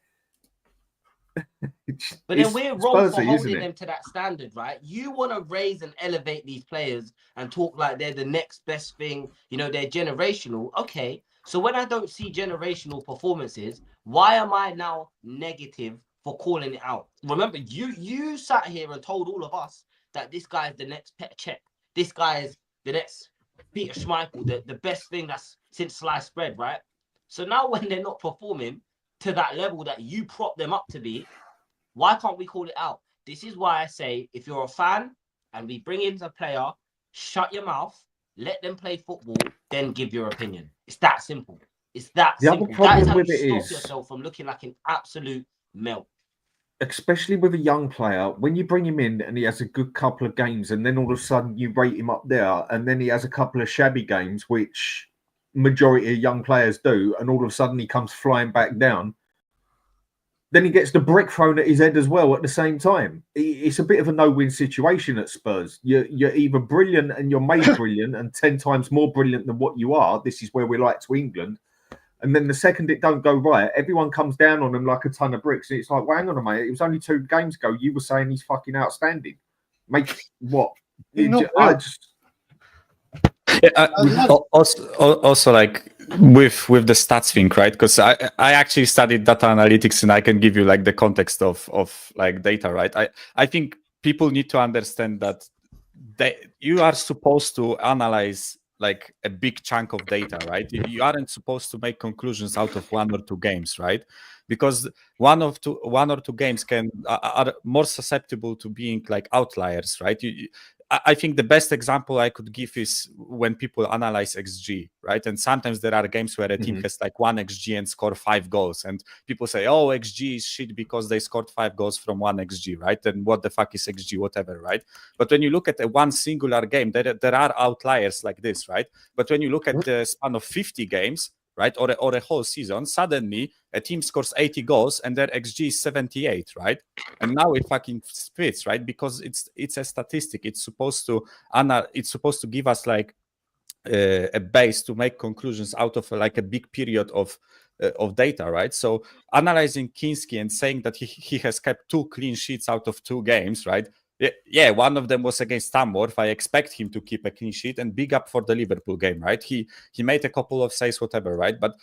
But then we're wrong for holding them to that standard, right? You want to raise and elevate these players and talk like they're the next best thing, they're generational. Okay, so when I don't see generational performances, why am I now negative for calling it out? Remember, you sat here and told all of us that this guy is the next Petr Cech. This guy is the next Peter Schmeichel, the best thing that's since sliced bread, right? So now when they're not performing to that level that you prop them up to be, why can't we call it out? This is why I say, if you're a fan and we bring in a player, shut your mouth, let them play football, then give your opinion. It's that simple. It's that simple. That is how you stop yourself from looking like an absolute melt. especially with a young player, when you bring him in and he has a good couple of games, and then all of a sudden you rate him up there, and then he has a couple of shabby games, which majority of young players do, and all of a sudden he comes flying back down. Then he gets the brick thrown at his head as well at the same time. It's a bit of a no-win situation at Spurs. You're either brilliant and you're made brilliant and 10 times more brilliant than what you are. This is where we like to England. And then the second it don't go right, everyone comes down on him like a ton of bricks. And it's like, well, hang on a minute. It was only 2 games ago. You were saying he's fucking outstanding. Make what? Also, like with the stats thing, right? Because I actually studied data analytics, and I can give you like the context of like data, right? I think people need to understand that you are supposed to analyze like a big chunk of data, right? You aren't supposed to make conclusions out of 1 or 2 games, right? Because one or two games are more susceptible to being like outliers, right? I think the best example I could give is when people analyze XG, right? And sometimes there are games where a team has like 1 XG and score 5 goals. And people say, oh, XG is shit because they scored 5 goals from 1 XG, right? And what the fuck is XG, whatever, right? But when you look at one singular game, there are outliers like this, right? But when you look at the span of 50 games, right, or a whole season, suddenly a team scores 80 goals and their XG is 78, right? And now it fucking splits, right? Because it's a statistic. It's supposed to give us like a base to make conclusions out of like a big period of data, right? So analyzing Kinski and saying that he has kept 2 clean sheets out of 2 games, right? Yeah, one of them was against Tamworth. I expect him to keep a clean sheet, and big up for the Liverpool game, right? He made a couple of saves, whatever, right? But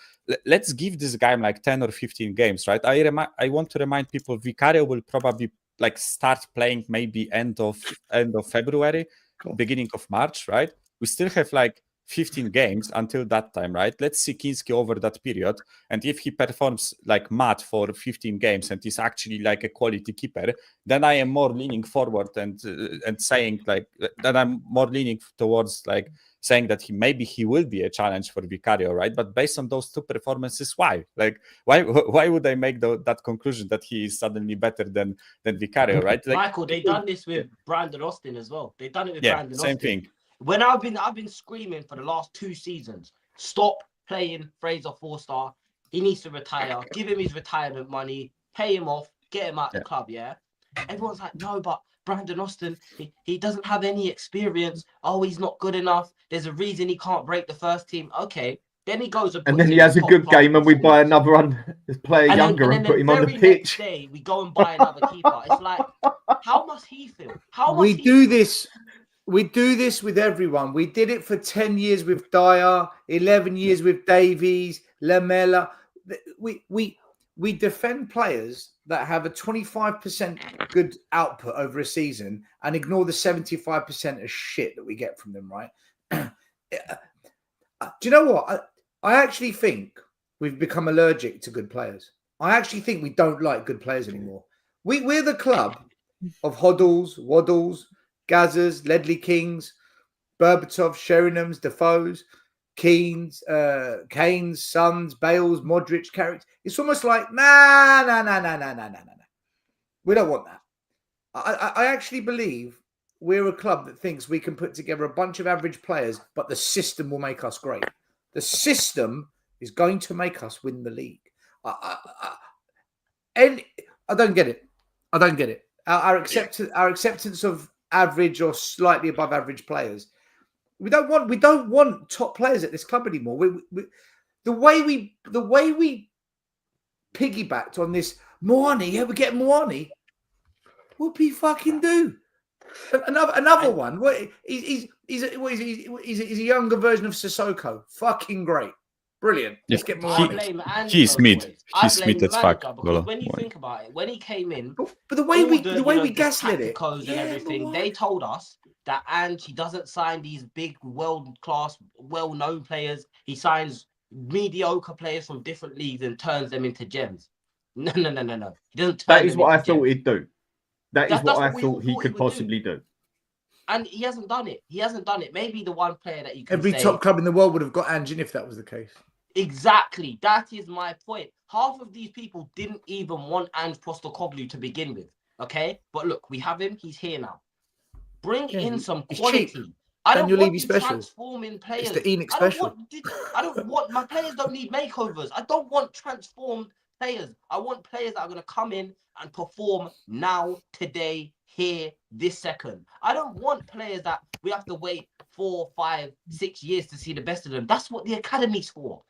let's give this guy like 10 or 15 games, right? I want to remind people Vicario will probably like start playing maybe end of February, beginning of March, right? We still have like 15 games until that time, right? Let's see Kinski over that period. And if he performs like mad for 15 games and is actually like a quality keeper, then I am more leaning forward and saying like, then I'm more leaning towards like saying that he will be a challenge for Vicario, right? But based on those 2 performances, why would I make that conclusion that he is suddenly better than Vicario, right? Like, Michael, they done this with Brandon Austin as well. They done it with Brandon Austin. Same thing. When I've been screaming for the last 2 seasons, stop playing Fraser Forster. He needs to retire. Give him his retirement money. Pay him off. Get him out the club. Yeah. Everyone's like, no, but Brandon Austin, he doesn't have any experience. Oh, he's not good enough. There's a reason he can't break the first team. Okay. Then he goes and then he has a good game, and we buy another player younger and put him on the pitch. Next day, we go and buy another keeper. It's like, how must he feel? We do this with everyone. We did it for 10 years with Dyer, 11 years with Davies, Lamela. We defend players that have a 25% good output over a season and ignore the 75% of shit that we get from them, right? Do you know what? I actually think we've become allergic to good players. I actually think we don't like good players anymore. We're the club of Hoddles, Waddles, Gazzers, Ledley Kings, Berbatov, Sheringham's, Defoe's, Kane's, Sons, Bales, Modric, Carrick. It's almost like, nah. We don't want that. I actually believe we're a club that thinks we can put together a bunch of average players, but the system will make us great. The system is going to make us win the league. And I don't get it. Our acceptance of average or slightly above average players. We don't want top players at this club anymore. The way we piggybacked on this Moani, we're getting Moani. What we fucking do? Another one. He's a younger version of Sissoko. Fucking great. Brilliant. Let's get Moani. He's mid. He's mid as fuck. When you think about it, when he came in, but the way we gaslit it, and everything, they told us that Ange, he doesn't sign these big world-class, well-known players. He signs mediocre players from different leagues and turns them into gems. No. He doesn't. That is what I thought he'd do. That's what I thought he could possibly do. And he hasn't done it. Maybe the one player that you can every top club in the world would have got Ange in if that was the case. Exactly. That is my point. Half of these people didn't even want Ange Postecoglou to begin with. Okay, but look, we have him. He's here now. Bring in some quality. Cheap. I don't Daniel want Levy you special. transforming players. It's the Enoch special. I don't want my players don't need makeovers. I don't want transformed players. I want players that are going to come in and perform now, today, here, this second. I don't want players that we have to wait 4, 5, 6 years to see the best of them. That's what the academy's for.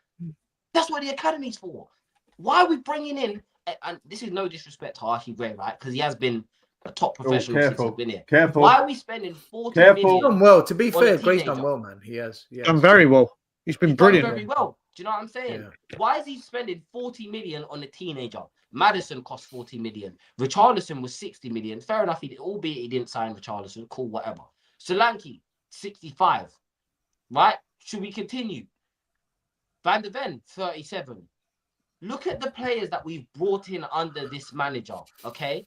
That's what the academy's for. Why are we bringing in? And this is no disrespect to Archie Gray, right? Because he has been a top professional since he's been here. Careful. Why are we spending 40 He's million? done well. To be on a fair, Gray's teenager? done well, man. He has. Done very well. He's been brilliant. Done very well. Do you know what I'm saying? Why is he spending 40 million on a teenager? Madison cost 40 million. Richarlison was 60 million. Fair enough, albeit he didn't sign Richarlison. Cool, whatever. Solanke, 65. Right? Should we continue? Van de Ven, 37. Look at the players that we've brought in under this manager, okay?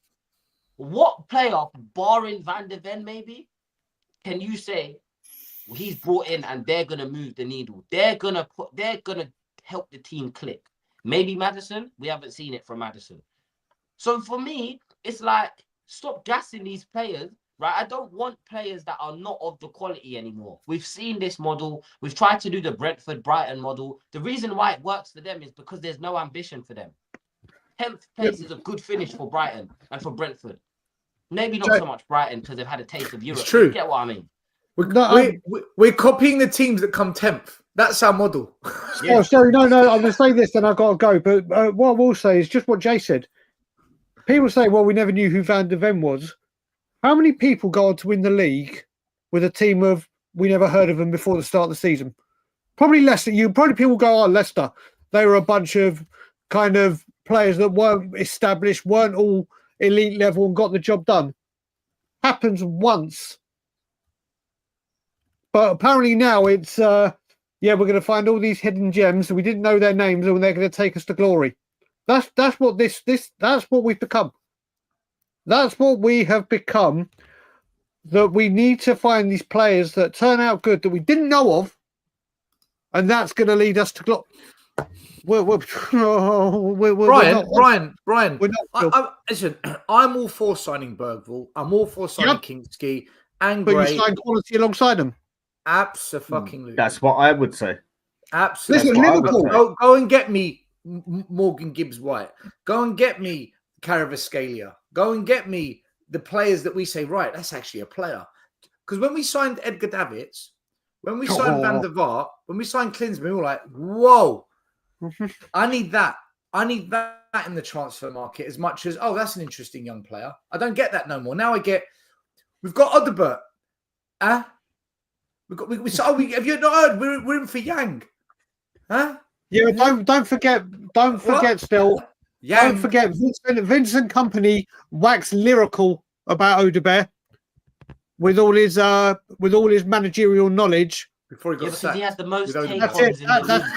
What player, barring Van de Ven maybe, can you say he's brought in and they're going to move the needle? They're going to help the team click. Maybe Madison. We haven't seen it from Madison. So for me, it's like, stop gassing these players, right? I don't want players that are not of the quality anymore. We've seen this model. We've tried to do the Brentford-Brighton model. The reason why it works for them is because there's no ambition for them. 10th place is a good finish for Brighton and for Brentford. Maybe not so much Brighton because they've had a taste of Europe. It's true. You get what I mean? We're copying the teams that come 10th. That's our model. Yeah. Oh, sorry, no, I'm going to say this, then I've got to go. But what I will say is just what Jay said. People say, well, we never knew who Van de Ven was. How many people go on to win the league with a team of, we never heard of them before the start of the season? Probably Leicester. Probably people go, oh, Leicester. They were a bunch of kind of players that weren't established, weren't all elite level and got the job done. Happens once. But apparently now it's, we're going to find all these hidden gems and we didn't know their names and they're going to take us to glory. That's what that's what we've become. That's what we have become. That we need to find these players that turn out good that we didn't know of, and that's going to lead us to glory. Brian. Listen, I'm all for signing Bergvall. I'm all for signing Kinski and Gray. But you sign quality alongside them. Absolutely. That's what I would say. Absolutely. Listen, Liverpool. Go and get me Morgan Gibbs-White. Go and get me Caravascalia. Go and get me the players that we say, right, that's actually a player. Because when we signed Edgar Davids, when we signed Van der Vaart, when we signed Klinsmann, we were like, whoa, I need that. I need that in the transfer market as much as, oh, that's an interesting young player. I don't get that no more. Now we've got Odegaard. Have you not heard? We're in for Yang. Huh? Yeah, don't forget Stel. Don't forget Vincent Kompany waxed lyrical about Odegaard with all his managerial knowledge. Before he got sacked. He has the most That's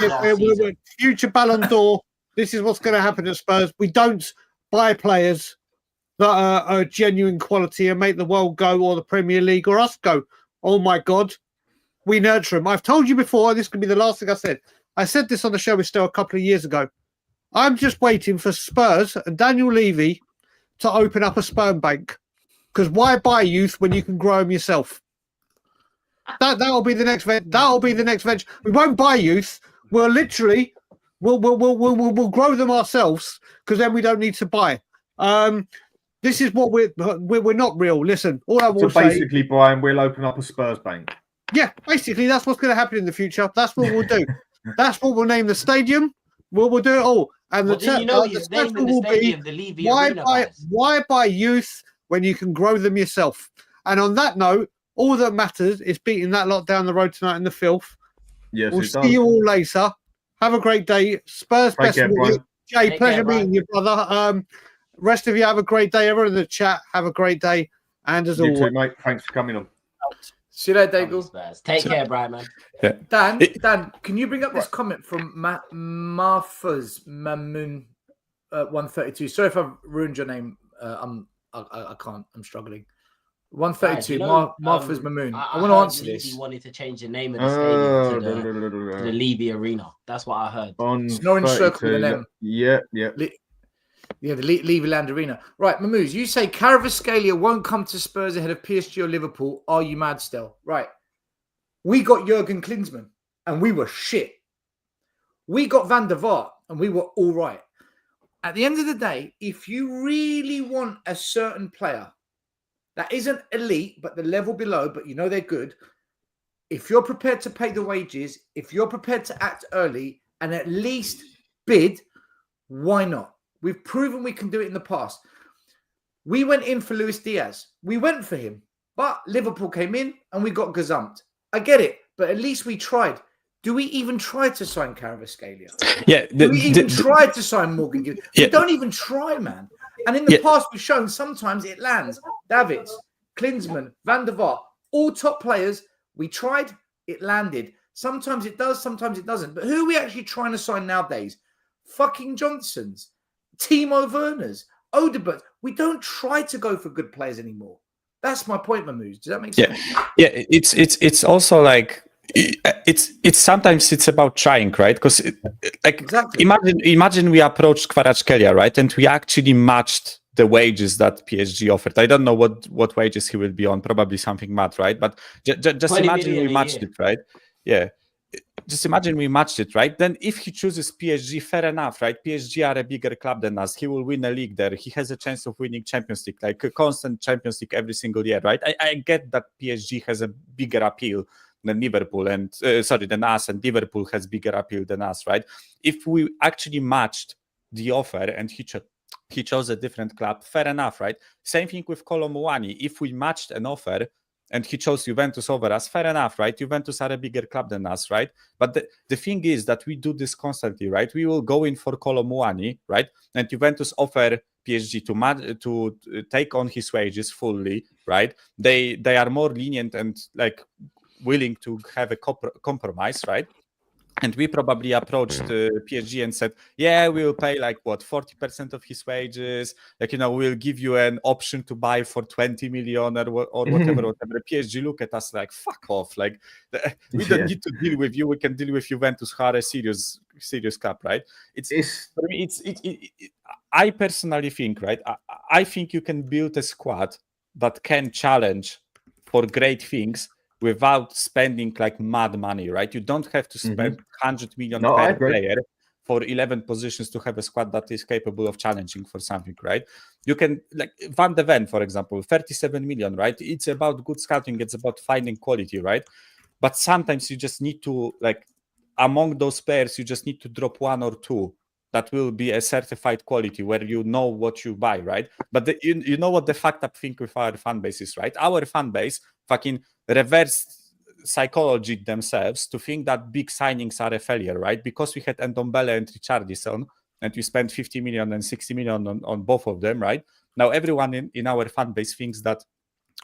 it. Future Ballon d'Or. This is what's going to happen at Spurs. We don't buy players that are genuine quality and make the world go or the Premier League or us go. Oh my God. We nurture them. I've told you before, this could be the last thing I said. I said this on the show with Stel a couple of years ago. I'm just waiting for Spurs and Daniel Levy to open up a sperm bank. Because why buy youth when you can grow them yourself? That'll be the next venture. We won't buy youth. We'll grow them ourselves because then we don't need to buy. This is what we're not real. Listen, all I will say. Basically, Brian, we'll open up a Spurs bank. Yeah, basically that's what's going to happen in the future. That's what we'll do. That's what we'll name the stadium. We'll do it all. And the stadium will be the Levy Arena, why buy youth when you can grow them yourself? And on that note, all that matters is beating that lot down the road tonight in the filth. Yes, we'll see you all later. Have a great day. Spurs best of you. Jay, pleasure meeting you, brother. Rest of you have a great day. Everyone in the chat, have a great day. And as always, you too, mate. Thanks for coming on. See you later, Daigle. Take care, Brian, man. Yeah. Dan, can you bring up this comment from Marfaz Mamoon 132? Sorry if I've ruined your name. I can't. I'm struggling. 132. Right, you know, Martha's Mamoon. I want to heard answer Levy this. wanted to change the name of the stadium to the Levy Arena. That's what I heard. On It's an orange circle with an 32, M. Yeah. Yeah, the Levy Land Arena. Right, Mamoose, you say Kvaratskhelia won't come to Spurs ahead of PSG or Liverpool. Are you mad, Stel? Right. We got Jurgen Klinsmann, and we were shit. We got Van der Vaart, and we were all right. At the end of the day, if you really want a certain player that isn't elite, but the level below, but you know they're good, if you're prepared to pay the wages, if you're prepared to act early and at least bid, why not? We've proven we can do it in the past. We went in for Luis Diaz. We went for him, but Liverpool came in and we got gazumped. I get it, but at least we tried. Do we even try to sign Kvaratskhelia? Yeah. Do we even try to sign Morgan Gibbs? We don't even try, man. And in the past, we've shown sometimes it lands. Davids, Klinsmann, Van der Vaart, all top players. We tried, it landed. Sometimes it does, sometimes it doesn't. But who are we actually trying to sign nowadays? Fucking Johnsons, Timo Werners, Odegaard. We don't try to go for good players anymore. That's my point, Mahmoud. Does that make sense? Yeah. It's also like it's sometimes it's about trying, right? Because exactly. Imagine we approached Kvaratskhelia, right, and we actually matched the wages that PSG offered. I don't know what wages he will be on. Probably something mad, right? But just imagine we matched it, right? Yeah. Just imagine we matched it, right? Then if he chooses PSG, fair enough, right? PSG are a bigger club than us. He will win a league there. He has a chance of winning Champions League, like a constant Champions League every single year, right? I get that PSG has a bigger appeal than Liverpool than us, and Liverpool has bigger appeal than us, right? If we actually matched the offer and he chose a different club, fair enough, right? Same thing with Kolo Muani. If we matched an offer and he chose Juventus over us, fair enough, right? Juventus are a bigger club than us, right? But the thing is that we do this constantly, right? We will go in for Kolo Muani, right? And Juventus offer PSG to take on his wages fully, right? They are more lenient and like willing to have a compromise, right? And we probably approached PSG and said, yeah, we will pay like 40% of his wages. Like, we'll give you an option to buy for 20 million or whatever. PSG look at us like, fuck off. Like, we don't need to deal with you. We can deal with Juventus, who are a serious club, right? For me, I personally think, right? I think you can build a squad that can challenge for great things without spending like mad money, right? You don't have to spend 100 million per player for 11 positions to have a squad that is capable of challenging for something, right? You can, like Van de Ven, for example, 37 million, right? It's about good scouting. It's about finding quality, right? But sometimes you just need to, like, among those players, you just need to drop one or two that will be a certified quality where you know what you buy, right? But you know what the fucked up thing with our fan base is, right? Our fan base fucking reverse psychology themselves to think that big signings are a failure, right? Because we had Ndombele and Richarlison and we spent 50 million and 60 million on both of them, right? Now everyone in our fan base thinks that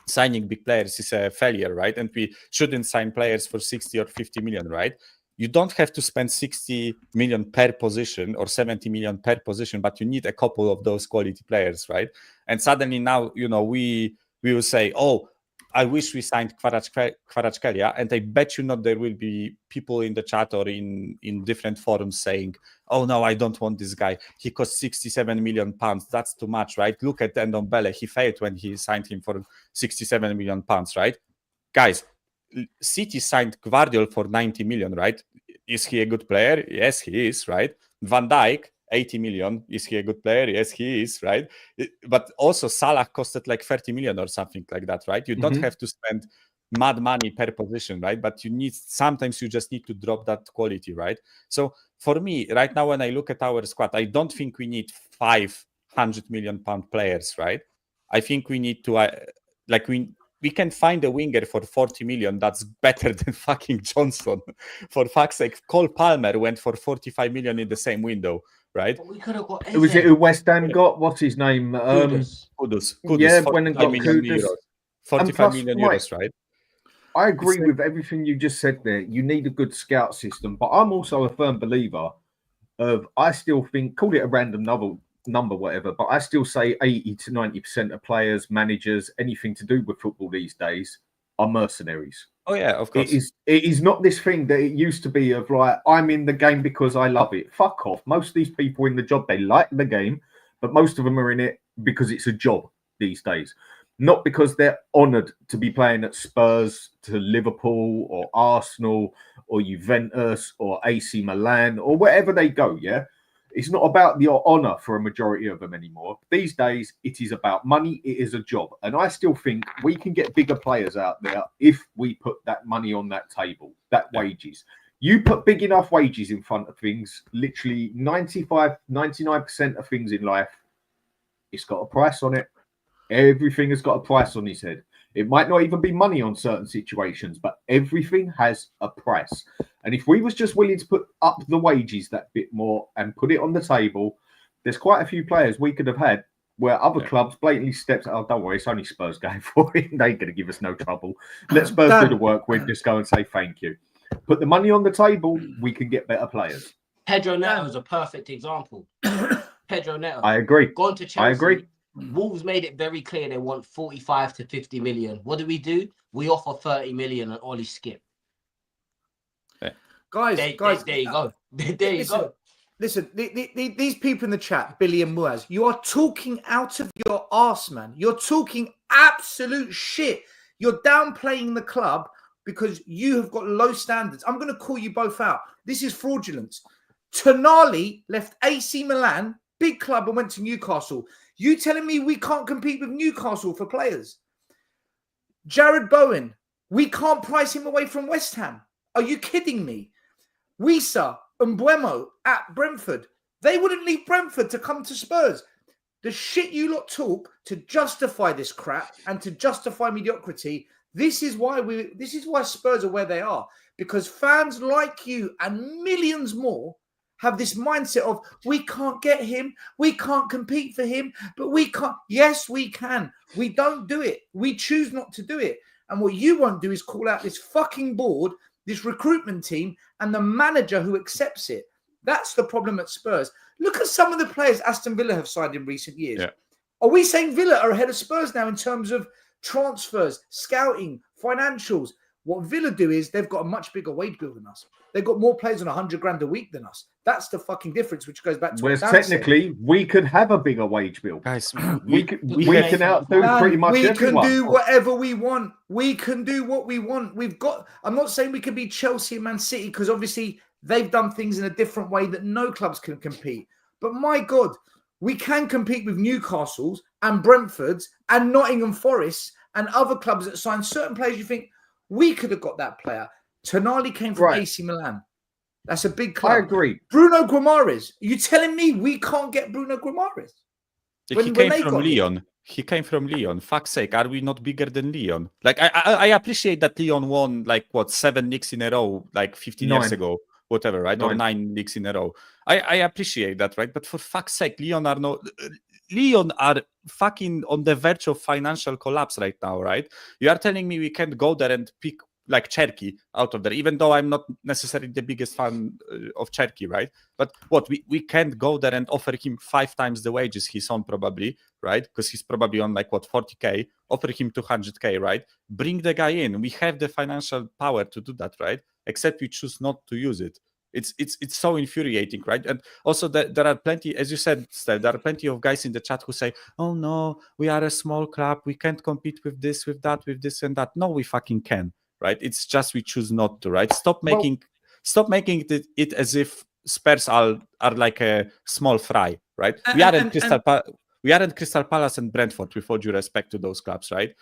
signing big players is a failure, right? And we shouldn't sign players for 60 or 50 million, right? You don't have to spend 60 million per position or 70 million per position, but you need a couple of those quality players, right? And suddenly now, we will say, oh, I wish we signed Kvaratskhelia, and I bet you not there will be people in the chat or in different forums saying, oh no, I don't want this guy. He cost 67 million pounds. That's too much, right? Look at Ndombele. He failed when he signed him for 67 million pounds, right? Guys, City signed Gvardiol for 90 million, right? Is he a good player? Yes, he is, right? Van Dijk, 80 million. Is he a good player? Yes, he is, right? But also Salah costed like 30 million or something like that, right? You don't have to spend mad money per position, right? But sometimes you just need to drop that quality, right? So for me, right now, when I look at our squad, I don't think we need 500 million pound players, right? I think we need to, we can find a winger for 40 million that's better than fucking Johnson. For fuck's sake, Cole Palmer went for 45 million in the same window, right? But we could have got Was it who West Ham got? What's his name? Kudus. Yeah, when and got Kudus. 45 million euros, right? I agree with everything you just said there. You need a good scout system, but I'm also a firm believer of, I still think, call it a random number, whatever, but I still say 80 to 90% of players, managers, anything to do with football these days are mercenaries. Oh yeah, of course. It is not this thing that it used to be of like, I'm in the game because I love it. Fuck off. Most of these people in the job, they like the game, but most of them are in it because it's a job these days. Not because they're honoured to be playing at Spurs, to Liverpool or Arsenal or Juventus or AC Milan or wherever they go, yeah? It's not about your honour for a majority of them anymore. These days, it is about money. It is a job. And I still think we can get bigger players out there if we put that money on that table, that wages. You put big enough wages in front of things, literally 95, 99% of things in life, it's got a price on it. Everything has got a price on his head. It might not even be money on certain situations, but everything has a price. And if we was just willing to put up the wages that bit more and put it on the table, there's quite a few players we could have had where other clubs blatantly stepped. Oh, don't worry, it's only Spurs going for it. They ain't going to give us no trouble. Let Spurs do the work. We'll just go and say thank you. Put the money on the table, we can get better players. Pedro Neto is a perfect example. Pedro Neto. I agree. Gone to Chelsea. I agree. Wolves made it very clear they want 45 to 50 million. What do? We offer 30 million and Ollie skip. Guys, there you go. There you go. Listen, these people in the chat, Billy and Muaz, you are talking out of your arse, man. You're talking absolute shit. You're downplaying the club because you have got low standards. I'm going to call you both out. This is fraudulence. Tonali left AC Milan, big club, and went to Newcastle. You telling me we can't compete with Newcastle for players? Jared Bowen, we can't price him away from West Ham. Are you kidding me? Wissa and Mbeumo at Brentford. They wouldn't leave Brentford to come to Spurs. The shit you lot talk to justify this crap and to justify mediocrity. This is why Spurs are where they are. Because fans like you and millions more have this mindset of, we can't get him, we can't compete for him, but we can't. Yes, we can. We don't do it. We choose not to do it. And what you won't do is call out this fucking board, this recruitment team, and the manager who accepts it. That's the problem at Spurs. Look at some of the players Aston Villa have signed in recent years. Yeah. Are we saying Villa are ahead of Spurs now in terms of transfers, scouting, financials? What Villa do is they've got a much bigger wage bill than us. They've got more players on 100 grand a week than us. That's the fucking difference, which goes back to whereas technically we could have a bigger wage bill. Guys, we can outdo pretty much everyone. We can do whatever we want. We can do what we want. We've got. I'm not saying we can be Chelsea and Man City because obviously they've done things in a different way that no clubs can compete. But my God, we can compete with Newcastle's and Brentford's and Nottingham Forest's and other clubs that sign certain players. You think we could have got that player. Tonali came from AC Milan. That's a big club. I agree. Bruno Guimaraes. Are you telling me we can't get Bruno Guimaraes? He came from Lyon. He came from Lyon. Fuck's sake, are we not bigger than Lyon? Like, I appreciate that Lyon won, 7 leagues in a row, 15 years ago, whatever, right? 9. Or 9 leagues in a row. I appreciate that, right? But for fuck's sake, Lyon are fucking on the verge of financial collapse right now, right? You are telling me we can't go there and pick Cherky out of there, even though I'm not necessarily the biggest fan of Cherky, right? But we can't go there and offer him 5 times the wages he's on probably, right? Because he's probably on 40k, offer him 200k, right? Bring the guy in. We have the financial power to do that, right? Except we choose not to use it. It's so infuriating, right? And also there are plenty, as you said, Stel, there are plenty of guys in the chat who say, oh no, we are a small club, we can't compete with this, with that, with this and that. No, we fucking can. Right, it's just we choose not to. Right, stop making it as if Spurs are like a small fry. Right, we aren't Crystal Palace and Brentford. With all due respect to those clubs, right?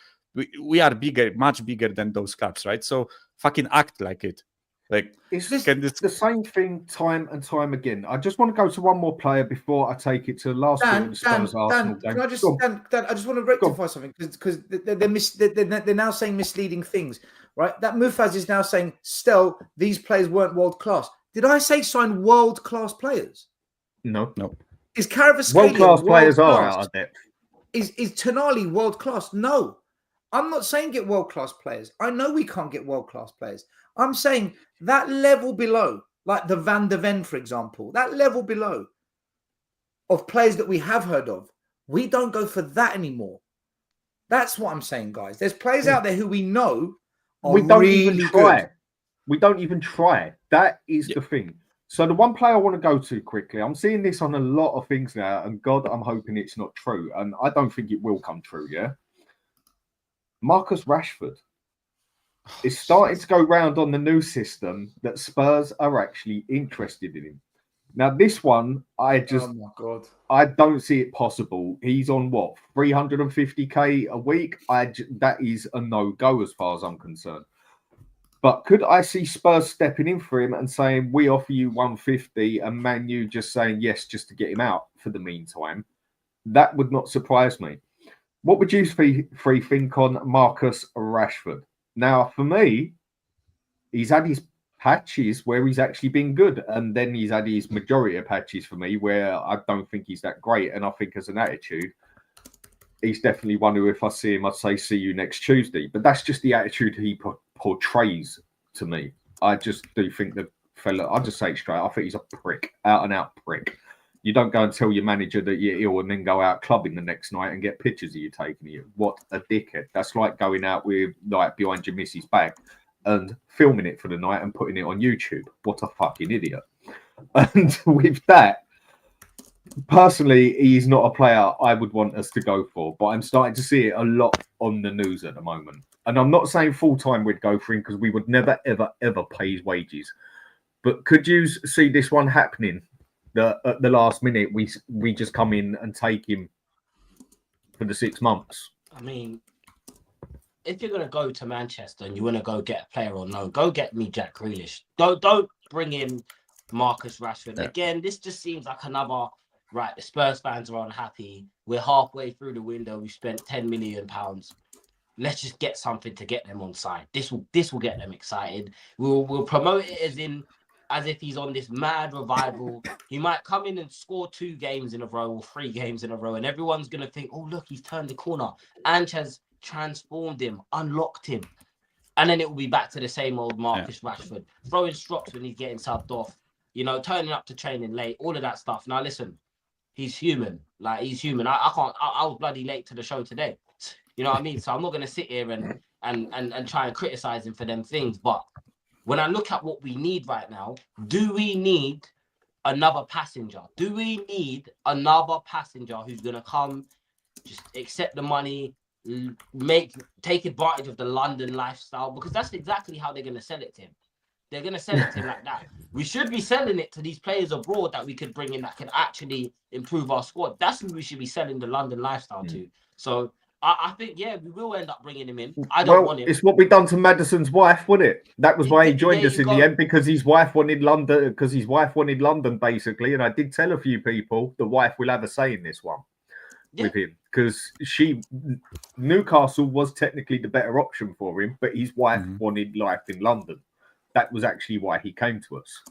We are bigger, much bigger than those clubs, right? So fucking act like it. It's the same thing time and time again. I just want to go to one more player before I take it to the last bit of the Spurs Arsenal game. Can I just, Dan, I just want to rectify something because they're now saying misleading things. Right, that Mufaz is now saying, Stel, these players weren't world class. Did I say sign world class players? No. Is Kvaratskhelia world class players are out of depth? Is Tonali world class? No, I'm not saying get world class players. I know we can't get world class players. I'm saying that level below, like the Van de Ven, for example, that level below. of players that we have heard of. We don't go for that anymore. That's what I'm saying, guys. There's players out there who we know are we don't really even try. good. We don't even try. That is the thing. So the one player I want to go to quickly, I'm seeing this on a lot of things now, and God, I'm hoping it's not true, and I don't think it will come true. Yeah, Marcus Rashford. It's starting to go round on the new system that Spurs are actually interested in him. Now, this one, oh my God, I don't see it possible. He's on what, 350k a week? That is a no-go as far as I'm concerned. But could I see Spurs stepping in for him and saying, we offer you 150, and Man U just saying yes just to get him out for the meantime? That would not surprise me. What would you three think on Marcus Rashford? Now, for me, he's had his patches where he's actually been good, and then he's had his majority of patches for me where I don't think he's that great. And I think as an attitude, he's definitely one who, if I see him, I'd say, see you next Tuesday. But that's just the attitude he portrays to me. I just do think the fella, I'll just say it straight, I think he's a prick, out and out prick. You don't go and tell your manager that you're ill and then go out clubbing the next night and get pictures of you taking you. What a dickhead. That's like going out with, like, behind your missus' back and filming it for the night and putting it on YouTube. What a fucking idiot. And with that, personally, he's not a player I would want us to go for, but I'm starting to see it a lot on the news at the moment. And I'm not saying full-time we'd go for him because we would never, ever, ever pay his wages. But could you see this one happening? That at the last minute, we just come in and take him for the 6 months. I mean, if you're going to go to Manchester and you want to go get a player or no, go get me Jack Grealish. Don't bring in Marcus Rashford. Yeah. Again, this just seems like another, right, the Spurs fans are unhappy. We're halfway through the window. We spent £10 million. Let's just get something to get them on side. This will get them excited. We'll promote it as if he's on this mad revival. He might come in and score 2 games in a row or 3 games in a row, and everyone's going to think, oh, look, he's turned the corner. Ange has transformed him, unlocked him. And then it will be back to the same old Marcus Rashford, throwing strops when he's getting subbed off, turning up to training late, all of that stuff. Now, listen, he's human. Like, he's human. I was bloody late to the show today. You know what I mean? So I'm not going to sit here and try and criticize him for them things. But when I look at what we need right now, do we need another passenger? Do we need another passenger who's going to come, just accept the money, take advantage of the London lifestyle? Because that's exactly how they're going to sell it to him. They're going to sell it to him like that. We should be selling it to these players abroad that we could bring in that can actually improve our squad. That's who we should be selling the London lifestyle to. So I think, we will end up bringing him in. I don't want him. It's what we done to Maddison's wife, wasn't it? That was why he joined us in the end, because his wife wanted London, basically. And I did tell a few people the wife will have a say in this one with him, because Newcastle was technically the better option for him, but his wife wanted life in London. That was actually why he came to us.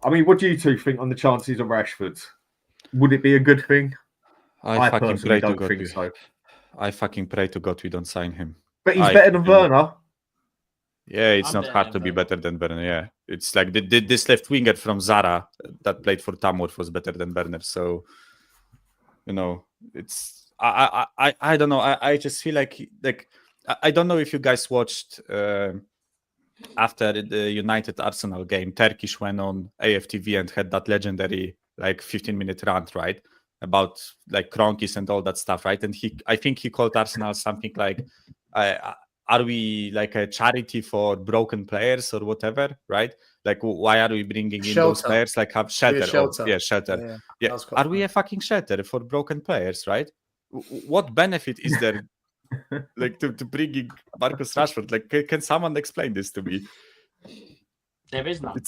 I mean, what do you two think on the chances of Rashford? Would it be a good thing? I personally don't think so. I fucking pray to God we don't sign him. But he's better than Werner. Yeah, it's not hard to be better than Werner. Yeah, it's like this left winger from Zara that played for Tamworth was better than Werner. So, it's I don't know. I just feel like I don't know if you guys watched after the United Arsenal game. Turkish went on AFTV and had that legendary 15-minute rant, right? About Kroenkes and all that stuff, right? And I think he called Arsenal something like, are we like a charity for broken players or whatever, right? Like, why are we bringing in those players? Like, have shelter. Shelter. Yeah. Are we a fucking shelter for broken players, right? What benefit is there to bringing Marcus Rashford? Like, can someone explain this to me? There is none.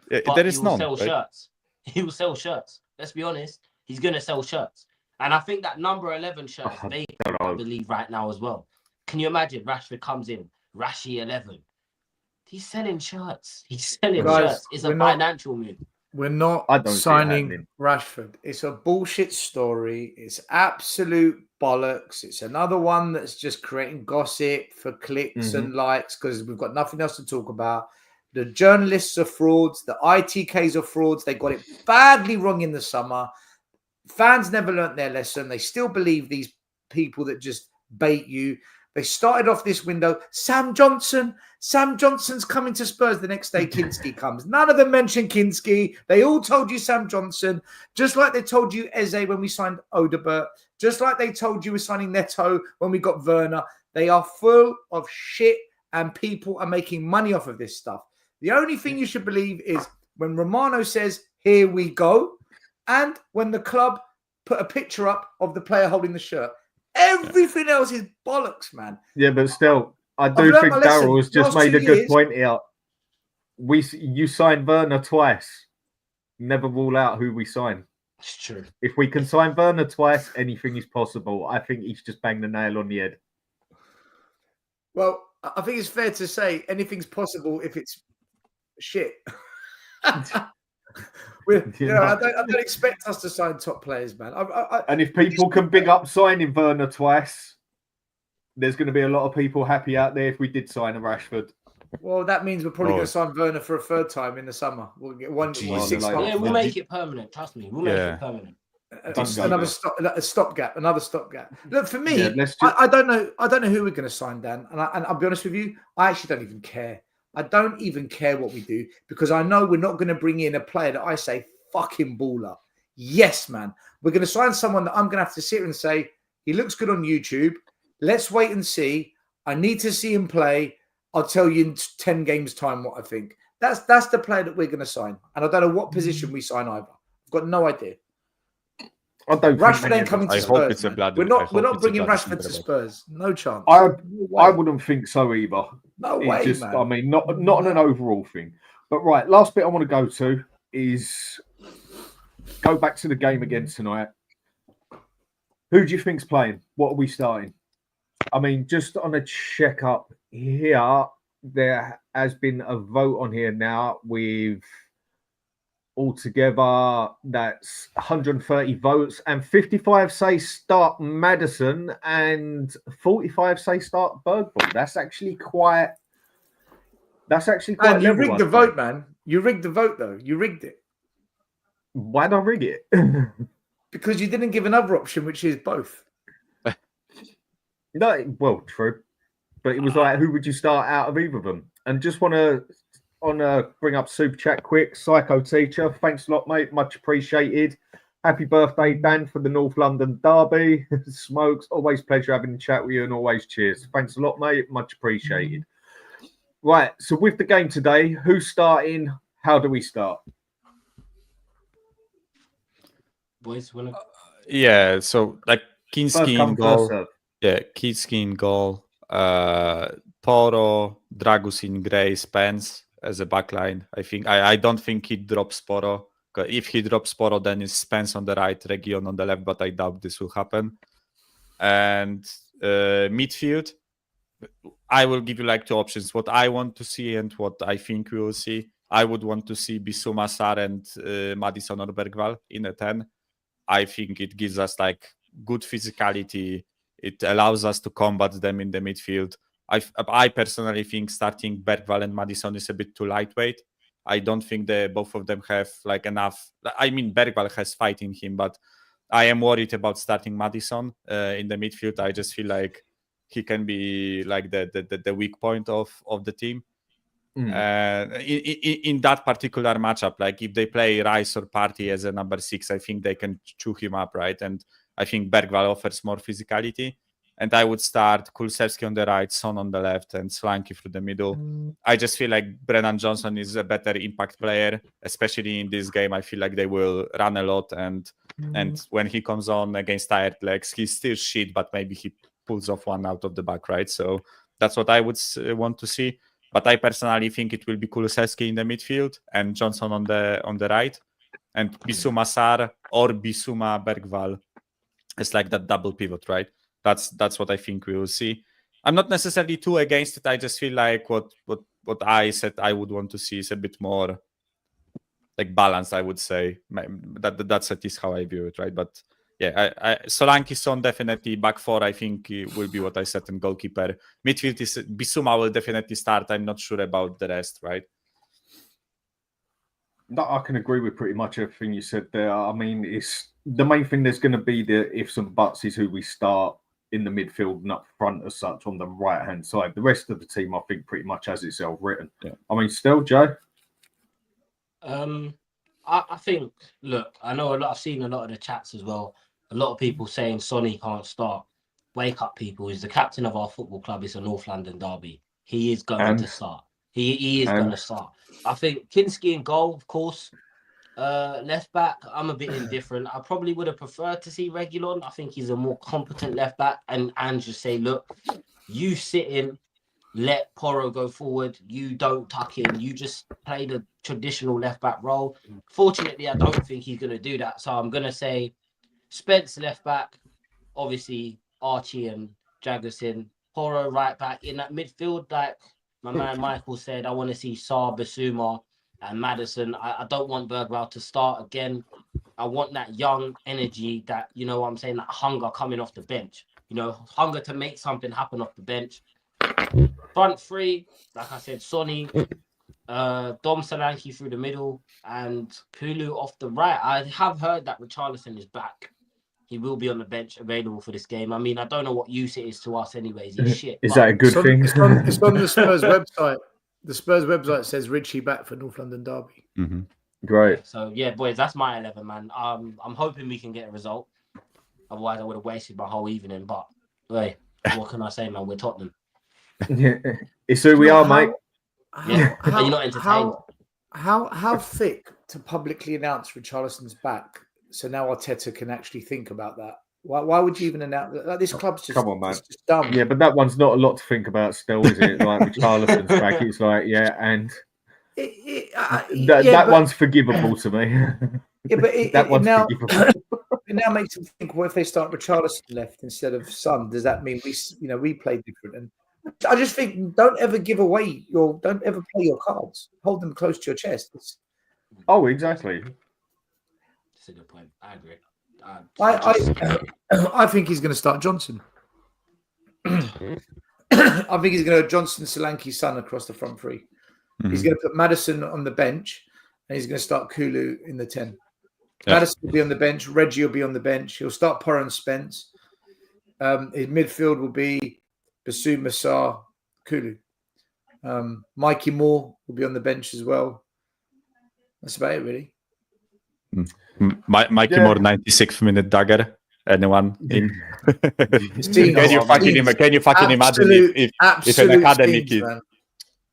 There is none. Sell shirts. He will sell shirts. Let's be honest. He's going to sell shirts. And I think that number 11 shirt is vacant, I believe, right now as well. Can you imagine? Rashford comes in, Rashi 11. He's selling shirts. He's selling shirts. It's a financial move. We're not signing Rashford. It's a bullshit story. It's absolute bollocks. It's another one that's just creating gossip for clicks and likes because we've got nothing else to talk about. The journalists are frauds. The ITKs are frauds. They got it badly wrong in the summer. fans never learnt their lesson. They still believe these people that just bait you. They started off this window. Sam Johnson's coming to Spurs. The next day, Kinski comes. None of them mentioned Kinski. They all told you Sam Johnson, just like they told you Eze when we signed Odebert, just like they told you we're signing Neto when we got Werner. They are full of shit, and people are making money off of this stuff. The only thing you should believe is when Romano says, "Here we go," and when the club put a picture up of the player holding the shirt. Everything else is bollocks, man. Yeah, but still, I do think Daryl has just made a good point here. You signed Werner twice. Never rule out who we sign. It's true. If we can sign Werner twice, anything is possible. I think he's just banged the nail on the head. Well, I think it's fair to say anything's possible if it's shit. I don't expect us to sign top players, man. And if people can big up signing Werner twice, there's going to be a lot of people happy out there if we did sign a Rashford. Well, that means we're probably going to sign Werner for a third time in the summer. We'll get 6 months. Yeah, we'll make it permanent. Trust me, we'll make it permanent. Another stopgap. Look, for me, I don't know who we're going to sign, Dan. And I'll be honest with you, I actually don't even care. I don't even care what we do because I know we're not going to bring in a player that I say fucking baller. Yes, man. We're going to sign someone that I'm going to have to sit and say, he looks good on YouTube. Let's wait and see. I need to see him play. I'll tell you in 10 games time what I think. That's the player that we're going to sign. And I don't know what position we sign either. I've got no idea. I don't. Rashford ain't coming to Spurs. We're not bringing Rashford to Spurs. No chance. I wouldn't think so either. No way, man. I mean, not on an overall thing. But right, last bit I want to go to is go back to the game again tonight. Who do you think's playing? What are we starting? I mean, just on a check-up here, there has been a vote on here now with altogether that's 130 votes, and 55 say start Maddison and 45 say start Bergvall. That's actually quite. And you rigged the vote, man. You rigged the vote, though. You rigged it. Why'd I rig it? Because you didn't give another option, which is both. No, well, true, but it was like, who would you start out of either of them? And just want to bring up super chat quick. Psycho Teacher, thanks a lot, mate. Much appreciated. Happy birthday, Dan, for the North London derby. Smokes, always pleasure having a chat with you, and always cheers. Thanks a lot, mate. Much appreciated. Right, so with the game today, who's starting? How do we start? Boys, yeah, so like Kinski in goal. Yeah, Kinski in goal. Poro, Dragusin, Gray, Spence as a backline. I don't think he drops Poro. If he drops Poro, then it's Spence on the right, Region on the left, but I doubt this will happen. And midfield, I will give you like two options. What I want to see and what I think we will see. I would want to see Bissouma, Sarr and Maddison or Bergvall in a 10. I think it gives us like good physicality. It allows us to combat them in the midfield. I personally think starting Bergvall and Maddison is a bit too lightweight. I don't think both of them have like enough. I mean, Bergvall has fight in him, but I am worried about starting Maddison in the midfield. I just feel like he can be like the weak point of the team. In that particular matchup, like if they play Rice or Partey as a number 6, I think they can chew him up, right? And I think Bergvall offers more physicality. And I would start Kulusevski on the right, Son on the left, and Solanke through the middle. I just feel like Brennan Johnson is a better impact player, especially in this game. I feel like they will run a lot, and when he comes on against tired legs, he's still shit, but maybe he pulls off one out of the back, right? So that's what I would want to see. But I personally think it will be Kulusevski in the midfield and Johnson on the right, and Bissouma Sarr or Bissouma Bergvall. It's like that double pivot, right? That's what I think we will see. I'm not necessarily too against it. I just feel like what I said I would want to see is a bit more like balanced, I would say. That's at least how I view it, right? But yeah, Solanke, Son definitely back four. I think will be what I said in goalkeeper. Midfield is Bissouma will definitely start. I'm not sure about the rest, right? No, I can agree with pretty much everything you said there. I mean, it's the main thing. There's going to be the ifs and buts is who we start in the midfield and up front as such on the right hand side. The rest of the team, I think, pretty much has itself written. Yeah. I mean, still, Joe. I think. Look, I know a lot. I've seen a lot of the chats as well. A lot of people saying Sonny can't start. Wake up, people! He's the captain of our football club. It's a North London derby. He is going to start. He is going to start. I think Kinski in goal, of course. Left back, I'm a bit indifferent. I probably would have preferred to see Reguilon. I think he's a more competent left back. And Ange just say, look, you sit in, let Porro go forward. You don't tuck in. You just play the traditional left back role. Fortunately, I don't think he's going to do that. So I'm going to say Spence left back, obviously Archie and Jagerson, Porro right back. In that midfield, like my man Michael said, I want to see Sarr, Basuma and Maddison. I don't want Bergwijn to start again. I want that young energy, that, you know what I'm saying, that hunger coming off the bench. You know, hunger to make something happen off the bench. Front three, like I said, Sonny, Dom Solanke through the middle, and Kulu off the right. I have heard that Richarlison is back. He will be on the bench, available for this game. I mean, I don't know what use it is to us anyways. He's shit. Is that a good thing? It's on the Spurs website. The Spurs website says Richie back for North London derby. Mm-hmm. Great. So, yeah, boys, that's my 11, man. I'm hoping we can get a result. Otherwise, I would have wasted my whole evening. But, hey, what can I say, man? We're Tottenham. Yeah, it's who we are, mate. Yeah. Are you not entertained? How thick to publicly announce Richarlison's back, so now Arteta can actually think about that? Why would you even announce that? This club's just, come on, man. just dumb. Yeah, but that one's not a lot to think about still, is it? Like Richarlison's back, it's like, yeah, and that one's forgivable to me. Yeah, but that one's forgivable. It now makes them think, well, if they start Richarlison left instead of Son, does that mean we play different? And I just think don't ever play your cards. Hold them close to your chest. Oh, exactly. That's a good point. I agree. I think he's going to start Johnson. I think he's going to Johnson, Solanke, Son across the front three. Mm-hmm. He's going to put Maddison on the bench, and he's going to start Kulu in the 10. Yeah. Maddison will be on the bench. Reggie will be on the bench. He'll start Porro and Spence. His midfield will be Basuma, Sarr, Kulu. Mikey Moore will be on the bench as well. That's about it, really. Mikey Moore, 96th minute dagger. Anyone in? Can you fucking imagine if an academy kid?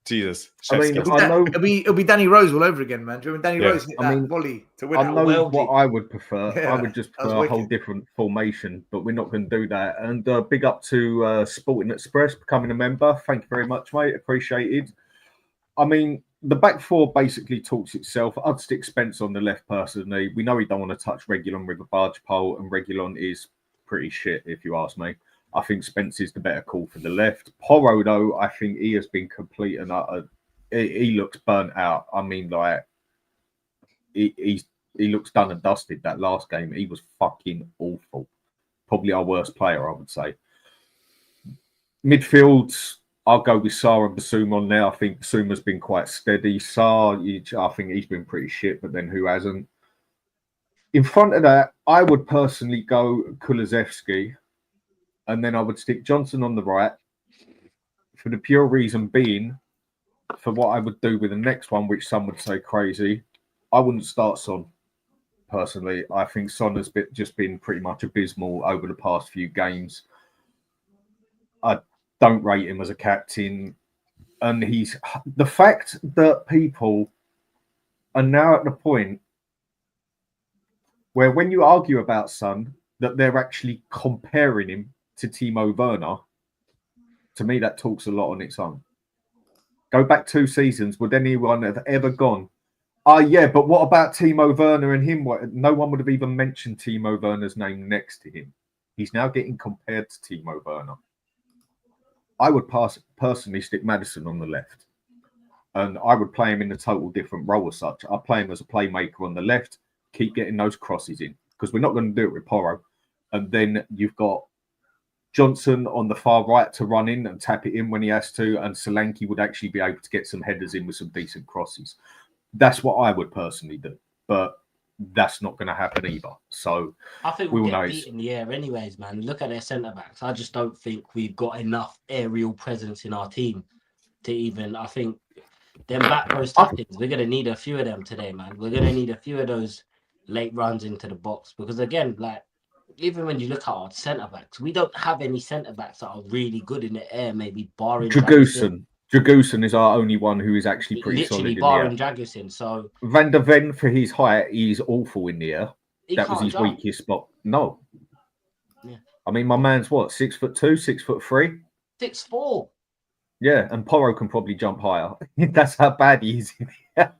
Jesus. I mean, it'll be Danny Rose all over again, man. Do you remember Danny Rose hit that volley to win? I know what I would prefer. Yeah, I would just prefer a whole different formation, but we're not going to do that. And big up to Sporting Express becoming a member. Thank you very much, mate. Appreciated. I mean, the back four basically talks itself. I'd stick Spence on the left personally. We know he don't want to touch Reguilon with a barge pole, and Reguilon is pretty shit, if you ask me. I think Spence is the better call for the left. Porro, though, I think he has been complete and utter. He looks burnt out. I mean, like, he looks done and dusted that last game. He was fucking awful. Probably our worst player, I would say. Midfield, I'll go with Sarr and Basuma on there. I think Basuma's been quite steady. Sarr, I think he's been pretty shit, but then who hasn't? In front of that, I would personally go Kulusevski. And then I would stick Johnson on the right for the pure reason being, for what I would do with the next one, which some would say crazy, I wouldn't start Son, personally. I think Son has just been pretty much abysmal over the past few games. I don't rate him as a captain. And the fact that people are now at the point where when you argue about Son, that they're actually comparing him to Timo Werner, to me, that talks a lot on its own. Go back 2 seasons, would anyone have ever gone, yeah, but what about Timo Werner and him? No one would have even mentioned Timo Werner's name next to him. He's now getting compared to Timo Werner. I would personally stick Maddison on the left, and I would play him in a total different role as such. I'd play him as a playmaker on the left, keep getting those crosses in, because we're not going to do it with Porro. And then you've got Johnson on the far right to run in and tap it in when he has to, and Solanke would actually be able to get some headers in with some decent crosses. That's what I would personally do, but that's not going to happen either. So I think we we'll all know get it's- beat in the air anyways, man. Look at their centre backs. I just don't think we've got enough aerial presence in our team to even. I think them back post tap-ins, we're gonna need a few of them today, man. We're gonna need a few of those late runs into the box because again, like even when you look at our centre backs, we don't have any centre backs that are really good in the air. Maybe barring Dragusin. Dragusin is our only one who is actually pretty solid literally in barring the air. Dragusin. So Van der Ven, for his height, he's awful in the air. he That was can't his jump. weakest spot. No. Yeah. I mean, my man's what, 6'2", 6'3"? 6'4". Yeah, and Porro can probably jump higher. That's how bad he is in the air.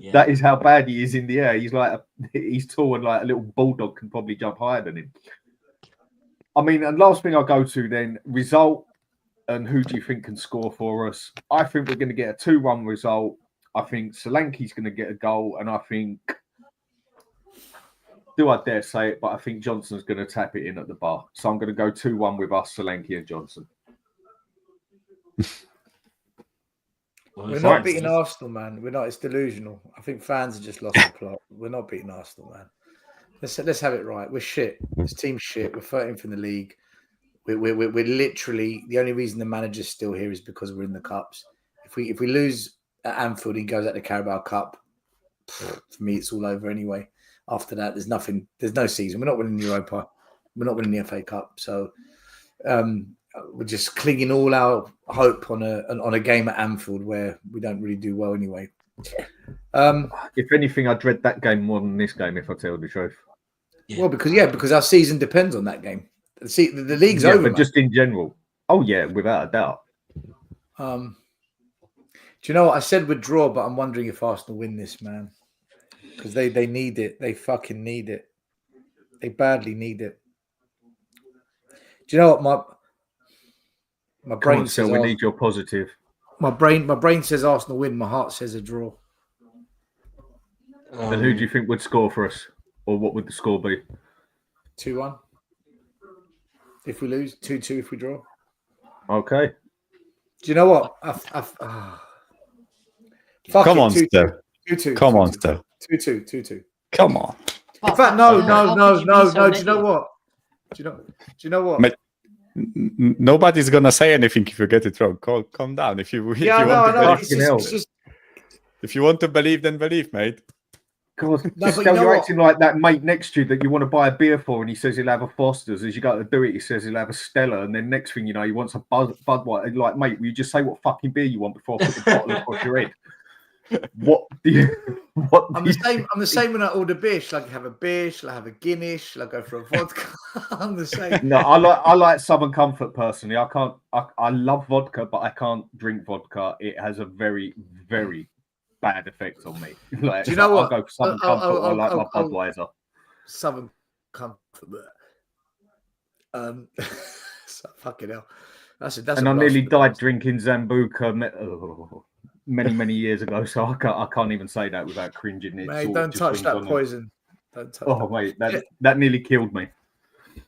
Yeah. That is how bad he is in the air. He's tall and like a little bulldog can probably jump higher than him. I mean, and last thing I'll go to then, result and who do you think can score for us? I think we're going to get a 2-1 result. I think Solanke's going to get a goal, and I think, do I dare say it, but I think Johnson's going to tap it in at the bar. So I'm going to go 2-1 with us, Solanke and Johnson. We're not beating Arsenal, man. We're not. It's delusional. I think fans have just lost the plot. We're not beating Arsenal, man. Let's have it right. We're shit. This team's shit. We're 13th in the league. We're literally the only reason the manager's still here is because we're in the cups. If we lose at Anfield, he goes out the Carabao Cup. For me, it's all over anyway. After that, there's nothing. There's no season. We're not winning Europa. We're not winning the FA Cup. So we're just clinging all our hope on a game at Anfield where we don't really do well anyway. If anything, I dread that game more than this game, if I tell the truth. Yeah. Well, because our season depends on that game. The league's over, but man. just in general. Oh yeah, without a doubt. Do you know what I said? We'd draw, but I'm wondering if Arsenal win this, man, because they need it. They fucking need it. They badly need it. Do you know what my brain says? We need your positive. My brain says Arsenal win. My heart says a draw. And who do you think would score for us, or what would the score be? 2-1. If we lose, 2-2 if we draw. Okay. Do you know what? Come on, Stel. 2-2. Come on, Stel. 2-2. Come on. In fact, no. How could you be so Do you know what? Do you know what? Mate, nobody's gonna say anything if you get it wrong. Calm down. If you if you want to believe, then believe, mate. God, No, but Stel, you know you're what? acting like that mate next to you that you want to buy a beer for, and he says he'll have a Foster's. As you go to do it, he says he'll have a Stella, and then next thing you know, he wants a Budweiser. Like, mate, will you just say what fucking beer you want before I put the bottle across your head? What do you? I'm the same when I order beer. Shall I have a beer? Shall I have a Guinness? Shall I go for a vodka? I'm the same. No, I like Southern Comfort personally. I love vodka, but I can't drink vodka. It has a very, very bad effect on me. Like, Do you know what? I'll go for Southern Comfort. I like my Budweiser. Southern Comfort. Fucking hell. That's And I nearly died drinking Zambuca many years ago, so I can't even say that without cringing. It Mate, sort of don't just touch brings that on poison. Don't touch Oh, that. mate, that nearly killed me.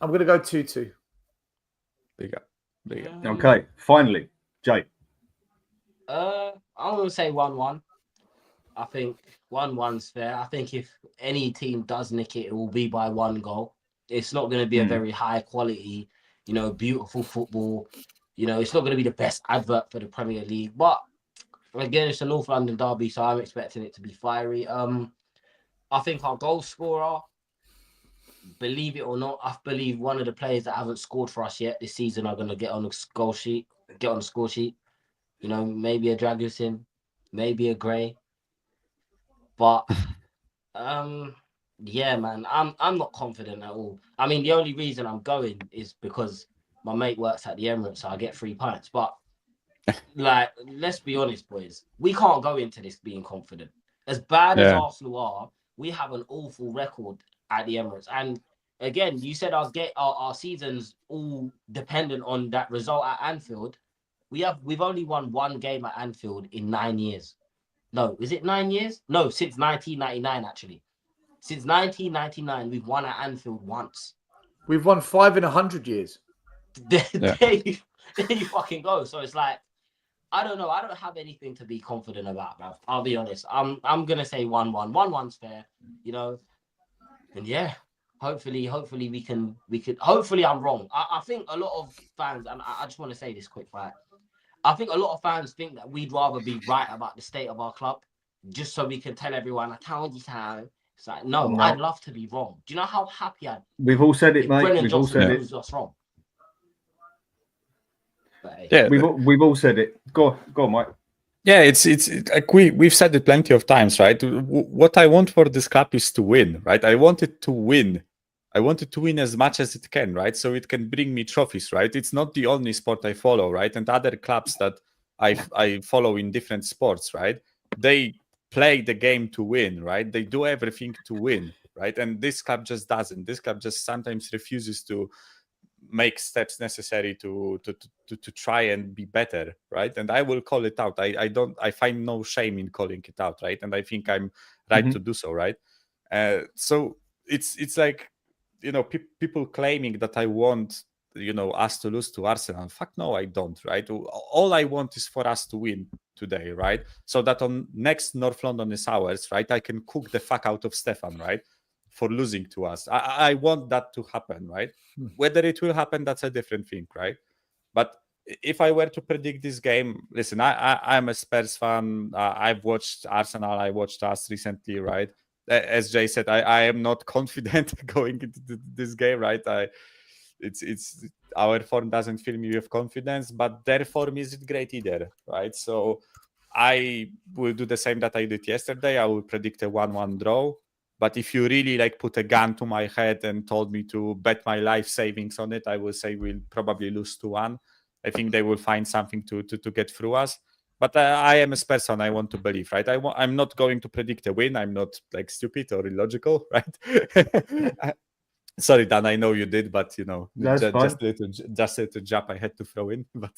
I'm going to go 2-2. Big up. Okay, finally, Jay. I'm gonna say 1-1. I think 1-1's fair. I think if any team does nick it, it will be by 1 goal. It's not going to be a very high quality, beautiful football. It's not going to be the best advert for the Premier League. But again, it's a North London derby, so I'm expecting it to be fiery. I think our goal scorer, believe it or not, I believe one of the players that haven't scored for us yet this season are going to get on the score sheet. Maybe a Dragusin, maybe a Gray. But yeah, man, I'm not confident at all. I mean, the only reason I'm going is because my mate works at the Emirates, so I get 3 pints. But like, let's be honest, boys, we can't go into this being confident. As bad as Arsenal are, we have an awful record at the Emirates. And again, you said our season's all dependent on that result at Anfield. We've only won 1 game at Anfield in 9 years. No, is it 9 years? No, since 1999, actually. Since 1999, we've won at Anfield once. We've won 5 in 100 years. There you fucking go. So it's like, I don't know. I don't have anything to be confident about, bruv. I'll be honest. I'm gonna say 1-1. 1-1's fair, you know. And yeah, hopefully we can. Hopefully I'm wrong. I think a lot of fans, and I just want to say this quick, right? I think a lot of fans think that we'd rather be right about the state of our club, just so we can tell everyone I told you so. It's like, no, I'd love to be wrong. Do you know how happy I'd? We've all said it, mate. Brennan We've all Johnson said it. proves us wrong. But, hey. Yeah, We've all said it. Go on, Mike. Yeah, it's like we've said it plenty of times, right? What I want for this club is to win, right? I want it to win. I want it to win as much as it can, right? So it can bring me trophies, right? It's not the only sport I follow, right? And other clubs that I follow in different sports, right? They play the game to win, right? They do everything to win, right? And this club just doesn't. This club just sometimes refuses to make steps necessary to try and be better, right? And I will call it out. I find no shame in calling it out, right? And I think I'm right to do so, right? So it's like, you know, people claiming that I want, you know, us to lose to Arsenal. Fuck no, I don't, right? All I want is for us to win today, right? So that on next North London is ours, right? I can cook the fuck out of Stefan, right? For losing to us. I want that to happen, right? Whether it will happen, that's a different thing, right? But if I were to predict this game, listen, I'm a Spurs fan. I've watched Arsenal. I watched us recently, right? As Jay said, I am not confident going into this game, right? It's our form doesn't fill me with confidence, but their form isn't great either, right? So I will do the same that I did yesterday. I will predict a 1-1 draw. But if you really like put a gun to my head and told me to bet my life savings on it, I will say we'll probably lose 2-1. I think they will find something to get through us. But I am a Spurs fan. I want to believe, right? I'm not going to predict a win. I'm not like stupid or illogical, right? Sorry, Dan. I know you did, but you know, just a little jab I had to throw in. But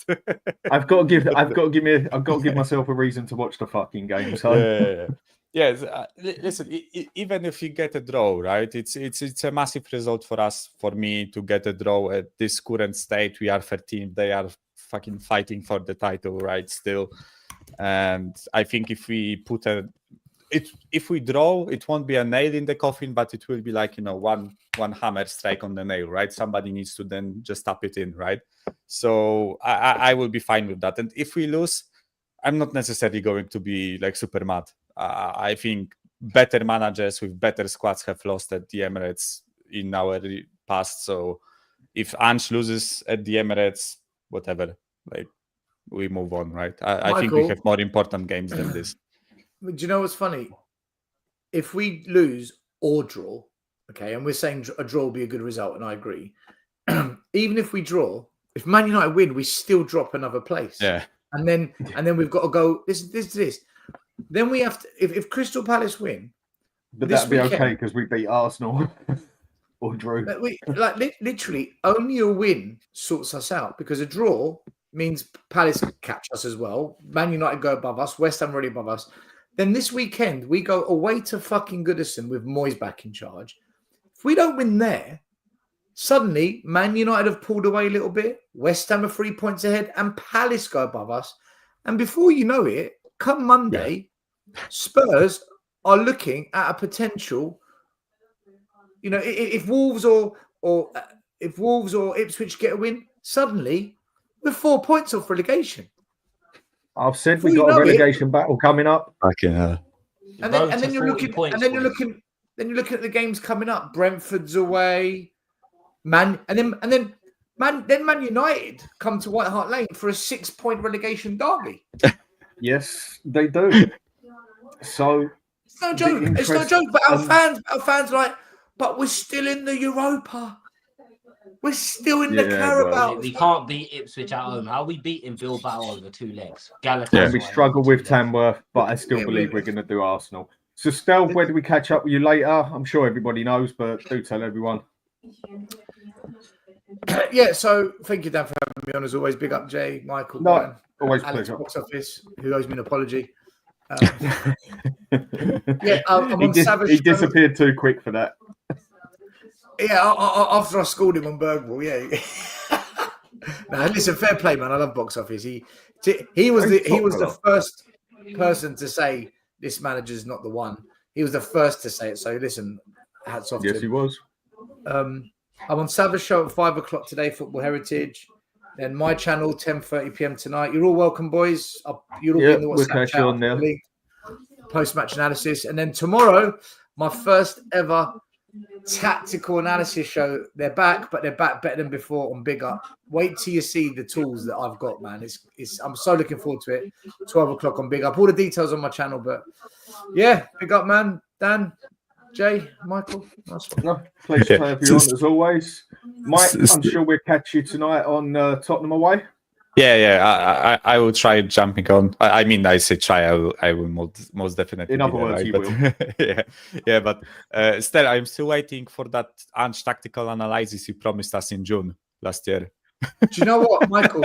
I've got to give myself a reason to watch the fucking game. So. Yeah. Yes, listen. Even if you get a draw, right? It's a massive result for us. For me to get a draw at this current state, we are 13th. They are fucking fighting for the title, right? Still, and I think if we if we draw, it won't be a nail in the coffin, but it will be like, you know, one hammer strike on the nail, right? Somebody needs to then just tap it in, right? So I will be fine with that. And if we lose, I'm not necessarily going to be like super mad. I think better managers with better squads have lost at the Emirates in our past. So if Ange loses at the Emirates, whatever, like we move on, right? I think we have more important games than this. Do you know what's funny? If we lose or draw, okay, and we're saying a draw will be a good result, and I agree. Even if we draw, if Man United win, we still drop another place. Yeah. And then we've got to go this. Then we have to, if Crystal Palace win, but that'd be okay because we beat Arsenal or drew. Literally, only a win sorts us out, because a draw means Palace catch us as well. Man United go above us. West Ham already above us. Then this weekend we go away to fucking Goodison with Moyes back in charge. If we don't win there, suddenly Man United have pulled away a little bit. West Ham are 3 points ahead, and Palace go above us. And before you know it, come Monday, Spurs are looking at a potential. You know, if Wolves or Ipswich get a win, suddenly we're 4 points off relegation. I've said we got a relegation battle coming up. And then you're looking at the games coming up. Brentford's away, Man United come to White Hart Lane for a 6-point relegation derby. Yes, they do. So it's no joke. It's no joke. But our fans are like, but we're still in the Europa. We're still in the Carabao. Well, we can't beat Ipswich at home. How are we beating Bilbao over 2 legs? We struggle with Tamworth, but I still believe we're going to do Arsenal. So, Stel, where do we catch up with you later? I'm sure everybody knows, but do tell everyone. So thank you, Dan, for having me on. As always, big up Jay, Michael, Brian, always Alex, pleasure. Box Office, who owes me an apology. I'm Savage. He disappeared too quick for that. After I schooled him on Bergville, Now, listen, fair play, man. I love Box Office. He He was the first person to say this manager's not the one. He was the first to say it. So listen, hats off to him. Yes, he was. I'm on Savage Show at 5 o'clock today, Football Heritage. Then my channel, 10:30 p.m. tonight. You're all welcome, boys. You'll all be in the WhatsApp chat on now. Post-match analysis. And then tomorrow, my first ever tactical analysis show. They're back, but they're back better than before on Big Up. Wait till you see the tools that I've got, man. I'm so looking forward to it. 12 o'clock on Big Up. All the details on my channel, but yeah, Big Up, man. Dan, Jay, Michael. Nice one. No, pleasure to have you on as always. Mike, I'm sure we'll catch you tonight on Tottenham away. Yeah. I will try jumping on. I mean, I say try. I will most definitely. In other words, you will. Yeah. But still, I'm still waiting for that Ange tactical analysis you promised us in June last year. Do you know what, Michael?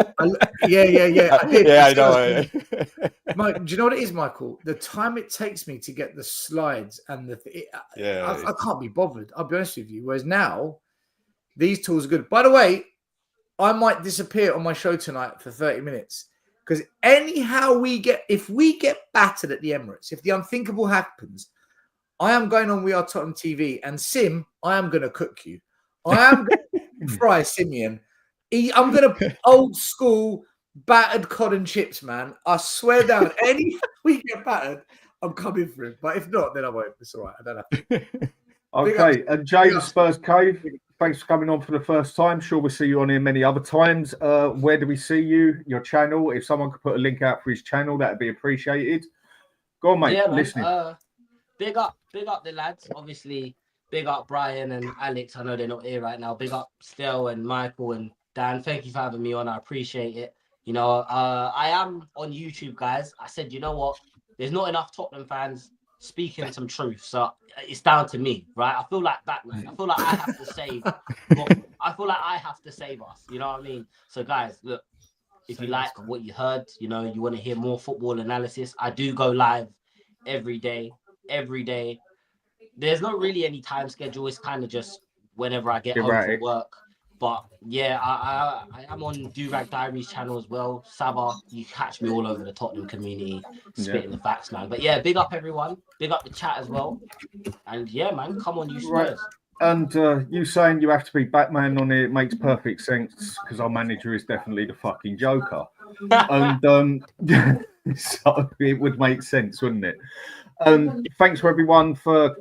Yeah. I did. Yeah, I know. Mike, do you know what it is, Michael? The time it takes me to get the slides and I can't be bothered. I'll be honest with you. Whereas now, these tools are good. By the way, I might disappear on my show tonight for 30 minutes because if we get battered at the Emirates, if the unthinkable happens, I am going on We Are Tottenham TV and Sim, I am going to cook you. I am going to fry Simeon. I'm going to old school battered cod and chips, man. I swear down. Any we get battered, I'm coming for him. But if not, then I won't. It's all right. I don't have to. Okay. And Jay, the Spurs Cave, thanks for coming on for the first time. Sure, we'll see you on here many other times. Where do we see you? Your channel? If someone could put a link out for his channel, that'd be appreciated. Go on, mate. Yeah, man. Listening. Big up the lads. Obviously, big up Brian and Alex. I know they're not here right now. Big up Stel and Michael and Dan. Thank you for having me on. I appreciate it. You know, I am on YouTube, guys. I said, you know what? There's not enough Tottenham fans speaking some truth, so it's down to me, right? I feel like Batman. I feel like I have to save. I feel like I have to save us. You know what I mean? So, guys, look. If you like what you heard, you know, you want to hear more football analysis, I do go live every day. There's not really any time schedule. It's kind of just whenever I get home from work. But yeah, I am on Durag Diaries channel as well. Saba, you catch me all over the Tottenham community, spitting the facts, man. But yeah, big up everyone. Big up the chat as well. And yeah, man, come on, you Spurs. And you saying you have to be Batman on it makes perfect sense because our manager is definitely the fucking Joker. And so it would make sense, wouldn't it? Thanks for everyone for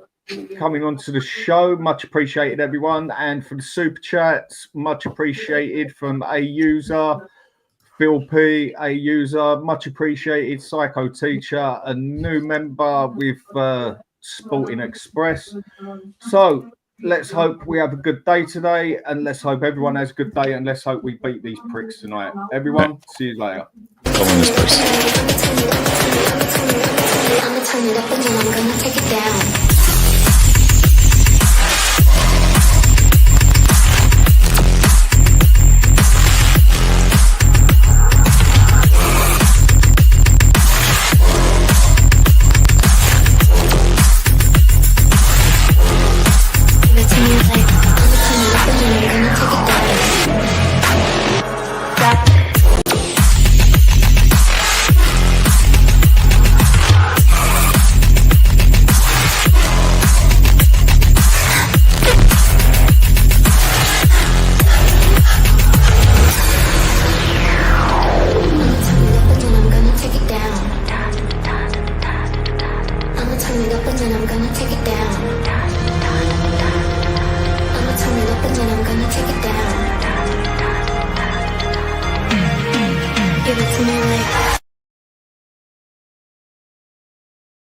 coming on to the show. Much appreciated, everyone. And for the super chats, much appreciated from a user, Phil P, a user, much appreciated. Psycho Teacher, a new member with Sporting Express. So let's hope we have a good day today, and let's hope everyone has a good day, and let's hope we beat these pricks tonight. Everyone, see you later. Come on, Spurs.